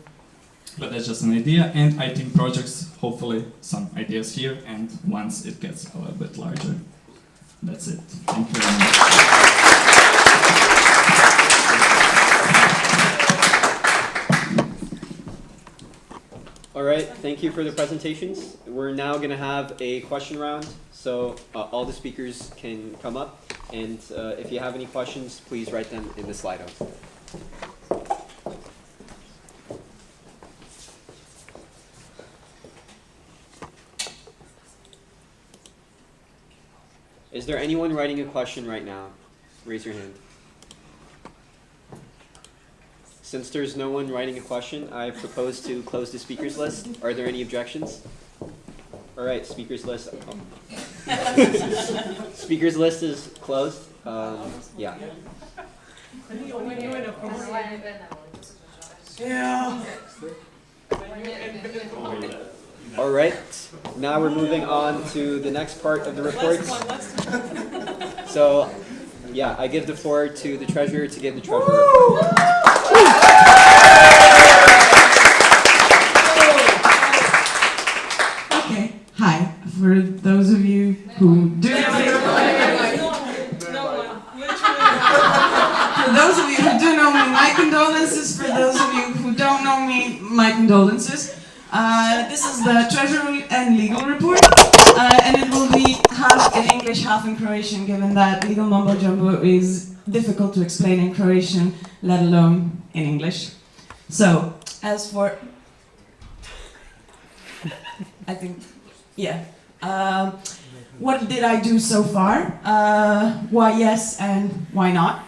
But that's just an idea. And IT projects, hopefully some ideas here, and once it gets a little bit larger. That's it. Thank you very much. All right, thank you for the presentations. We're now going to have a question round, so all the speakers can come up, and if you have any questions, please write them in the Slido. Is there anyone writing a question right now? Raise your hand. Since there's no one writing a question, I propose to close the speakers list. Are there any objections? All right, speakers list. Speakers list is closed. Yeah. Yeah. All right. Now we're moving on to the next part of the report. So, yeah, I give the floor to the treasurer to give the treasurer report. Okay, hi. For those of you who do know me, my condolences. For those of you who don't know me, my condolences. This is the treasury and legal report, and it will be half in English, half in Croatian, given that legal mumbo jumbo is difficult to explain in Croatian, let alone in English. So, as for, I think, yeah. What did I do so far? Why yes and why not?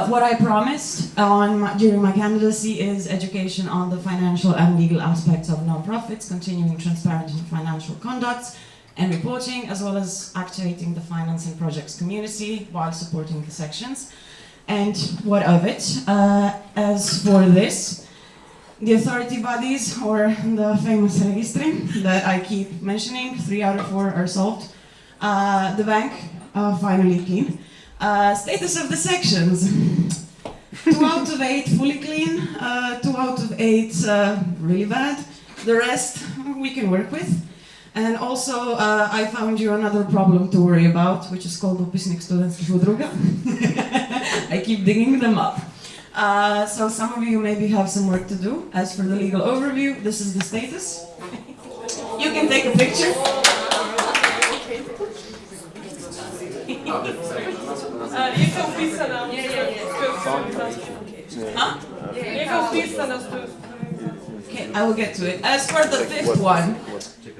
What I promised during my candidacy is education on the financial and legal aspects of non-profits, continuing transparent and financial conducts and reporting, as well as activating the finance and projects community while supporting the sections. And what of it? As for this, the authority bodies, or the famous registry that I keep mentioning, 3 out of 4 are solved. The bank, finally clean. Status of the sections. 2 out of 8 fully clean, 2 out of 8 really bad. The rest we can work with. And also I found you another problem to worry about, which is called Upisnik studentskih udruga. I keep digging them up. So some of you maybe have some work to do. As for the legal overview, this is the status. You can take a picture. Okay, I will get to it. As for the 5th one,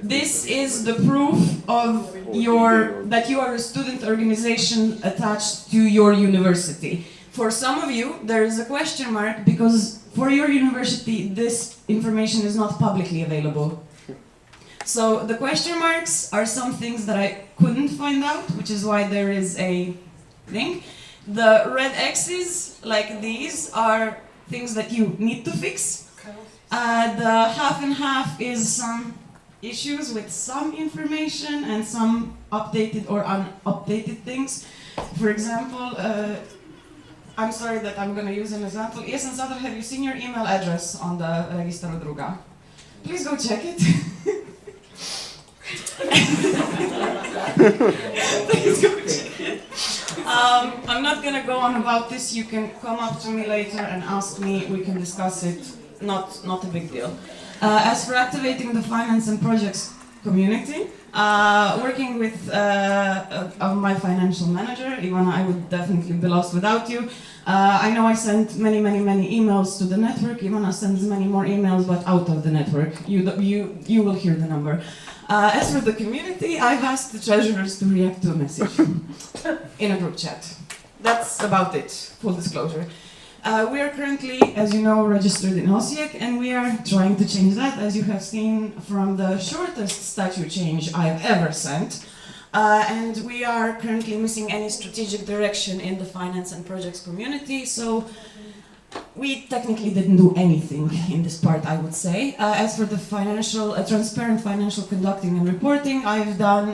this is the proof of that you are a student organization attached to your university. For some of you, there is a question mark because for your university, this information is not publicly available. So the question marks are some things that I couldn't find out, which is why there is a thing. The red X's, like these, are things that you need to fix. The half and half is some issues with some information and some updated or unupdated things. For example, I'm sorry that I'm going to use an example. ESN Zadar, have you seen your email address on the Registar Udruga? Please go check it. Please go check it. I'm not going to go on about this. You can come up to me later and ask me. We can discuss it. Not a big deal. As for activating the finance and projects community. Working with my financial manager, Ivana, I would definitely be lost without you. I know I sent many emails to the network. Ivana sends many more emails, but out of the network. You will hear the number. As for the community, I've asked the treasurers to react to a message in a group chat. That's about it, full disclosure. We are currently, as you know, registered in Osijek, and we are trying to change that, as you have seen from the shortest statute change I've ever sent. And we are currently missing any strategic direction in the finance and projects community, so we technically didn't do anything in this part, I would say. As for the transparent financial conducting and reporting, I've done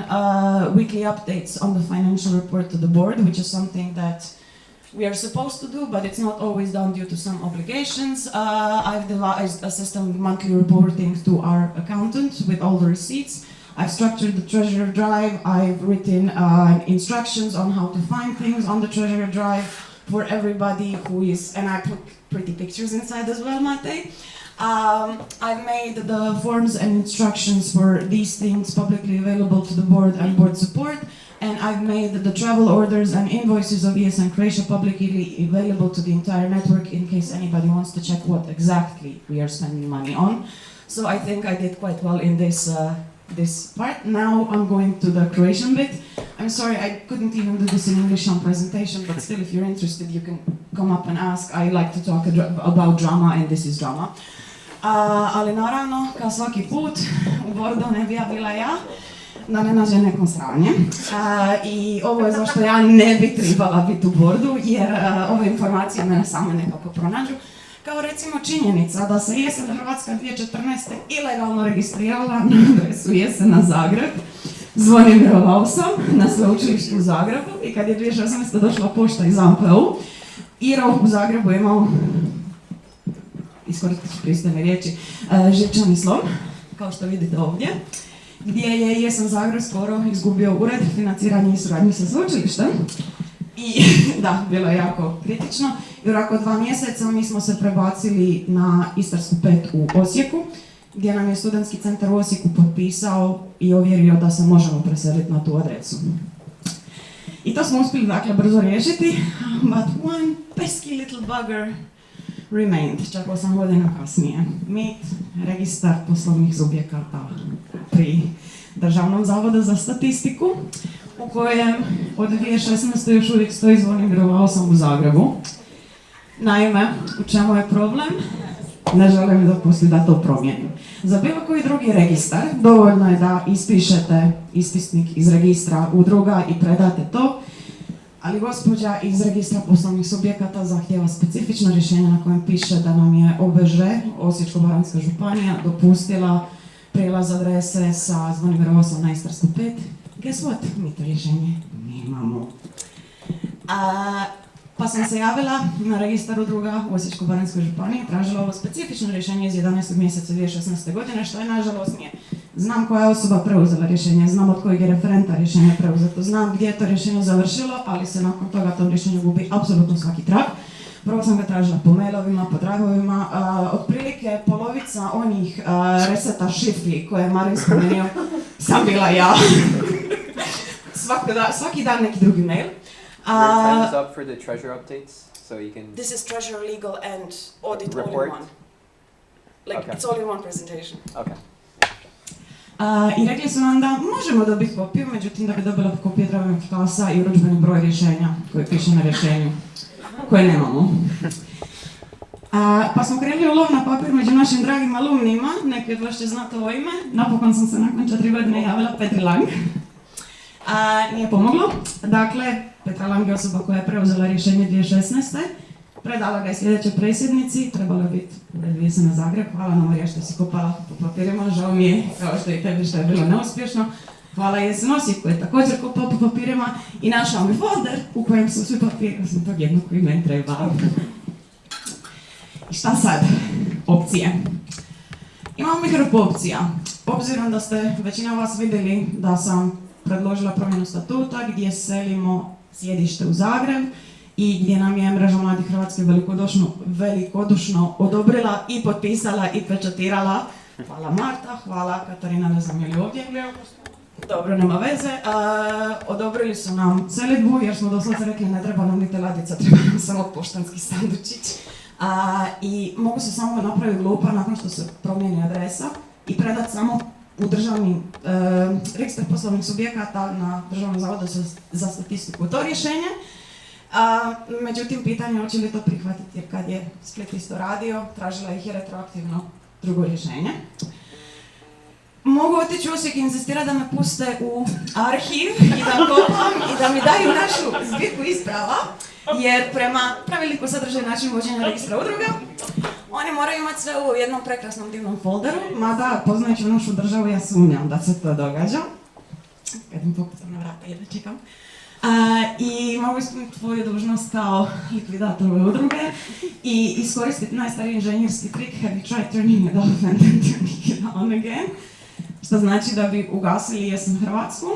weekly updates on the financial report to the board, which is something that we are supposed to do, but it's not always done due to some obligations. I've devised a system of monthly reporting to our accountant with all the receipts. I've structured the treasurer drive. I've written instructions on how to find things on the treasurer drive for everybody who is, and I put pretty pictures inside as well, Mate. I've made the forms and instructions for these things publicly available to the board and board support. And I've made the travel orders and invoices of ESN Croatia publicly available to the entire network in case anybody wants to check what exactly we are spending money on. So I think I did quite well in this part. Now I'm going to the Croatian bit. I'm sorry, I couldn't even do this in English on presentation, but still, if you're interested, you can come up and ask. I like to talk about drama, and this is drama. Ali naravno, kao svaki put, u bordu ne bi ja bila ja, da ne nađe nekom sranje. I ovo je zašto ja ne bi trebala biti u bordu, jer ove informacije mene samo nekako pronađu. Kao recimo činjenica da se ESN Hrvatska 2014. ilegalno registrirala na adresu ESN Zagreb. Zvonimirao sam na sveučilištu u Zagrebu i kad je 2016. došla pošta iz AMPU, IRO u Zagrebu je imao, iskoristit ću pristojne riječi, živčani slom, kao što vidite ovdje, gdje je ESN Zagreb skoro izgubio ured, financiranje i suradnju sa sveučilištem. I da, bilo je jako kritično. I u roku 2 mjeseca mi smo se prebacili na Istarsku 5 u Osijeku, gdje nam je studentski centar u Osijeku potpisao i ovjerio da se možemo preseliti na tu adresu. I to smo uspjeli dakle brzo riješiti, but one pesky little bugger remained, čak 8 godina kasnije. MIT, registar poslovnih subjekata pri Državnom zavodu za statistiku, u kojem od 2016. još uvijek stoji Zvonimirao sam u Zagrebu. Naime, u čemu je problem? Ne želim dopustiti da to promijenim. Za bilo koji drugi registar dovoljno je da ispišete ispisnik iz registra udruga i predate to, ali gospođa iz registra poslovnih subjekata zahtijeva specifično rješenje na kojem piše da nam je OBŽ, Osječko-baranjska županija, dopustila prijelaz adrese sa Zvonimirao 8 na Istarsku 5. Guess what? Mi to rješenje nemamo. Pa sam se javila na registar udruga u Osječko-baranjskoj županiji, tražila ovo specifično rješenje iz 11. mjeseca 2016. godine, što je nažalost nije. Znam koja je osoba preuzela rješenje, znam od kojeg je referenta rješenje preuzeto, znam gdje je to rješenje završilo, ali se nakon toga tom rješenju gubi apsolutno svaki trag. Prvo sam ga tražila po mailovima, po dragovima, otprilike polovica onih reseta šifri koje je Marin spomenuo sam bila ja. Svaki dan neki drugi mail. Your time is up for the treasure updates, so you can... This is treasure, legal and audit report? all in one. Like, Okay. it's all in one presentation. Okay. I rekli su nam da možemo dobiti kopiju, međutim da bi dobila kopiju treba imati klasa i urudžbeni broj rješenja koji piše na rješenju, koje nemamo. Pa smo krenuli u lov na papir među našim dragim alumnima, neki od vas će znati ovo ime, napokon sam se nakon 4 godine javila Petri Lang. Nije pomoglo. Dakle, Petra Lang je osoba koja je preuzela rješenje 2016. Predala ga je sljedećoj predsjednici, trebalo je biti ured ESN Zagreb. Hvala na Marija što si kopala po papirima, žao mi je, kao što i tebi što je bilo neuspješno. Hvala ESN Osijek koji je također kopao po papirima i našao mi folder u kojem su svi papiri, osim tog jednog koji meni treba. I šta sad? Opcije. Imamo mi hrpu opcija. Obzirom da ste većina vas vidjeli da sam predložila promjenu statuta gdje selimo sjedište u Zagreb i gdje nam je Mreža mladih Hrvatske velikodušno odobrila i potpisala i pečatirala Hvala Marta, hvala Katarina, ne znam je li ovdje. Dobro, nema veze. Odobrili su nam selidbu jer smo doslovce rekli ne treba nam ni teladica, treba nam samo poštanski sandučić. I mogu se samo napraviti glupa nakon što se promijeni adresa i predati samo u državni registar poslovnih subjekata na Državnom zavodu za statistiku to rješenje. Međutim, pitanje je hoće li to prihvatiti jer kad je Split isto radio, tražila ih je retroaktivno drugo rješenje. Mogu otići u Osijek i inzistirati da me puste u arhiv i da kopam i da mi daju našu zbirku isprava, jer prema pravilniku sadržaj način vođenja registra udruga, oni moraju imati sve u jednom prekrasnom divnom folderu, mada poznajući našu državu ja sumnjam da se to događa. Kad im pokucam na vrata, jedva čekam. I mogu ispuniti tvoju dužnost kao likvidator ove udruge i iskoristiti najstariji inženjerski trik have you tried turning it off and then turning it on again, što znači da bi ugasili ESN Hrvatsku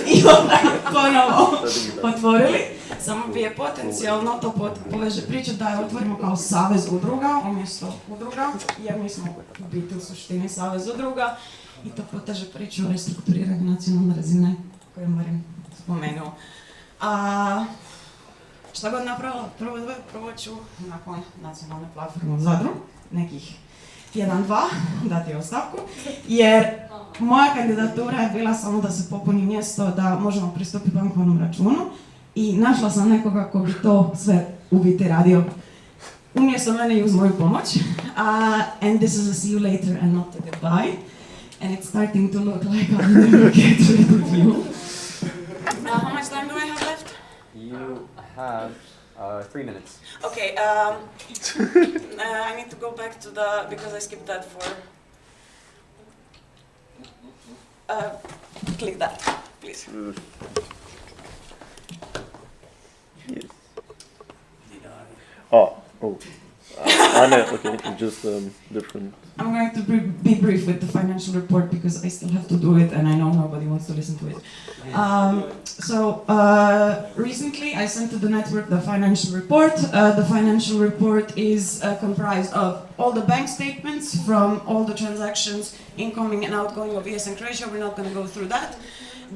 i onda je ponovo otvorili, samo bi je potencijalno to poveže priču da je otvorimo kao savez udruga umjesto udruga, jer mi smo u biti u suštini savez udruga. I to poteže priču o restrukturiranju nacionalne razine koju Marin spomenuo. Šta god napravila, prvo ću nakon nacionalne platforme u Zadru, nekih 1-2, dati ostavku, jer moja kandidatura je bila samo da se popuni mjesto da možemo pristupiti bankovnom računu i našla sam nekoga ko bi to sve u biti radio umjesto mene i uz moju pomoć. And this is a see you later and not a goodbye. And it's starting to look like I'll never get rid of you. How much time do I have left? You have 3 minutes. Okay, I need to go back to because I skipped that for... click that, please. Yes. Oh. No, okay, just different. I'm going to be brief with the financial report because I still have to do it and I know nobody wants to listen to it. Recently I sent to the network the financial report. The financial report is comprised of all the bank statements from all the transactions incoming and outgoing of ESN Croatia. We're not going to go through that.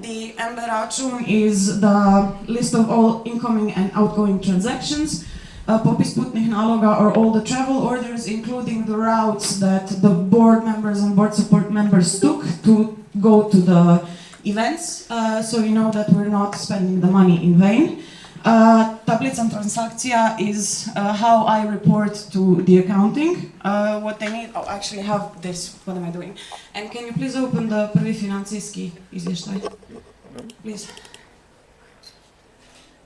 The MB račun is the list of all incoming and outgoing transactions. Popis putnih naloga are all the travel orders, including the routes that the board members and board support members took to go to the events, so you know that we're not spending the money in vain. Tablica transakcija is how I report to the accounting. What they need, I actually have this, what am I doing? And can you please open the prvi financijski izvještaj? Please.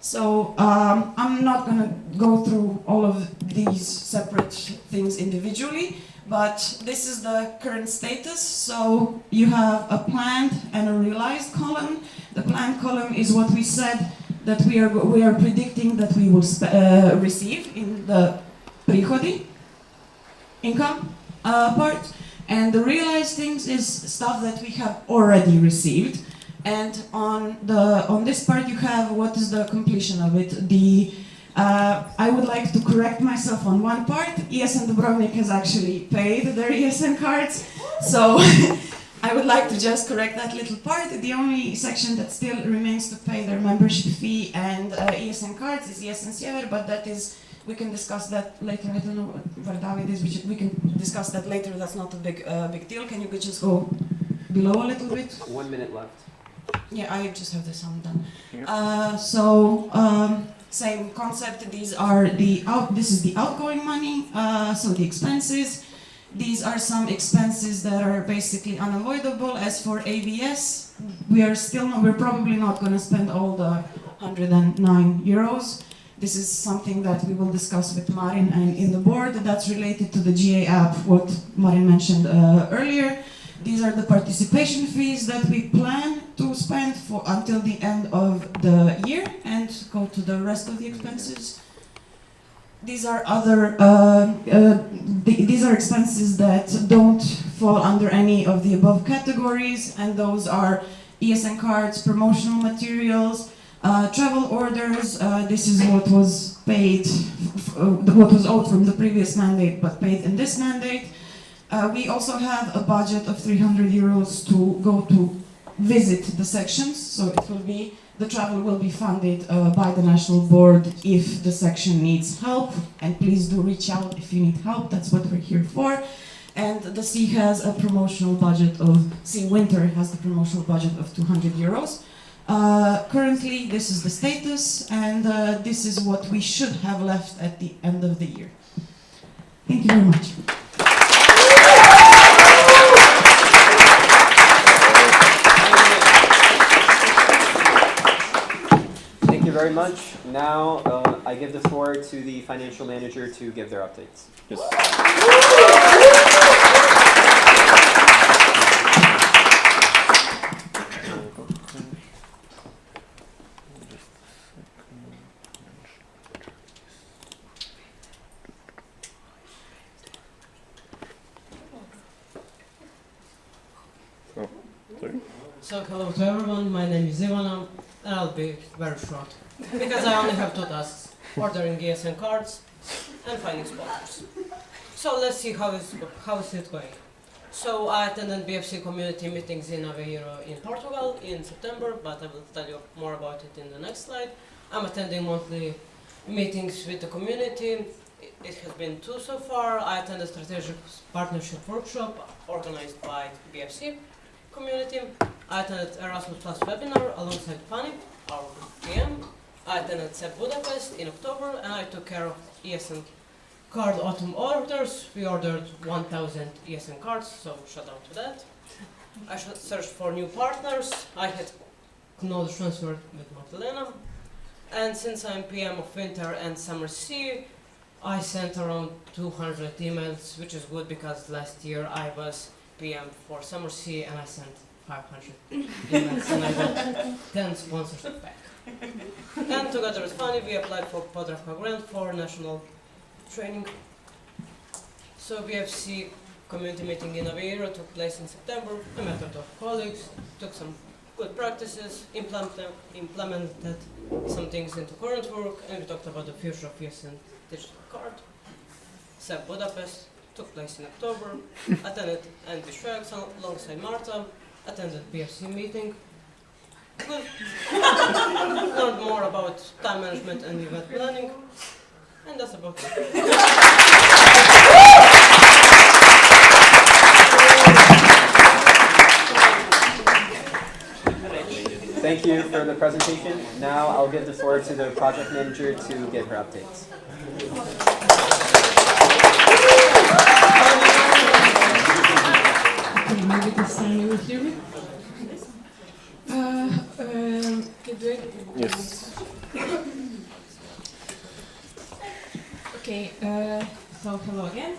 So I'm not going to go through all of these separate things individually, but this is the current status. So you have a planned and a realized column. The planned column is what we said that we are predicting that we will receive in the prihodi, income part, and the realized things is stuff that we have already received. And on this part you have what is the completion of it. I would like to correct myself on one part. ESN Dubrovnik has actually paid their ESN cards, so I would like to just correct that little part. The only section that still remains to pay their membership fee and ESN cards is ESN Sjever, but that is, we can discuss that later. I don't know what David is, we can discuss that later. That's not a big deal. Can you just go below a little bit? 1 minute left. Yeah, I just have this one done. Same concept. These are this is the outgoing money. So the expenses. These are some expenses that are basically unavoidable. As for ABS, we're probably not going to spend all the 109 euros. This is something that we will discuss with Marin and in the board. That's related to the GA app, what Marin mentioned earlier. These are the participation fees that we plan to spend for until the end of the year and go to the rest of the expenses. These are these are expenses that don't fall under any of the above categories, and those are ESN cards, promotional materials, travel orders. This is what was paid, what was owed from the previous mandate but paid in this mandate. We also have a budget of 300 euros to go to visit the sections, so it will be, the travel will be funded by the national board if the section needs help, and please do reach out if you need help, that's what we're here for. And the C has a promotional budget of, C Winter has the promotional budget of 200 euros. Currently, this is the status, and this is what we should have left at the end of the year. Thank you very much. Thank you very much. Now I give the floor to the financial manager to give their updates. Yes. So hello to everyone, my name is Ivana, and I'll be very short, because I only have two tasks, ordering ESN cards and finding sponsors. So let's see how is it going. So I attended BFC community meetings in Aveiro in Portugal in September, but I will tell you more about it in the next slide. I'm attending monthly meetings with the community. It has been 2 so far. I attended a strategic partnership workshop organized by BFC community. I attended Erasmus Plus webinar alongside Fanny, our PM. I attended CEP Budapest in October, and I took care of ESN card autumn orders. We ordered 1,000 ESN cards, so shout out to that. I searched for new partners. I had knowledge transfer with Magdalena. And since I'm PM of Winter and Summer C, I sent around 200 emails, which is good because last year I was PM for Summer C and I sent 500 emails and I got 10 sponsors back. And together with Fanny, we applied for Podravka grant for national training. So BFC community meeting in Aveiro took place in September. I met a lot of colleagues, took some good practices, implemented some things into current work, and we talked about the future of ESN digital card. CEP Budapest took place in October. Attended NP Shreks alongside Marta. Attended BFC meeting. Good. Learned more about time management and event planning. And that's about it. Thank you for the presentation. Now I'll give the floor to the project manager to give her updates. Okay, maybe this time you will hear me. Yes. Okay, so hello again.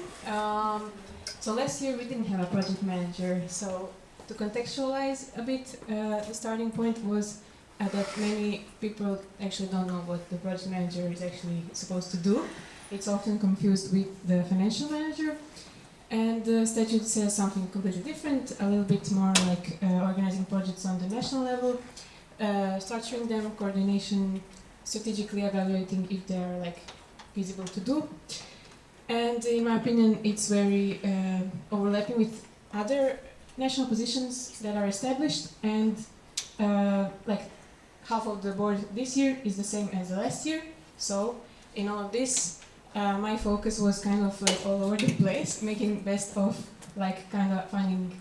So last year we didn't have a project manager, so to contextualize a bit, the starting point was that many people actually don't know what the project manager is actually supposed to do. It's often confused with the financial manager, and the statute says something completely different, a little bit more like organizing projects on the national level, structuring them, coordination, strategically evaluating if they are like feasible to do. And in my opinion, it's very overlapping with other national positions that are established, and like half of the board this year is the same as the last year. So in all of this, my focus was kind of like all over the place, making best of like kind of finding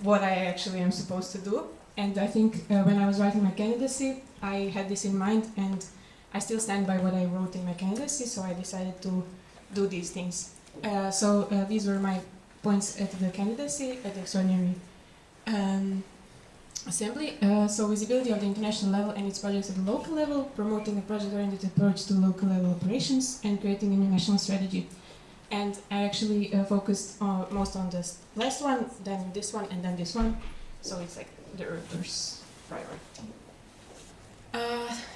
what I actually am supposed to do. And I think when I was writing my candidacy, I had this in mind, and I still stand by what I wrote in my candidacy, so I decided to do these things. So these were my points at the candidacy, at the extraordinary assembly. So visibility of the international level and its projects at the local level, promoting a project-oriented approach to local level operations, and creating a new national strategy. And I actually focused most on this last one, then this one, and then this one. So it's like the first priority.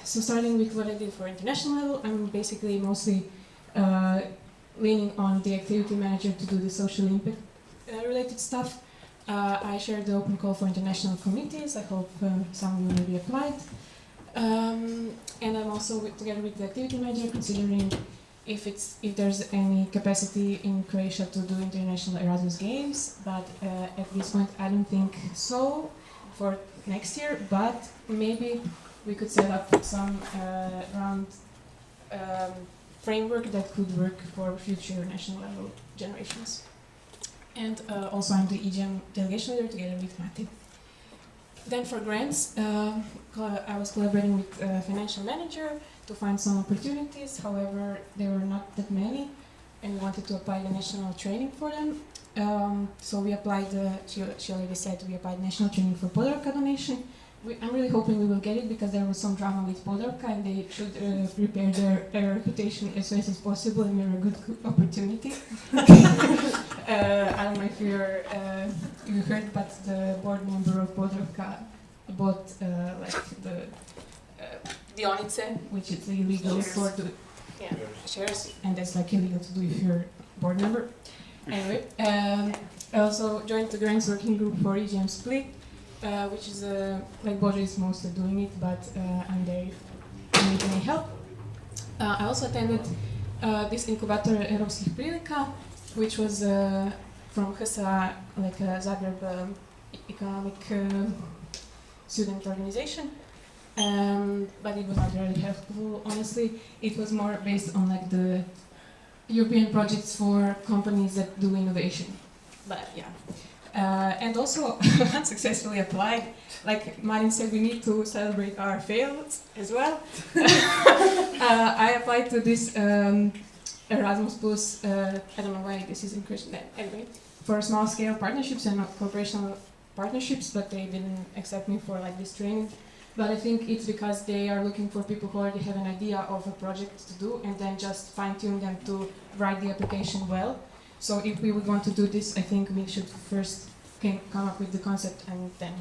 So starting with what I did for international level, I'm basically mostly leaning on the activity manager to do the social impact related stuff. I shared the open call for international committees. I hope some of you maybe applied. And I'm also together with the activity manager considering if there's any capacity in Croatia to do international Erasmus games, but at this point I don't think so for next year, but maybe we could set up some round framework that could work for future national level generations. And also I'm the EGM delegation leader together with Mati. Then for grants, I was collaborating with a financial manager to find some opportunities. However, there were not that many, and we wanted to apply the national training for them. So we applied, she already said, we applied national training for Podravka donation. I'm really hoping we will get it because there was some drama with Podravka and they should prepare their reputation as soon as possible and we're a good opportunity. I don't know if you heard, but the board member of Podravka bought like the Dionice, which is illegal for the shares, and that's like illegal to do if you're board member. Anyway, I also joined the grants working group for EGM Split, which is like Bože is mostly doing it, but I'm there if you need any help. I also attended this incubator Europskih prilika, which was from HSA, like a Zagreb economic student organization. But it was not really helpful, honestly. It was more based on like the European projects for companies that do innovation. But yeah. And also unsuccessfully applied. Like Marin said, we need to celebrate our fails as well. I applied to this Erasmus Plus, I don't know why this is in Christian, anyway, for small scale partnerships and corporational partnerships, but they didn't accept me for like this training. But I think it's because they are looking for people who already have an idea of a project to do and then just fine-tune them to write the application well. So if we would want to do this, I think we should first come up with the concept and then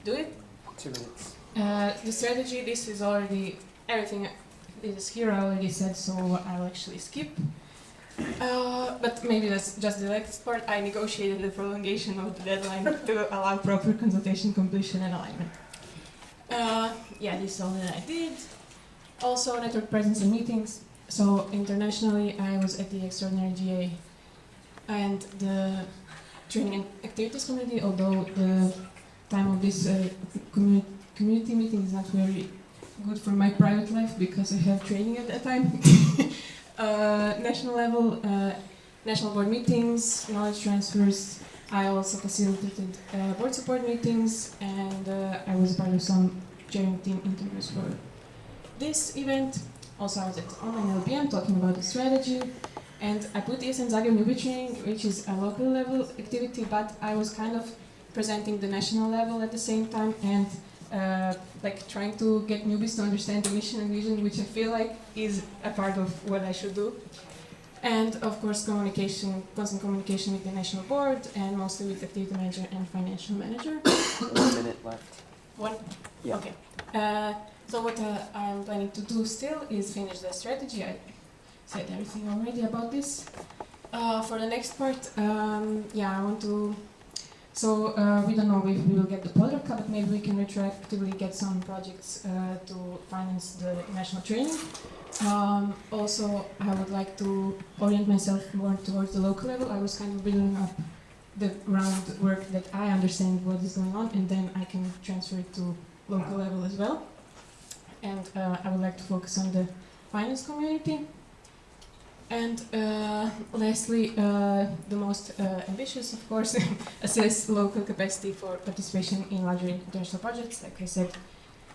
do it. 2 minutes. The strategy, this is already, everything is here I already said, so I'll actually skip. But maybe that's just the next part. I negotiated the prolongation of the deadline to allow proper consultation, completion and alignment. Yeah, this is all that I did. Also, network presence and meetings. So internationally, I was at the Extraordinary GA and the Training and Activities Committee, although the time of this community meeting is not very good for my private life because I have training at that time. National level, national board meetings, knowledge transfers. I also facilitated board support meetings and I was part of some chairing team interviews for this event. Also I was at online LBM talking about the strategy and I put ESN Zagreb newbie training, which is a local level activity, but I was kind of presenting the national level at the same time and like trying to get newbies to understand the mission and vision, which I feel like is a part of what I should do. And of course communication, constant communication with the national board and mostly with the activity manager and financial manager. 1 minute left. One? Yeah. Okay. So what I'm planning to do still is finish the strategy. I said everything already about this. For the next part, yeah, I want to. So we don't know if we will get the Podravka, but maybe we can retroactively get some projects to finance the national training. Also, I would like to orient myself more towards the local level. I was kind of building up the groundwork that I understand what is going on, and then I can transfer it to local level as well. And I would like to focus on the finance community. And lastly, the most ambitious, of course, assess local capacity for participation in larger international projects, like I said,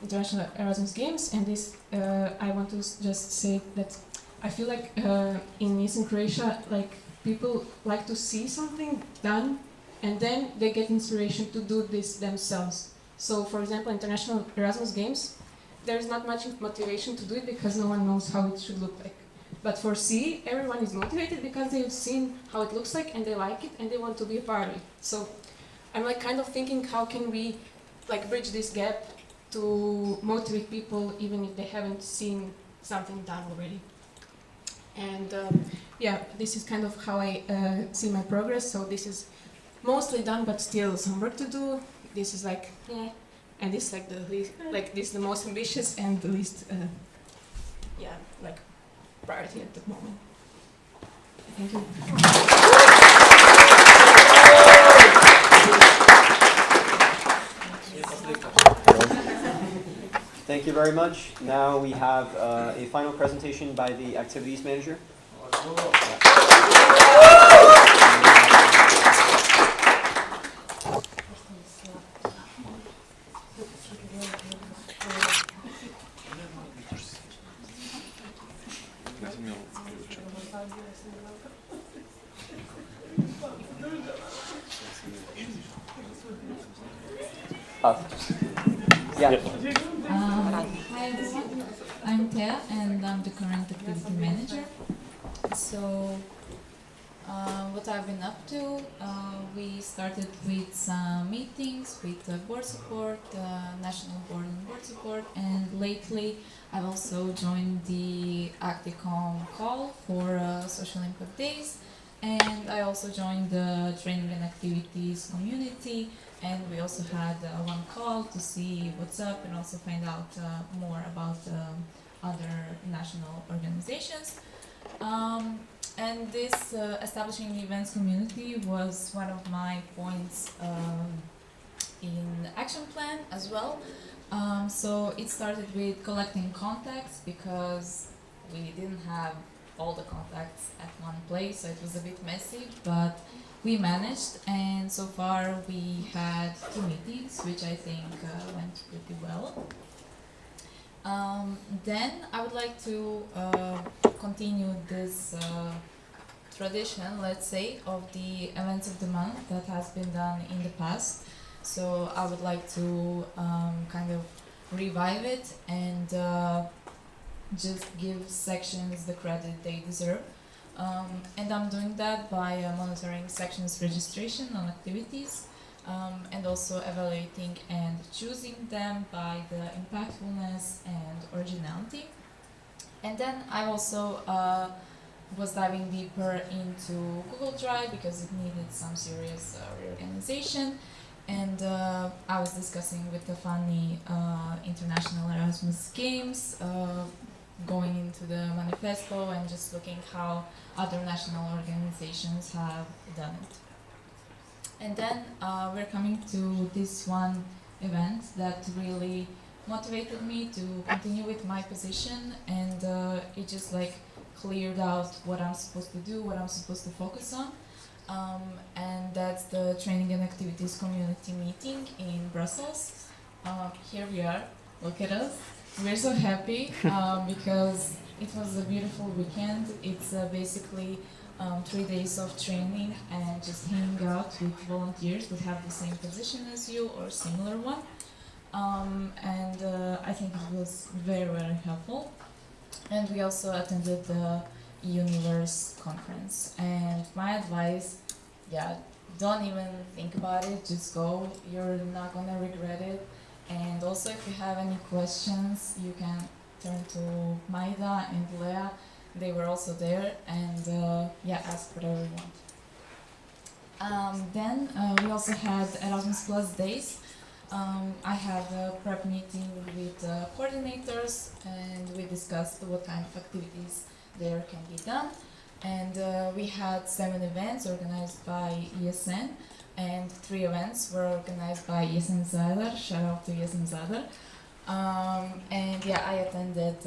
international Erasmus Games. And this, I want to just say that I feel like in ESN Croatia, like people like to see something done, and then they get inspiration to do this themselves. So, for example, international Erasmus Games, there's not much motivation to do it because no one knows how it should look like. But for C, everyone is motivated because they've seen how it looks like and they like it and they want to be a part of it. So I'm like kind of thinking, how can we like bridge this gap to motivate people even if they haven't seen something done already. And yeah, this is kind of how I see my progress. So this is mostly done, but still some work to do. This is like and this like the least, like this the most ambitious and the least like priority at the moment. Thank you. Thank you very much. Now we have a final presentation by the activities manager. Hi everyone, I'm Thea and I'm the current activity manager. So what I've been up to, we started with some meetings with board support, national board and board support, and lately I've also joined the Acticom call for social impact days, and I also joined the training and activities community, and we also had one call to see what's up and also find out more about other national organizations. And this establishing the events community was one of my points in the action plan as well. So it started with collecting contacts because we didn't have all the contacts at one place, so it was a bit messy, but we managed, and so far we had 2 meetings, which I think went pretty well. Then I would like to continue this tradition, let's say, of the events of the month that has been done in the past. So I would like to kind of revive it and just give sections the credit they deserve. And I'm doing that by monitoring sections registration on activities and also evaluating and choosing them by the impactfulness and originality. And then I also was diving deeper into Google Drive because it needed some serious reorganization. And I was discussing with the funny International Erasmus Games, going into the manifesto and just looking how other national organizations have done it. And then we're coming to this one event that really motivated me to continue with my position, and it just like cleared out what I'm supposed to do, what I'm supposed to focus on. And that's the Training and Activities Community meeting in Brussels. Here we are, look at us. We're so happy because it was a beautiful weekend. It's basically 3 days of training and just hanging out with volunteers who have the same position as you or similar one. And I think it was very, very helpful. And we also attended the Universe conference. And my advice, don't even think about it, just go. You're not gonna regret it. And also, if you have any questions, you can turn to Maida and Lea. They were also there, and ask whatever you want. Then we also had Erasmus Plus days. I had a prep meeting with coordinators, and we discussed what kind of activities there can be done. And we had 7 events organized by ESN. And 3 events were organized by ESN Zadar. Shout out to ESN Zadar. And I attended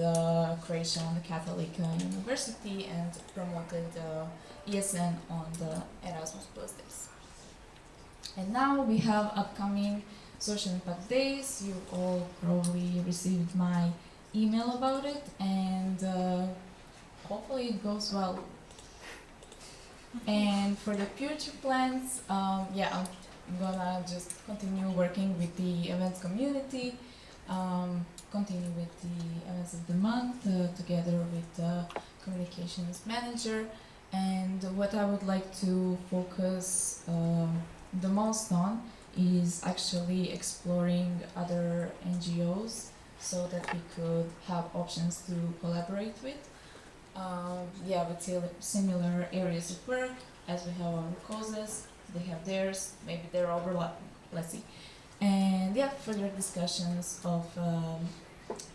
Croatia on the Catholic University and promoted ESN on the Erasmus Plus days. And now we have upcoming Social Impact Days. You all probably received my email about it, and hopefully it goes well. And for the future plans, I'm gonna just continue working with the events community, continue with the events of the month together with the communications manager. And what I would like to focus the most on is actually exploring other NGOs so that we could have options to collaborate with. With similar areas of work, as we have our causes, they have theirs, maybe they're overlapping, let's see. And yeah, further discussions of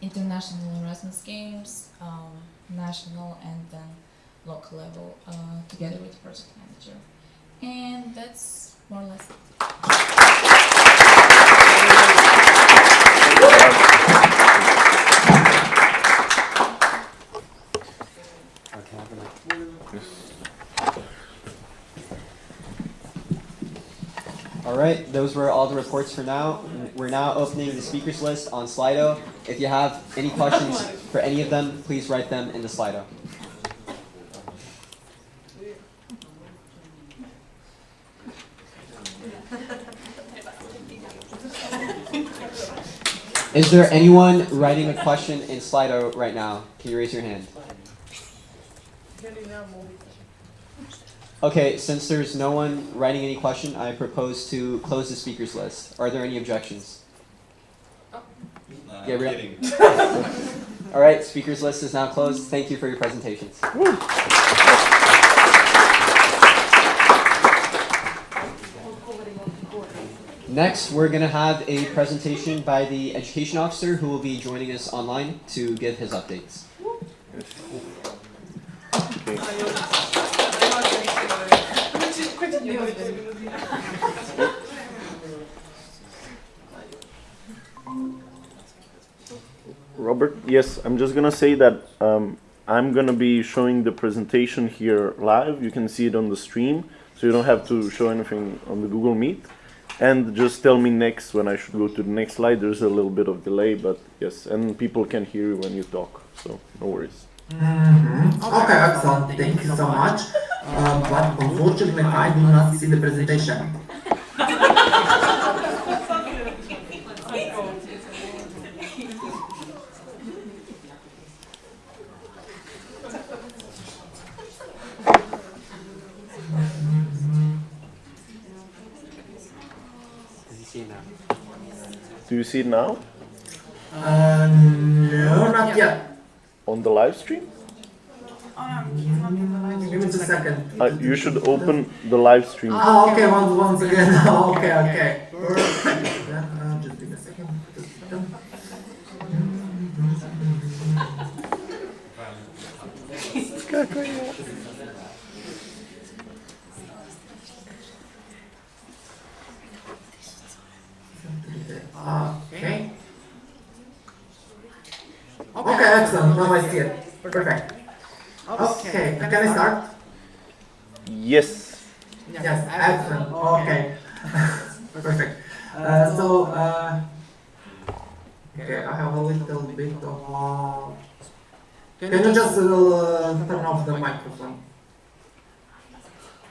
international Erasmus games, national and then local level, together with the project manager. And that's more or less it. All right, those were all the reports for now. We're now opening the speakers list on Slido. If you have any questions for any of them, please write them in the Slido. Is there anyone writing a question in Slido right now? Can you raise your hand? Okay, since there's no one writing any question, I propose to close the speakers list. Are there any objections? Gabriel? Kidding. All right, speakers list is now closed. Thank you for your presentations. Next, we're going to have a presentation by the education officer who will be joining us online to give his updates. Robert, yes, I'm just gonna say that I'm gonna be showing the presentation here live. You can see it on the stream, so you don't have to show anything on the Google Meet. And just tell me next when I should go to the next slide. There's a little bit of delay, but yes, and people can hear you when you talk, so no worries. Okay, excellent. Thank you so much. But unfortunately, I do not see the presentation. Do you see it now? No, not yet. On the live stream? Give me a second. You should open the live stream. Ah, okay, once again. Okay. Perfect. Just give me a second. Okay. Okay, excellent. Now I see it. Perfect. Okay, can I start? Yes. Yes, excellent. Okay. Perfect. Okay, I have a little bit of. Can you just turn off the microphone?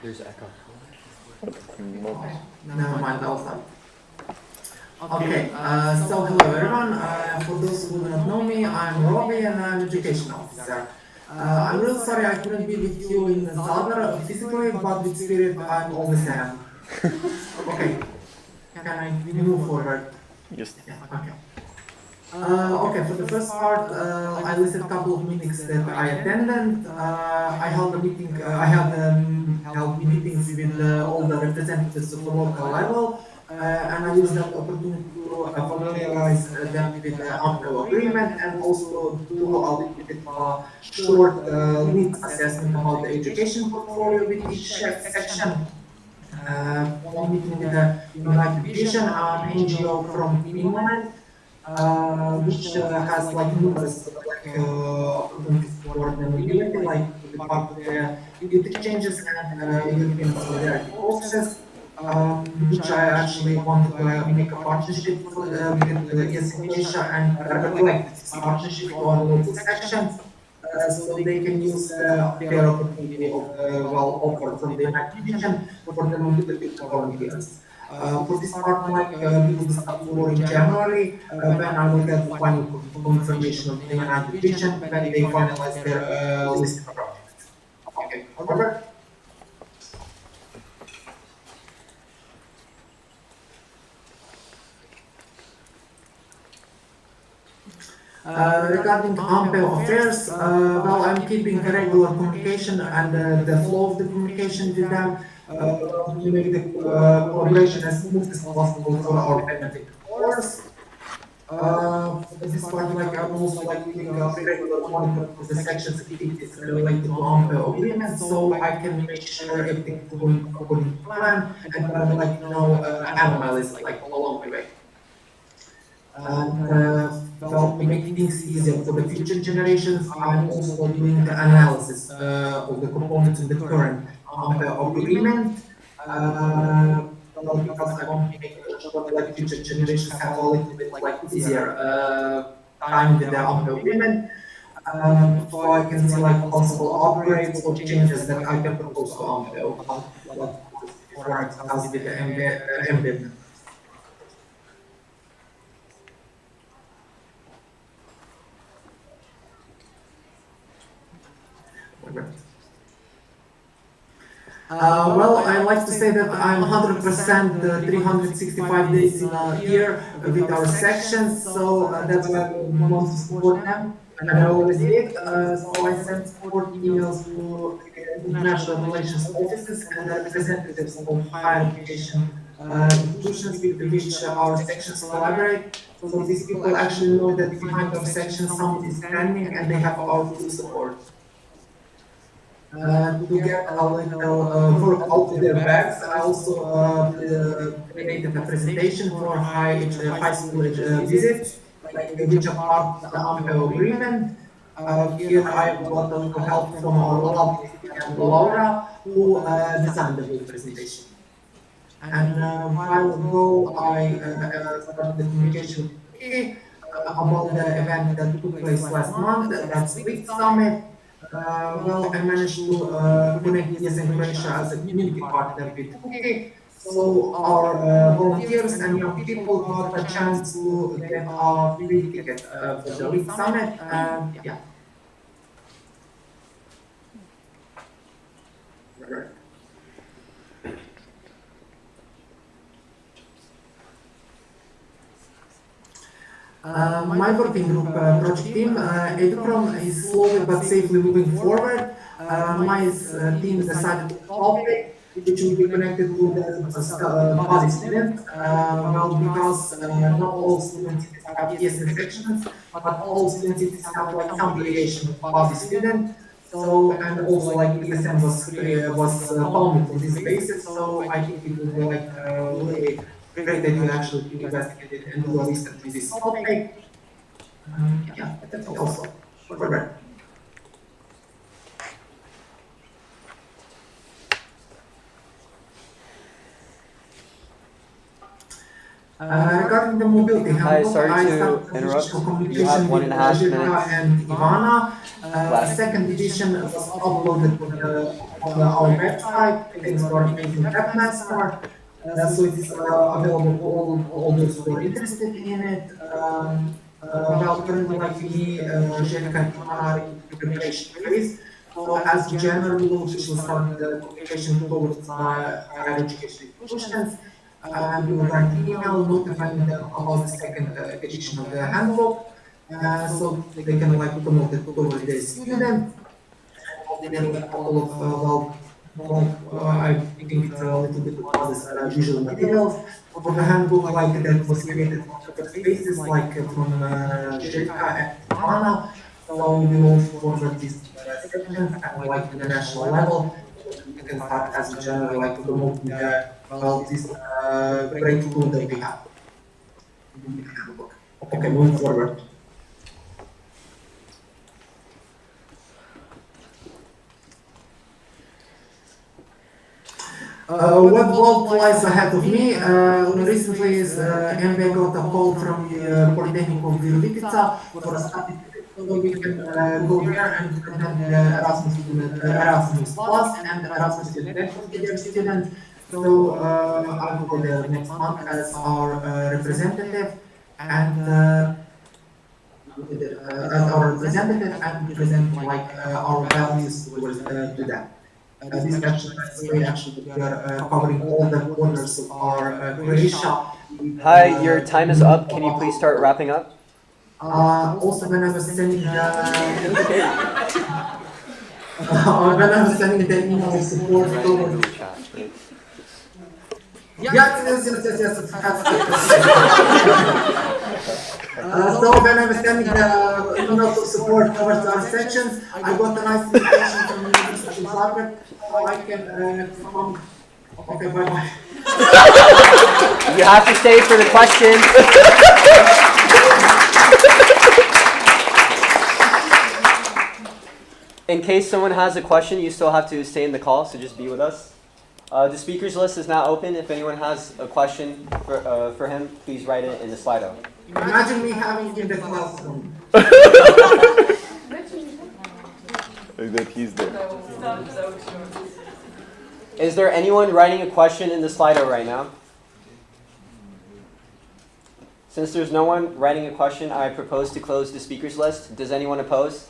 There's echo. Never mind, I'll start. Okay, so hello everyone. For those who do not know me, I'm Robbie and I'm an education officer. I'm really sorry I couldn't be with you in Zadar physically, but with spirit I'm always am. Okay, can I move forward? Yes. Yeah, okay. Okay, for the first part, I listed a couple of meetings that I attended. I held a meeting. I had held meetings with all the representatives of the local level, and I used that opportunity to familiarize them with the AMPO agreement and also do a little bit of short needs assessment about the education portfolio with each section. One meeting with the United Vision, an NGO from Finland. Which has like numerous opportunities for the mobility, like to be part of the youth exchanges and European solidarity process, which I actually wanted to make a partnership with ESN Croatia and reflect this partnership to our local sections, so they can use their opportunity of offer from the United Vision for the mobility of volunteers. For this part, like we will start for in January, when I will get the final confirmation of the United Vision when they finalize their list of projects. Okay, Robert? Regarding AMPO affairs, well, I'm keeping a regular communication and the flow of the communication with them. to make the collaboration as smooth as possible for our benefit. Of course, for this part, like I'm also like doing a regular monitoring of the sections activities related to agreement, so I can make sure everything is going according to plan and like anomalies like along the way. And well, to make things easier for the future generations, I'm also doing the analysis of the components in the current agreement. Well, because I want to make sure that like future generations have a little bit like easier time with the agreement. So I can see like possible upgrades or changes that I can propose to before I discuss with the MB. Well, I like to say that I'm 100% 365 days in a year with our sections, so that's why I want to support them, and I always did. So I sent support emails to international relations offices and representatives of higher education institutions with which our sections collaborate. So these people actually know that behind our section somebody is standing and they have our full support. To get a little work out of their bags, I also created a presentation for high school visits, like which are part of the AMPE agreement. Here I got a little help from our lovely and Laura, who designed the whole presentation. And a while ago, I started the communication with Turkey about the event that took place last month, that's Lead Summit. Well, I managed to connect ESN Croatia as a community partner with Turkey. So our volunteers and young people got a chance to get a free ticket for the Lead Summit. And yeah. My working group project team, EduProm, is slowly but safely moving forward. My team decided to topic which will be connected to the body student. Well, because not all students have ESN sections, but all students have like some variation of body student. So, and also like ESN was founded on this basis, so I think it would be like really great idea actually to investigate it and do a research on this topic. Yeah, that's also correct. Regarding the mobility handbook, sorry I to started interrupt. communication You have with 1.5 Željka minutes. and Ivana. Second edition was uploaded on our website, thanks to our amazing webmaster. So it's available to all those who are interested in it. Well, currently, like me, Željka and Ivana are in the preparation phase. So as of January, we will officially start the communication towards higher education institutions. And we will write an email notifying them about the second edition of the handbook, so they can like promote it towards their students. And then a couple of I think it's a little bit about this usual materials for the handbook, like that was created on the first basis, like from Željka and Ivana. So we will forward these sections and like to the national level. We can start as a general like promoting this great tool that we have. Okay, moving forward. What world lies ahead of me? Recently, MBA got a call from the Polytechnic of Virovitica for a study, so we can go there and present the Erasmus Plus and Erasmus Student for their students. So I will go there next month as our representative and present like our values towards to them. This actually we are covering all the borders of our Croatia. Hi, your time is up. Can you please start wrapping up? Also, when I was sending the email support Yes. It has so when I was sending the email of support towards our sections, I got a nice invitation from the University of Zagreb, so I can come. Okay, bye-bye. You have to stay for the question. In case someone has a question, you still have to stay in the call, so just be with us. The speakers list is now open. If anyone has a question for him, please write it in the Slido. Imagine me having in the classroom. That he's there. Is there anyone writing a question in the Slido right now? Since there's no one writing a question, I propose to close the speakers list. Does anyone oppose?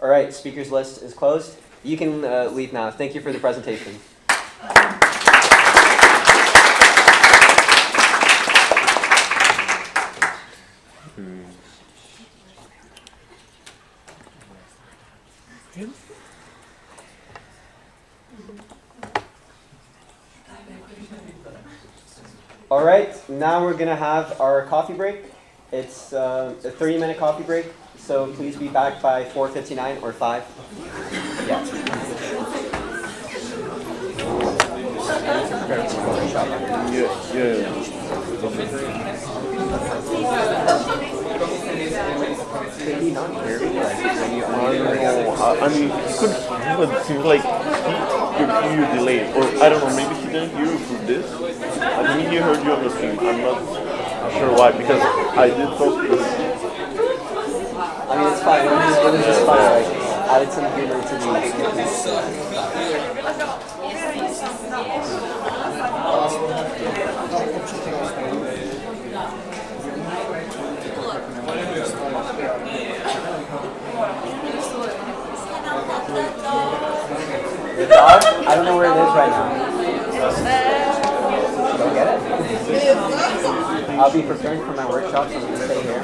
All right, speakers list is closed. You can leave now. Thank you for the presentation. All right, now we're gonna have our coffee break. It's a 30-minute coffee break, so please be back by 4:59 or 5. Yeah. Did he not hear me? I mean, he could, but it seems like you delayed, or I don't know, maybe he didn't hear you through this. I think he heard you on the stream. I'm not sure why, because I did talk to him. I mean, it's fine. It was just fun. Like, added some humor to the. The dog? I don't know where it is right now. Go get it. I'll be preparing for my workshop, so I'm going to stay here.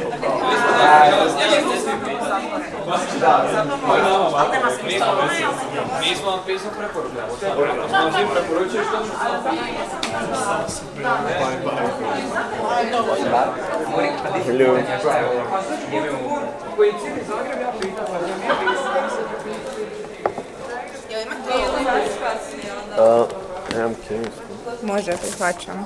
I'm curious. Može, prihvaćam.